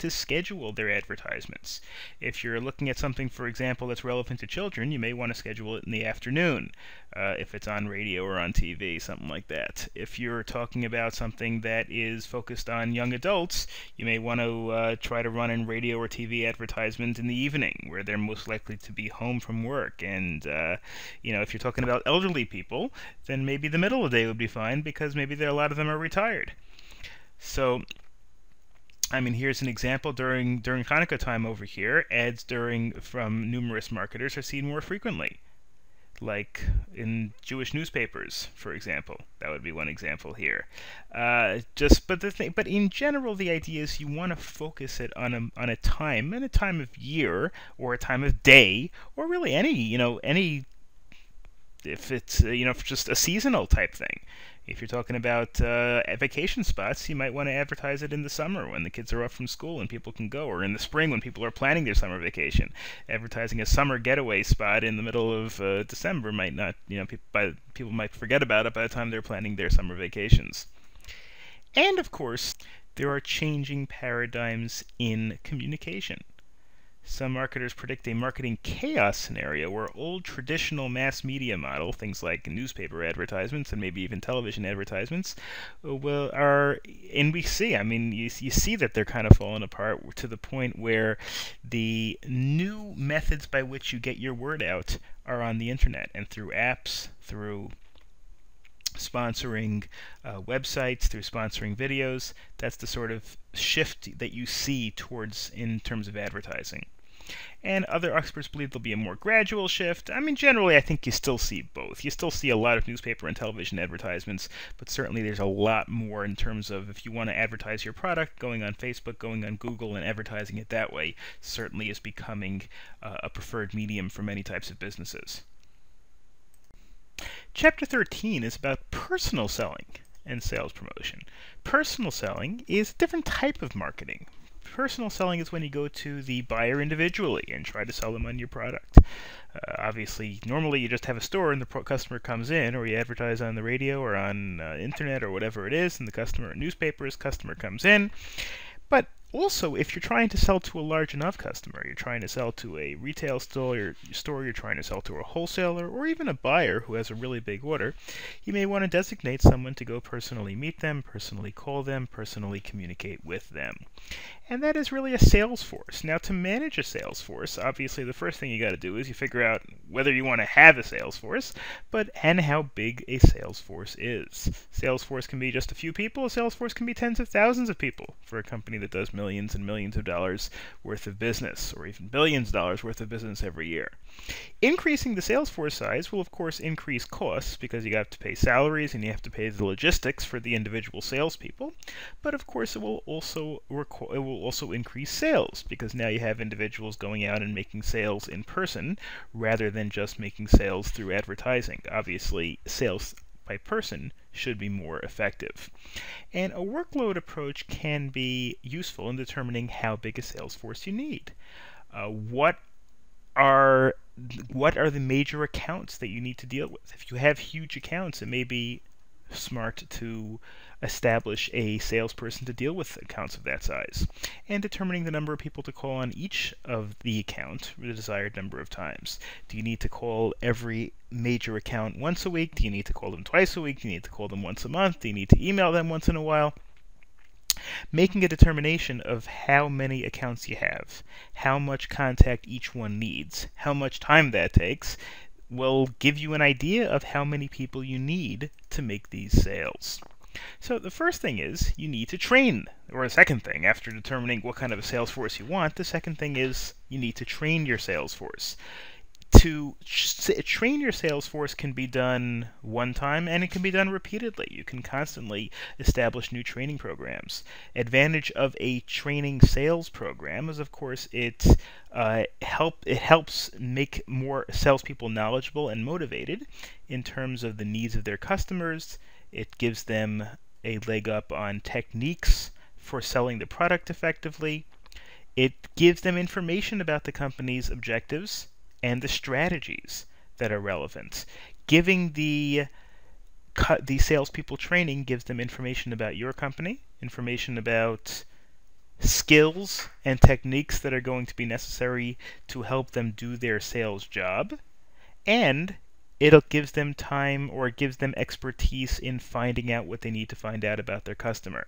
schedule their advertisements. If you're looking at something, for example, that's relevant to children, you may want to schedule it in the afternoon, if it's on radio or on TV, something like that. If you're talking about something that is focused on young adults, you may want to try to run in radio or TV advertisement in the evening, where they're most likely to be home from work. And if you're talking about elderly people, then maybe the middle of the day would be fine, because maybe a lot of them are retired. So, I mean, here's an example. During Hanukkah time over here, ads from numerous marketers are seen more frequently, like in Jewish newspapers, for example. That would be one example here. But in general, the idea is you want to focus it on a time, and a time of year, or a time of day, or really any if it's just a seasonal type thing. If you're talking about vacation spots, you might want to advertise it in the summer when the kids are off from school and people can go, or in the spring when people are planning their summer vacation. Advertising a summer getaway spot in the middle of December might not, people might forget about it by the time they're planning their summer vacations. And of course, there are changing paradigms in communication. Some marketers predict a marketing chaos scenario where old traditional mass media model, things like newspaper advertisements and maybe even television advertisements, and we see, you see that they're kind of falling apart to the point where the new methods by which you get your word out are on the internet and through apps, through sponsoring websites, through sponsoring videos. That's the sort of shift that you see towards in terms of advertising. And other experts believe there'll be a more gradual shift. Generally, I think you still see both. You still see a lot of newspaper and television advertisements, but certainly there's a lot more in terms of if you want to advertise your product, going on Facebook, going on Google, and advertising it that way certainly is becoming a preferred medium for many types of businesses. Chapter 13 is about personal selling and sales promotion. Personal selling is a different type of marketing. Personal selling is when you go to the buyer individually and try to sell them on your product. Obviously, normally you just have a store and the customer comes in, or you advertise on the radio or on internet or whatever it is, and the customer, newspapers, customer comes in. But also, if you're trying to sell to a large enough customer, you're trying to sell to a retail store, you're trying to sell to a wholesaler, or even a buyer who has a really big order, you may want to designate someone to go personally meet them, personally call them, personally communicate with them. And that is really a sales force. Now, to manage a sales force, obviously the first thing you got to do is you figure out whether you want to have a sales force, and how big a sales force is. Sales force can be just a few people. A sales force can be tens of thousands of people for a company that does millions and millions of dollars worth of business, or even billions of dollars worth of business every year. Increasing the sales force size will, of course, increase costs because you have to pay salaries and you have to pay the logistics for the individual salespeople. But of course, it will also increase sales because now you have individuals going out and making sales in person rather than just making sales through advertising. Obviously, sales by person should be more effective. And a workload approach can be useful in determining how big a sales force you need. What are the major accounts that you need to deal with? If you have huge accounts, it may be smart to establish a salesperson to deal with accounts of that size, and determining the number of people to call on each of the account the desired number of times. Do you need to call every major account once a week? Do you need to call them twice a week? Do you need to call them once a month? Do you need to email them once in a while? Making a determination of how many accounts you have, how much contact each one needs, how much time that takes, will give you an idea of how many people you need to make these sales. So the first thing is you need to train, or the second thing, after determining what kind of a sales force you want, the second thing is you need to train your sales force. To train your sales force can be done one time, and it can be done repeatedly. You can constantly establish new training programs. Advantage of a training sales program is, of course, it helps make more salespeople knowledgeable and motivated in terms of the needs of their customers. It gives them a leg up on techniques for selling the product effectively. It gives them information about the company's objectives and the strategies that are relevant. Giving the salespeople training gives them information about your company, information about skills and techniques that are going to be necessary to help them do their sales job, and it gives them time, or it gives them expertise in finding out what they need to find out about their customer.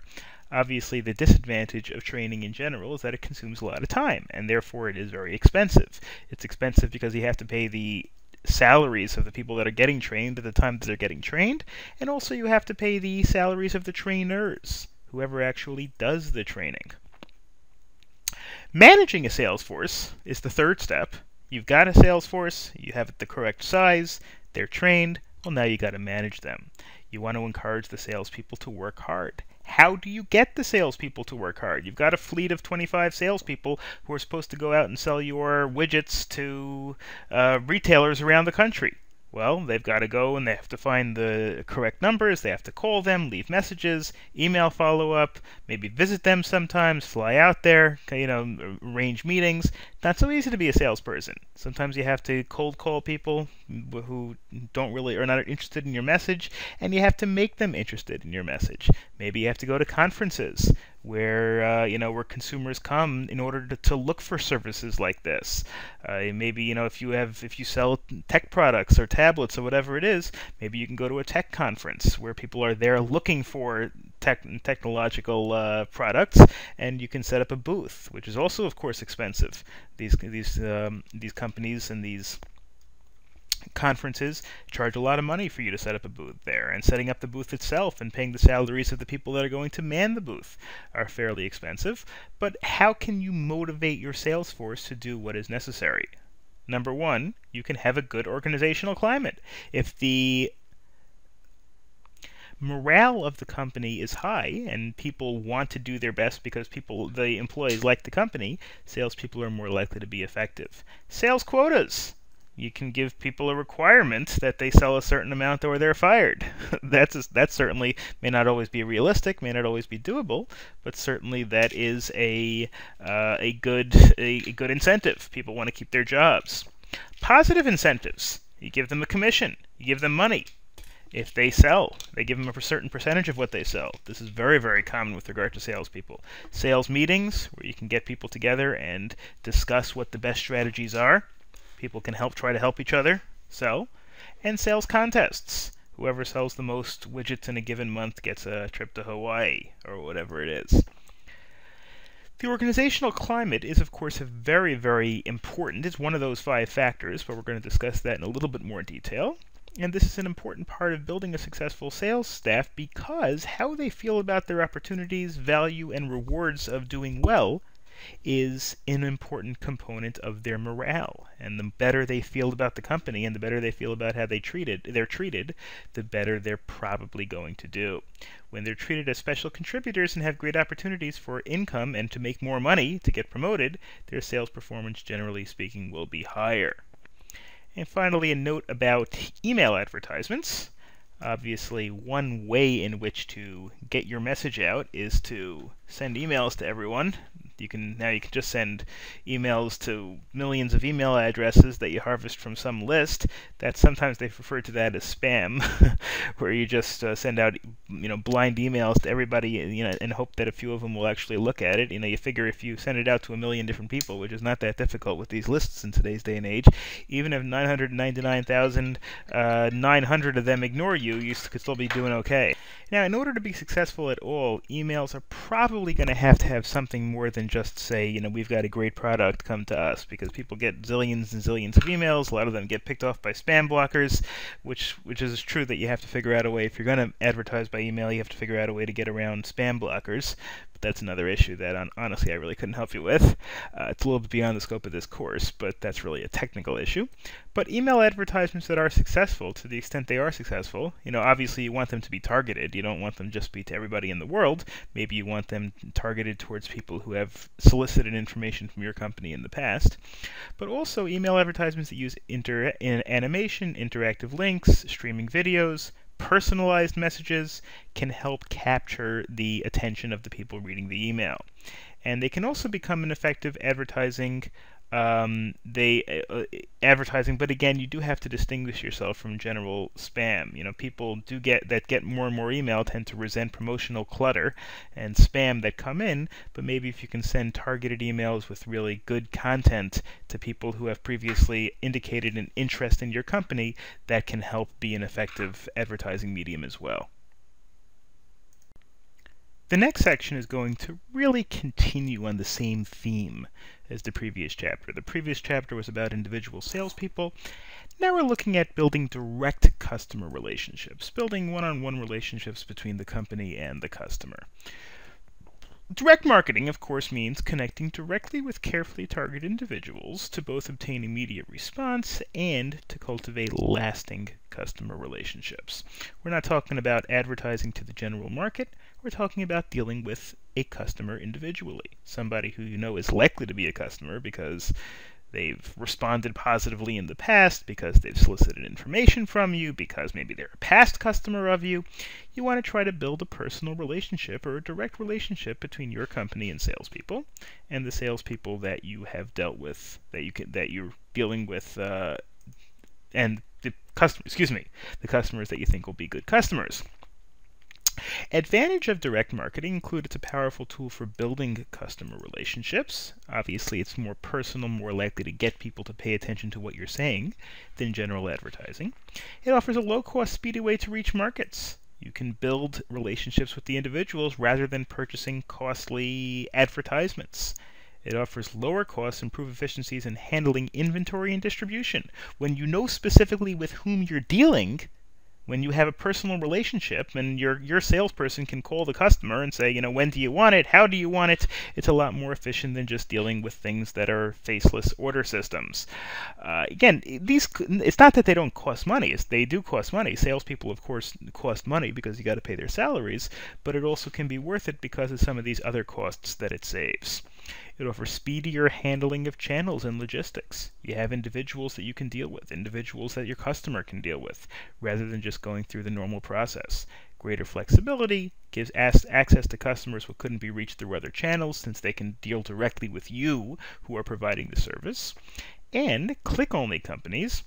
Obviously, the disadvantage of training in general is that it consumes a lot of time, and therefore it is very expensive. It's expensive because you have to pay the salaries of the people that are getting trained at the time that they're getting trained, and also you have to pay the salaries of the trainers, whoever actually does the training. Managing a sales force is the third step. You've got a sales force, you have it the correct size, they're trained, well, now you got to manage them. You want to encourage the salespeople to work hard. How do you get the salespeople to work hard? You've got a fleet of 25 salespeople who are supposed to go out and sell your widgets to retailers around the country. Well, they've got to go and they have to find the correct numbers, they have to call them, leave messages, email follow-up, maybe visit them sometimes, fly out there, arrange meetings. Not so easy to be a salesperson. Sometimes you have to cold call people who are not interested in your message, and you have to make them interested in your message. Maybe you have to go to conferences where where consumers come in order to look for services like this. Maybe if you sell tech products or tablets or whatever it is, maybe you can go to a tech conference where people are there looking for technological products, and you can set up a booth, which is also, of course, expensive. These companies and these conferences charge a lot of money for you to set up a booth there, and setting up the booth itself and paying the salaries of the people that are going to man the booth are fairly expensive. But how can you motivate your sales force to do what is necessary? Number one, you can have a good organizational climate. If the morale of the company is high and people want to do their best because the employees like the company, salespeople are more likely to be effective. Sales quotas. You can give people a requirement that they sell a certain amount or they're fired. That certainly may not always be realistic, may not always be doable, but certainly that is a good incentive. People want to keep their jobs. Positive incentives. You give them a commission. You give them money. If they sell, they give them a certain percentage of what they sell. This is very, very common with regard to salespeople. Sales meetings, where you can get people together and discuss what the best strategies are. People can try to help each other sell. And sales contests. Whoever sells the most widgets in a given month gets a trip to Hawaii, or whatever it is. The organizational climate is, of course, very, very important. It's one of those 5 factors, but we're going to discuss that in a little bit more detail. And this is an important part of building a successful sales staff, because how they feel about their opportunities, value, and rewards of doing well is an important component of their morale. And the better they feel about the company and the better they feel about how they're treated, the better they're probably going to do. When they're treated as special contributors and have great opportunities for income and to make more money to get promoted, their sales performance, generally speaking, will be higher. And finally, a note about email advertisements. Obviously, one way in which to get your message out is to send emails to everyone. You can just send emails to millions of email addresses that you harvest from some list. That sometimes they refer to that as spam, where you just send out blind emails to everybody, and hope that a few of them will actually look at it. You figure if you send it out to 1 million different people, which is not that difficult with these lists in today's day and age, even if 999,900 of them ignore you, you could still be doing okay. Now, in order to be successful at all, emails are probably going to have something more than just say, we've got a great product, come to us, because people get zillions and zillions of emails. A lot of them get picked off by spam blockers, which is true that you have to figure out a way. If you're going to advertise by email, you have to figure out a way to get around spam blockers. But that's another issue that, honestly, I really couldn't help you with. It's a little bit beyond the scope of this course, but that's really a technical issue. But email advertisements that are successful, to the extent they are successful, obviously you want them to be targeted. You don't want them just be to everybody in the world. Maybe you want them targeted towards people who have solicited information from your company in the past. But also email advertisements that use animation, interactive links, streaming videos, personalized messages can help capture the attention of the people reading the email. And they can also become an effective advertising, but again, you do have to distinguish yourself from general spam. People that get more and more email tend to resent promotional clutter and spam that come in, but maybe if you can send targeted emails with really good content to people who have previously indicated an interest in your company, that can help be an effective advertising medium as well. The next section is going to really continue on the same theme as the previous chapter. The previous chapter was about individual salespeople. Now we're looking at building direct customer relationships, building one-on-one relationships between the company and the customer. Direct marketing, of course, means connecting directly with carefully targeted individuals to both obtain immediate response and to cultivate lasting customer relationships. We're not talking about advertising to the general market. We're talking about dealing with a customer individually, somebody who is likely to be a customer because they've responded positively in the past, because they've solicited information from you, because maybe they're a past customer of you. You want to try to build a personal relationship or a direct relationship between your company and salespeople, and the salespeople that you have dealt with, that you're dealing with, and the customers that you think will be good customers. Advantage of direct marketing include it's a powerful tool for building customer relationships. Obviously, it's more personal, more likely to get people to pay attention to what you're saying than general advertising. It offers a low-cost, speedy way to reach markets. You can build relationships with the individuals rather than purchasing costly advertisements. It offers lower costs, improved efficiencies in handling inventory and distribution. When you know specifically with whom you're dealing, when you have a personal relationship and your salesperson can call the customer and say, when do you want it? How do you want it? It's a lot more efficient than just dealing with things that are faceless order systems. Again, it's not that they don't cost money. They do cost money. Salespeople, of course, cost money because you got to pay their salaries, but it also can be worth it because of some of these other costs that it saves. It offers speedier handling of channels and logistics. You have individuals that you can deal with, individuals that your customer can deal with, rather than just going through the normal process. Greater flexibility gives access to customers who couldn't be reached through other channels, since they can deal directly with you who are providing the service. And click-only companies,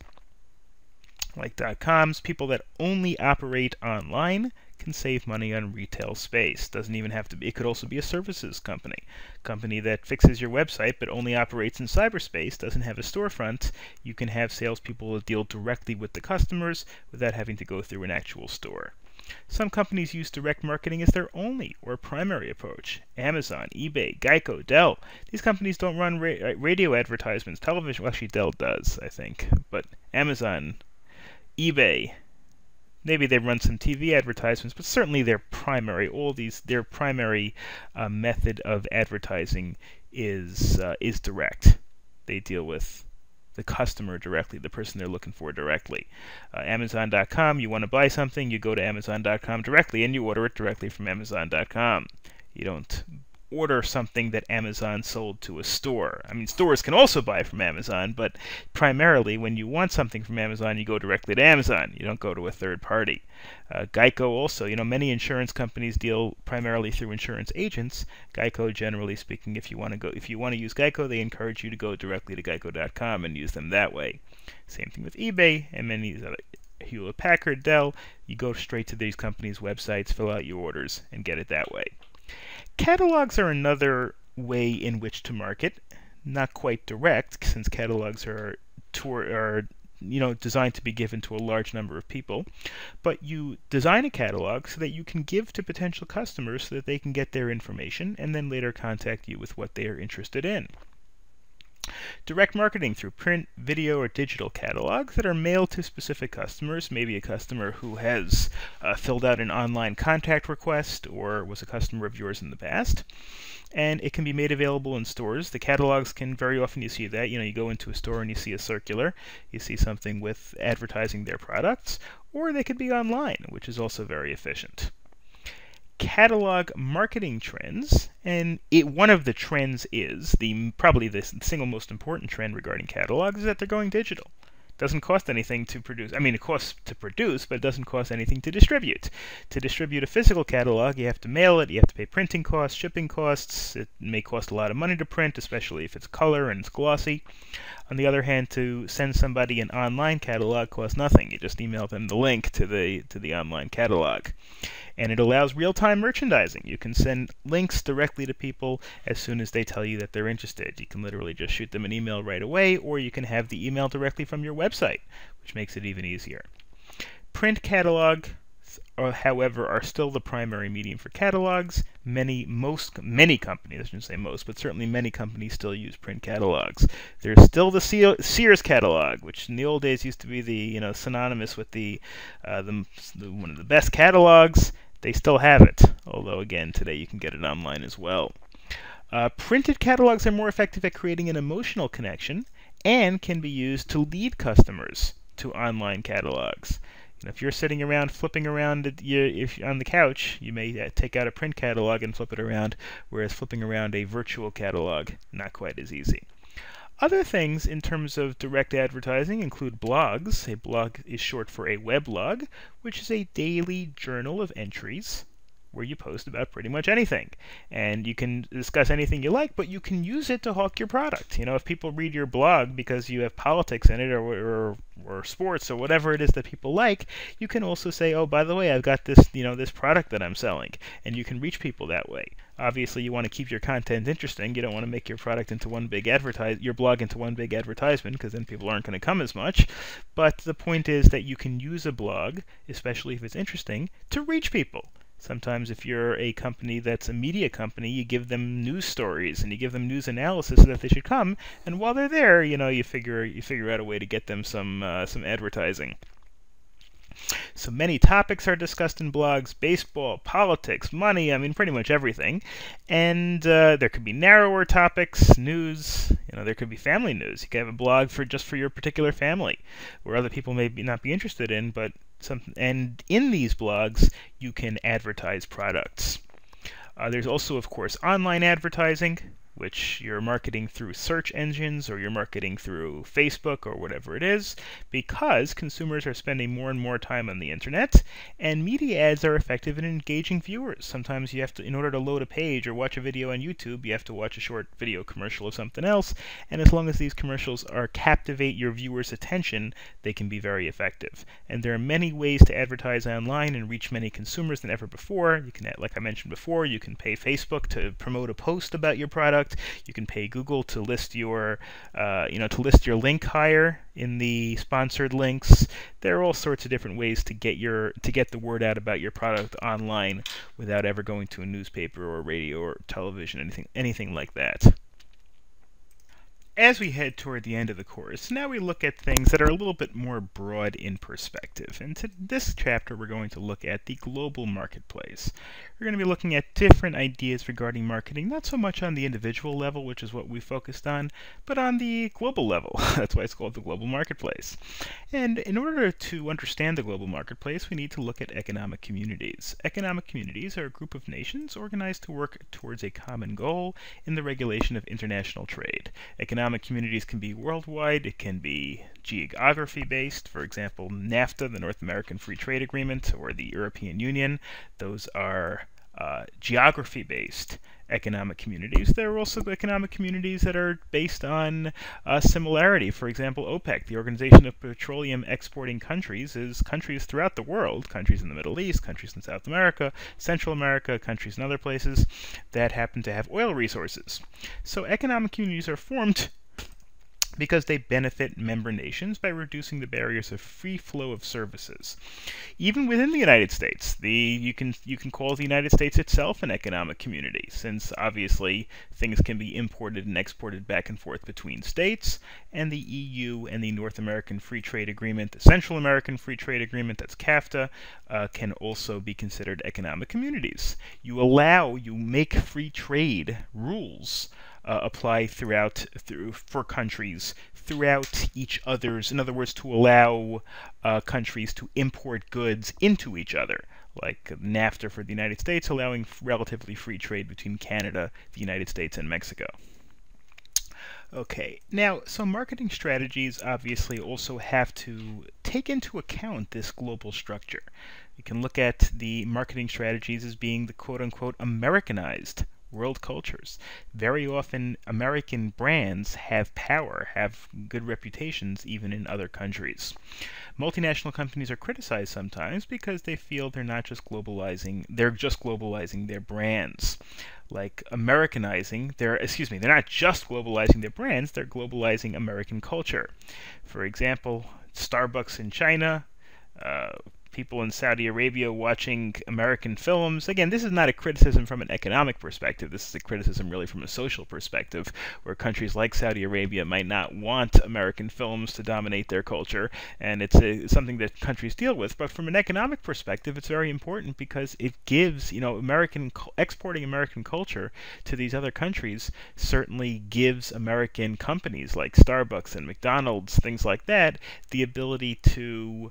like .coms, people that only operate online, can save money on retail space. Doesn't even have to be. It could also be a services company that fixes your website but only operates in cyberspace, doesn't have a storefront. You can have salespeople deal directly with the customers without having to go through an actual store. Some companies use direct marketing as their only or primary approach. Amazon, eBay, Geico, Dell. These companies don't run radio advertisements. Television, well, actually Dell does, I think. But Amazon, eBay, maybe they run some TV advertisements, but certainly their primary method of advertising is direct. They deal with the customer directly, the person they're looking for directly. Amazon.com, you want to buy something, you go to Amazon.com directly and you order it directly from Amazon.com. You don't order something that Amazon sold to a store. I mean, stores can also buy from Amazon, but primarily when you want something from Amazon, you go directly to Amazon. You don't go to a third party. Geico also, many insurance companies deal primarily through insurance agents. Geico, generally speaking, if you want to use Geico, they encourage you to go directly to geico.com and use them that way. Same thing with eBay and many of these other, Hewlett-Packard, Dell. You go straight to these companies' websites, fill out your orders, and get it that way. Catalogs are another way in which to market. Not quite direct, since catalogs are designed to be given to a large number of people, but you design a catalog so that you can give to potential customers so that they can get their information and then later contact you with what they are interested in. Direct marketing through print, video, or digital catalogs that are mailed to specific customers, maybe a customer who has filled out an online contact request or was a customer of yours in the past. And it can be made available in stores. The catalogs can, very often you see that, you go into a store and you see a circular, you see something with advertising their products, or they could be online, which is also very efficient. Catalog marketing trends, and one of the trends is, probably the single most important trend regarding catalogs, is that they're going digital. It doesn't cost anything to produce. I mean, it costs to produce, but it doesn't cost anything to distribute. To distribute a physical catalog, you have to mail it, you have to pay printing costs, shipping costs. It may cost a lot of money to print, especially if it's color and it's glossy. On the other hand, to send somebody an online catalog costs nothing. You just email them the link to the online catalog. And it allows real-time merchandising. You can send links directly to people as soon as they tell you that they're interested. You can literally just shoot them an email right away, or you can have the email directly from your website, which makes it even easier. Print catalogs, however, are still the primary medium for catalogs. Many companies, I shouldn't say most, but certainly many companies still use print catalogs. There's still the Sears catalog, which in the old days used to be the synonymous with one of the best catalogs. They still have it, although again today you can get it online as well. Printed catalogs are more effective at creating an emotional connection and can be used to lead customers to online catalogs. If you're sitting around flipping around if on the couch, you may take out a print catalog and flip it around, whereas flipping around a virtual catalog, not quite as easy. Other things in terms of direct advertising include blogs. A blog is short for a weblog, which is a daily journal of entries where you post about pretty much anything. And you can discuss anything you like, but you can use it to hawk your product. If people read your blog because you have politics in it or sports or whatever it is that people like, you can also say, oh, by the way, I've got this, this product that I'm selling, and you can reach people that way. Obviously, you want to keep your content interesting. You don't want to make your product into one big your blog into one big advertisement, because then people aren't going to come as much. But the point is that you can use a blog, especially if it's interesting, to reach people. Sometimes if you're a company that's a media company, you give them news stories and you give them news analysis so that they should come, and while they're there, you figure out a way to get them some advertising. So many topics are discussed in blogs: baseball, politics, money, I mean pretty much everything. And there could be narrower topics, news, there could be family news. You could have a blog just for your particular family, where other people may not be interested in, but and in these blogs, you can advertise products. There's also, of course, online advertising, which you're marketing through search engines or you're marketing through Facebook or whatever it is, because consumers are spending more and more time on the internet, and media ads are effective in engaging viewers. Sometimes you have to, in order to load a page or watch a video on YouTube, you have to watch a short video commercial of something else, and as long as these commercials captivate your viewers' attention, they can be very effective. And there are many ways to advertise online and reach many consumers than ever before. You can, like I mentioned before, you can pay Facebook to promote a post about your product. You can pay Google to list your, link higher in the sponsored links. There are all sorts of different ways to get the word out about your product online without ever going to a newspaper or radio or television, anything like that. as we head toward the end of the course, now we look at things that are a little bit more broad in perspective. And to this chapter, we're going to look at the global marketplace. We're going to be looking at different ideas regarding marketing, not so much on the individual level, which is what we focused on, but on the global level. That's why it's called the global marketplace. And in order to understand the global marketplace, we need to look at economic communities. Economic communities are a group of nations organized to work towards a common goal in the regulation of international trade. Economic communities can be worldwide, it can be geography-based, for example, NAFTA, the North American Free Trade Agreement, or the European Union. Those are geography-based economic communities. There are also economic communities that are based on similarity. For example, OPEC, the Organization of Petroleum Exporting Countries, is countries throughout the world, countries in the Middle East, countries in South America, Central America, countries in other places that happen to have oil resources. So economic communities are formed because they benefit member nations by reducing the barriers of free flow of services. Even within the United States, you can call the United States itself an economic community, since obviously things can be imported and exported back and forth between states, and the EU and the North American Free Trade Agreement, the Central American Free Trade Agreement, that's CAFTA, can also be considered economic communities. You make free trade rules apply for countries throughout each other's, in other words, to allow countries to import goods into each other, like NAFTA for the United States, allowing relatively free trade between Canada, the United States, and Mexico. Okay, now, so marketing strategies obviously also have to take into account this global structure. We can look at the marketing strategies as being the quote-unquote Americanized world cultures. Very often, American brands have power, have good reputations even in other countries. Multinational companies are criticized sometimes because they feel they're just globalizing their brands. Like Americanizing they're not just globalizing their brands, they're globalizing American culture. For example, Starbucks in China, people in Saudi Arabia watching American films. Again, this is not a criticism from an economic perspective. This is a criticism really from a social perspective, where countries like Saudi Arabia might not want American films to dominate their culture, and it's something that countries deal with. But from an economic perspective, it's very important because it gives, exporting American culture to these other countries certainly gives American companies like Starbucks and McDonald's, things like that, the ability to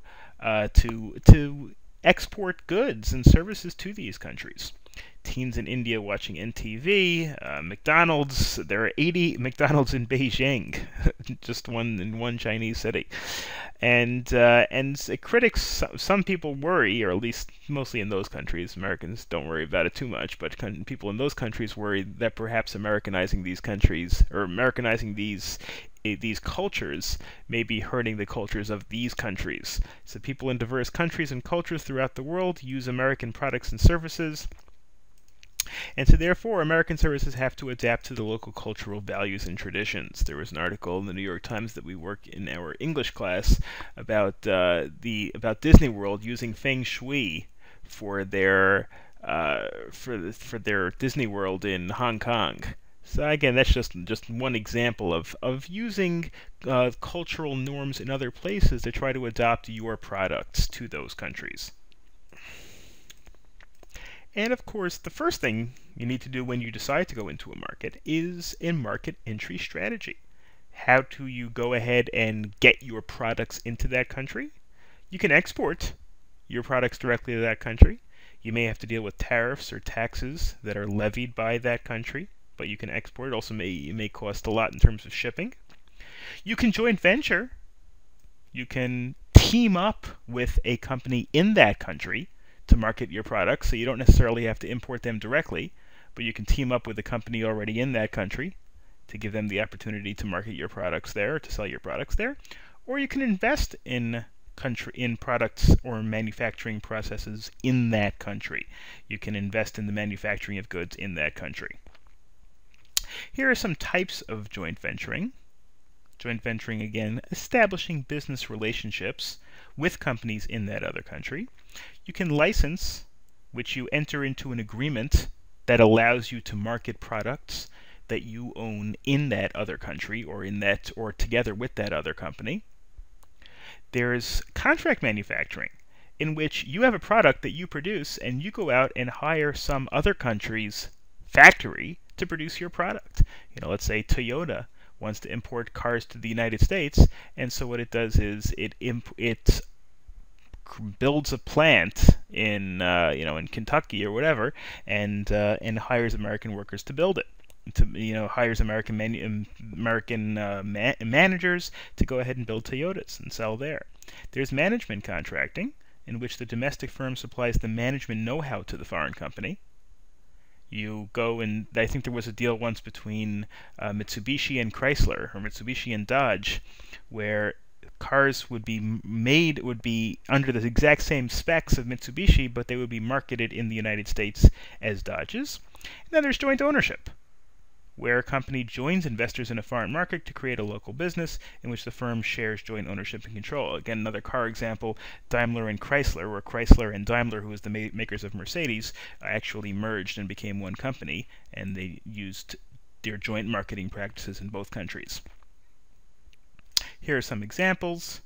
export goods and services to these countries. Teens in India watching NTV, McDonald's, there are 80 McDonald's in Beijing, just one in one Chinese city. And critics, some people worry, or at least mostly in those countries, Americans don't worry about it too much, but people in those countries worry that perhaps Americanizing these countries, or Americanizing these cultures may be hurting the cultures of these countries. So people in diverse countries and cultures throughout the world use American products and services, and so therefore American services have to adapt to the local cultural values and traditions. There was an article in the New York Times that we work in our English class about Disney World using Feng Shui for their Disney World in Hong Kong. So again, that's just one example of using cultural norms in other places to try to adopt your products to those countries. And of course, the first thing you need to do when you decide to go into a market is a market entry strategy. How do you go ahead and get your products into that country? You can export your products directly to that country. You may have to deal with tariffs or taxes that are levied by that country, but you can export. It also may cost a lot in terms of shipping. You can joint venture. You can team up with a company in that country to market your products, so you don't necessarily have to import them directly, but you can team up with a company already in that country to give them the opportunity to market your products there, to sell your products there. Or you can invest in products or manufacturing processes in that country. You can invest in the manufacturing of goods in that country. Here are some types of joint venturing. Joint venturing, again, establishing business relationships with companies in that other country. You can license, which you enter into an agreement that allows you to market products that you own in that other country or together with that other company. There's contract manufacturing, in which you have a product that you produce and you go out and hire some other country's factory to produce your product. Let's say Toyota wants to import cars to the United States, and so what it does is it builds a plant in in Kentucky or whatever, and hires American workers to build it. Hires American managers to go ahead and build Toyotas and sell there. There's management contracting, in which the domestic firm supplies the management know-how to the foreign company. You go and I think there was a deal once between Mitsubishi and Chrysler, or Mitsubishi and Dodge, where cars would be under the exact same specs of Mitsubishi, but they would be marketed in the United States as Dodges. And then there's joint ownership, where a company joins investors in a foreign market to create a local business in which the firm shares joint ownership and control. Again, another car example, Daimler and Chrysler, where Chrysler and Daimler, who was the makers of Mercedes, actually merged and became one company, and they used their joint marketing practices in both countries. Here are some examples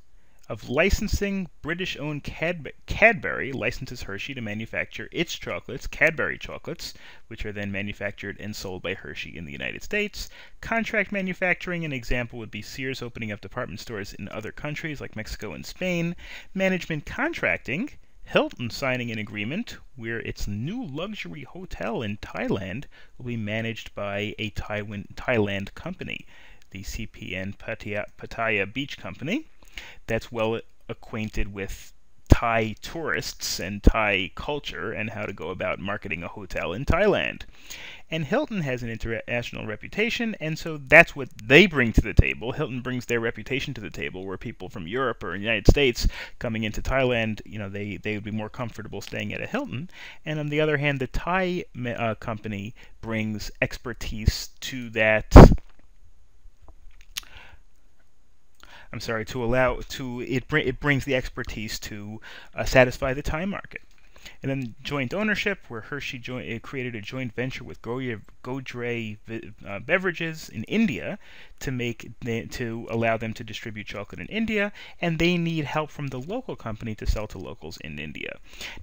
of licensing. British-owned Cadbury licenses Hershey to manufacture its chocolates, Cadbury chocolates, which are then manufactured and sold by Hershey in the United States. Contract manufacturing, an example would be Sears opening up department stores in other countries like Mexico and Spain. Management contracting, Hilton signing an agreement where its new luxury hotel in Thailand will be managed by a Thailand company, the CPN Pattaya Beach Company, that's well acquainted with Thai tourists and Thai culture and how to go about marketing a hotel in Thailand. And Hilton has an international reputation, and so that's what they bring to the table. Hilton brings their reputation to the table, where people from Europe or the United States coming into Thailand, they would be more comfortable staying at a Hilton. And on the other hand, the Thai company brings expertise to that. It brings the expertise to satisfy the Thai market. And then joint ownership, where Hershey created a joint venture with Godrej Beverages in India to allow them to distribute chocolate in India, and they need help from the local company to sell to locals in India.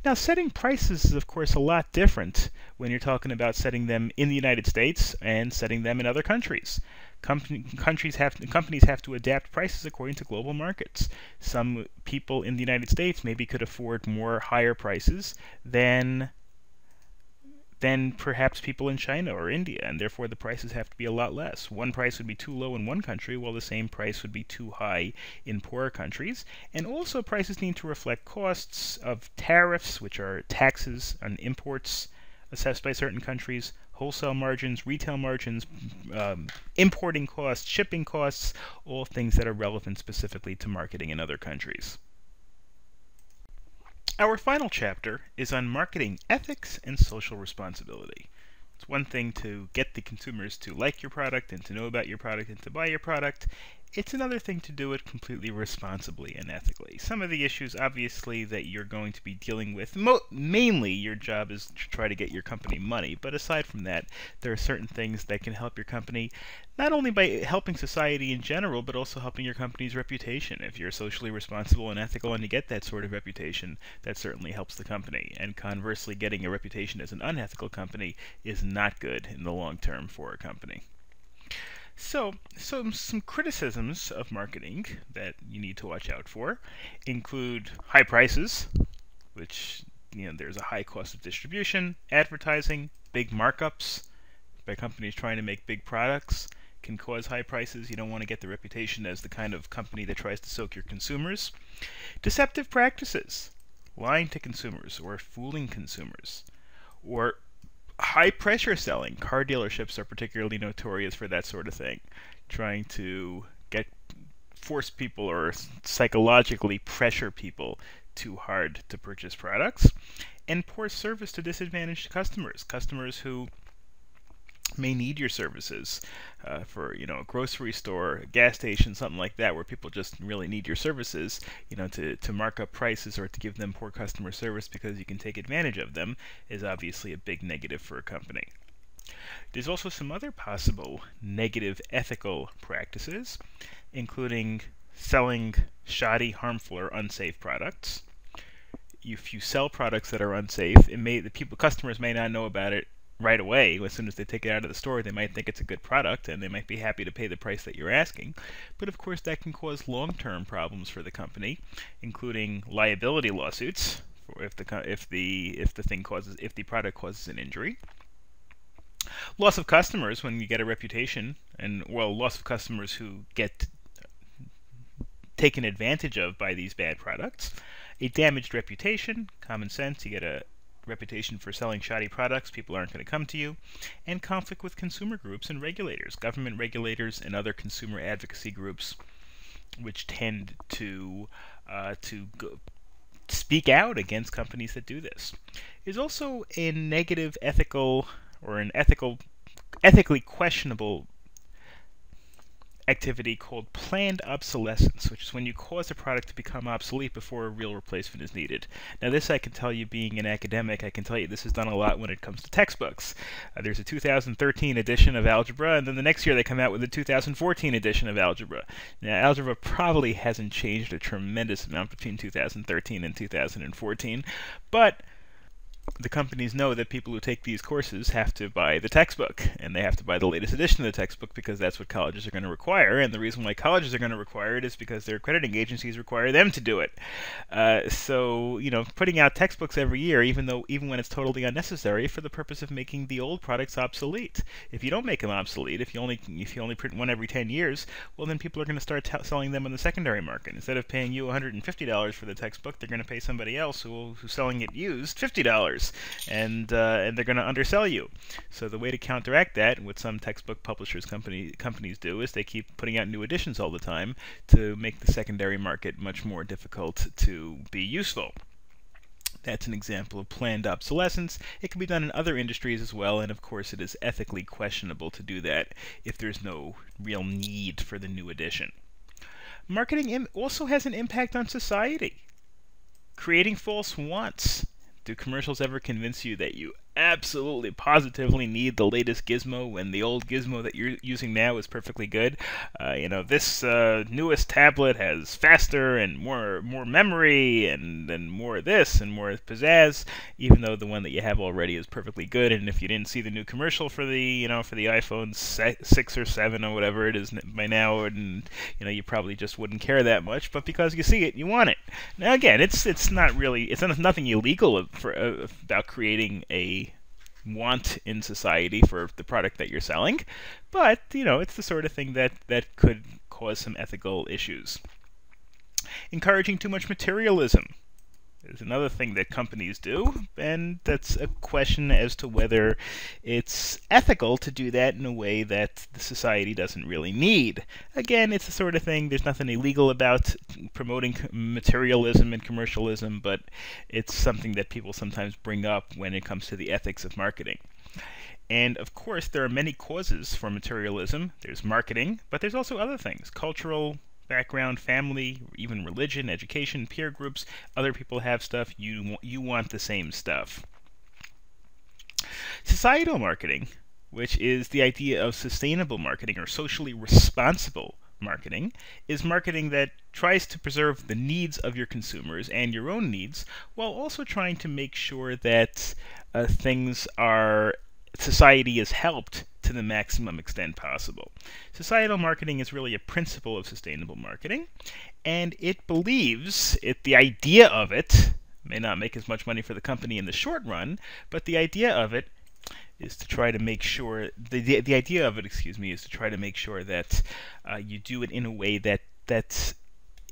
Now, setting prices is, of course, a lot different when you're talking about setting them in the United States and setting them in other countries. Companies have to adapt prices according to global markets. Some people in the United States maybe could afford higher prices than perhaps people in China or India, and therefore the prices have to be a lot less. One price would be too low in one country, while the same price would be too high in poorer countries. And also prices need to reflect costs of tariffs, which are taxes on imports assessed by certain countries, wholesale margins, retail margins, importing costs, shipping costs, all things that are relevant specifically to marketing in other countries. Our final chapter is on marketing ethics and social responsibility. It's one thing to get the consumers to like your product and to know about your product and to buy your product. It's another thing to do it completely responsibly and ethically. Some of the issues, obviously, that you're going to be dealing with, mainly your job is to try to get your company money, but aside from that, there are certain things that can help your company, not only by helping society in general, but also helping your company's reputation. If you're socially responsible and ethical and you get that sort of reputation, that certainly helps the company. And conversely, getting a reputation as an unethical company is not good in the long term for a company. So some criticisms of marketing that you need to watch out for include high prices, which, there's a high cost of distribution, advertising, big markups by companies trying to make big products can cause high prices. You don't want to get the reputation as the kind of company that tries to soak your consumers. Deceptive practices, lying to consumers or fooling consumers, or high pressure selling. Car dealerships are particularly notorious for that sort of thing, trying to force people or psychologically pressure people too hard to purchase products. And poor service to disadvantaged customers who may need your services for a grocery store, a gas station, something like that, where people just really need your services, to mark up prices or to give them poor customer service because you can take advantage of them, is obviously a big negative for a company. There's also some other possible negative ethical practices, including selling shoddy, harmful, or unsafe products. If you sell products that are unsafe, customers may not know about it right away. As soon as they take it out of the store, they might think it's a good product, and they might be happy to pay the price that you're asking. But of course, that can cause long-term problems for the company, including liability lawsuits if the product causes an injury. Loss of customers when you get a reputation, loss of customers who get taken advantage of by these bad products. A damaged reputation, common sense, you get a reputation for selling shoddy products, people aren't going to come to you. And conflict with consumer groups and regulators, government regulators and other consumer advocacy groups, which tend to speak out against companies that do this. There's also a negative ethical or an ethically questionable activity called planned obsolescence, which is when you cause a product to become obsolete before a real replacement is needed. Now this, I can tell you, being an academic, I can tell you this is done a lot when it comes to textbooks. There's a 2013 edition of algebra, and then the next year they come out with a 2014 edition of algebra. Now algebra probably hasn't changed a tremendous amount between 2013 and 2014, but the companies know that people who take these courses have to buy the textbook, and they have to buy the latest edition of the textbook because that's what colleges are going to require, and the reason why colleges are going to require it is because their accrediting agencies require them to do it. So, putting out textbooks every year, even when it's totally unnecessary, for the purpose of making the old products obsolete. If you don't make them obsolete, if you only print one every 10 years, well then people are going to start selling them on the secondary market. Instead of paying you $150 for the textbook, they're going to pay somebody else who's selling it used $50. And they're going to undersell you. So the way to counteract that, what some textbook publishers companies do, is they keep putting out new editions all the time to make the secondary market much more difficult to be useful. That's an example of planned obsolescence. It can be done in other industries as well, and of course it is ethically questionable to do that if there's no real need for the new edition. Marketing also has an impact on society. Creating false wants. Do commercials ever convince you that you absolutely, positively need the latest gizmo when the old gizmo that you're using now is perfectly good? This newest tablet has faster and more memory and more this and more pizzazz, even though the one that you have already is perfectly good. And if you didn't see the new commercial for the iPhone 6 or 7 or whatever it is by now, and you probably just wouldn't care that much, but because you see it, you want it. Now again, it's nothing illegal about creating a want in society for the product that you're selling, but it's the sort of thing that could cause some ethical issues. Encouraging too much materialism is another thing that companies do, and that's a question as to whether it's ethical to do that in a way that the society doesn't really need. Again, it's the sort of thing, there's nothing illegal about promoting materialism and commercialism, but it's something that people sometimes bring up when it comes to the ethics of marketing. And of course, there are many causes for materialism. There's marketing, but there's also other things: cultural background, family, even religion, education, peer groups. Other people have stuff, you want the same stuff. Societal marketing, which is the idea of sustainable marketing or socially responsible marketing, is marketing that tries to preserve the needs of your consumers and your own needs, while also trying to make sure that society is helped to the maximum extent possible. Societal marketing is really a principle of sustainable marketing, and it believes, the idea of it may not make as much money for the company in the short run, but the idea of it is to try to make sure, the idea of it, is to try to make sure that you do it in a way that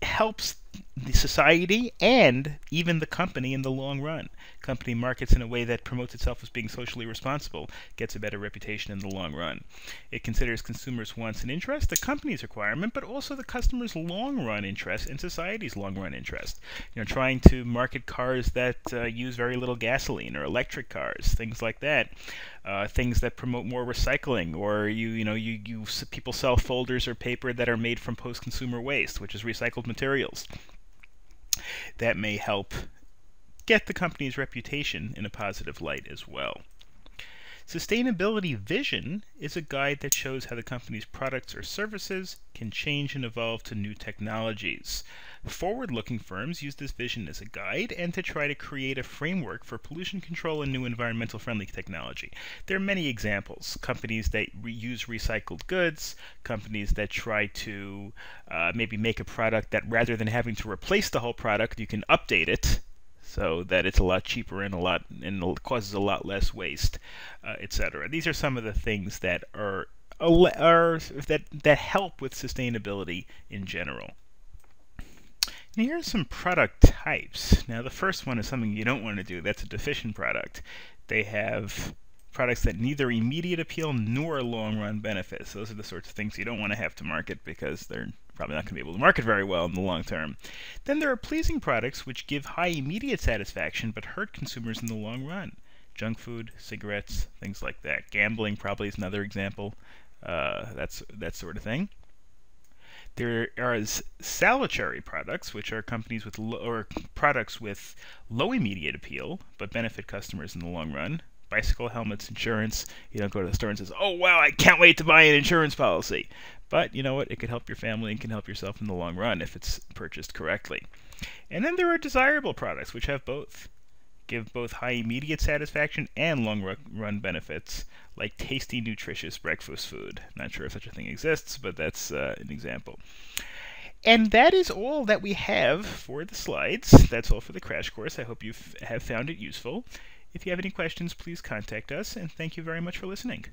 helps the society and even the company in the long run. Company markets in a way that promotes itself as being socially responsible, gets a better reputation in the long run. It considers consumers' wants and interests, the company's requirement, but also the customer's long-run interest and society's long-run interest. Trying to market cars that use very little gasoline, or electric cars, things like that. Things that promote more recycling, or people sell folders or paper that are made from post-consumer waste, which is recycled materials. That may help get the company's reputation in a positive light as well. Sustainability Vision is a guide that shows how the company's products or services can change and evolve to new technologies. Forward-looking firms use this vision as a guide and to try to create a framework for pollution control and new environmental friendly technology. There are many examples. Companies that use recycled goods, companies that try to maybe make a product that rather than having to replace the whole product, you can update it so that it's a lot cheaper and causes a lot less waste, etc. These are some of the things that that help with sustainability in general. And here are some product types. Now the first one is something you don't want to do. That's a deficient product. They have products that neither immediate appeal nor long-run benefits. Those are the sorts of things you don't want to have to market because they're probably not going to be able to market very well in the long term. Then there are pleasing products which give high immediate satisfaction but hurt consumers in the long run. Junk food, cigarettes, things like that. Gambling probably is another example. That sort of thing. There are salutary products, which are companies with products with low immediate appeal but benefit customers in the long run. Bicycle helmets, insurance. You don't go to the store and says, "Oh wow, I can't wait to buy an insurance policy." But you know what? It could help your family and can help yourself in the long run if it's purchased correctly. And then there are desirable products, which have both. Give both high immediate satisfaction and long-run benefits, like tasty, nutritious breakfast food. Not sure if such a thing exists, but that's an example. And that is all that we have for the slides. That's all for the crash course. I hope you have found it useful. If you have any questions, please contact us, and thank you very much for listening.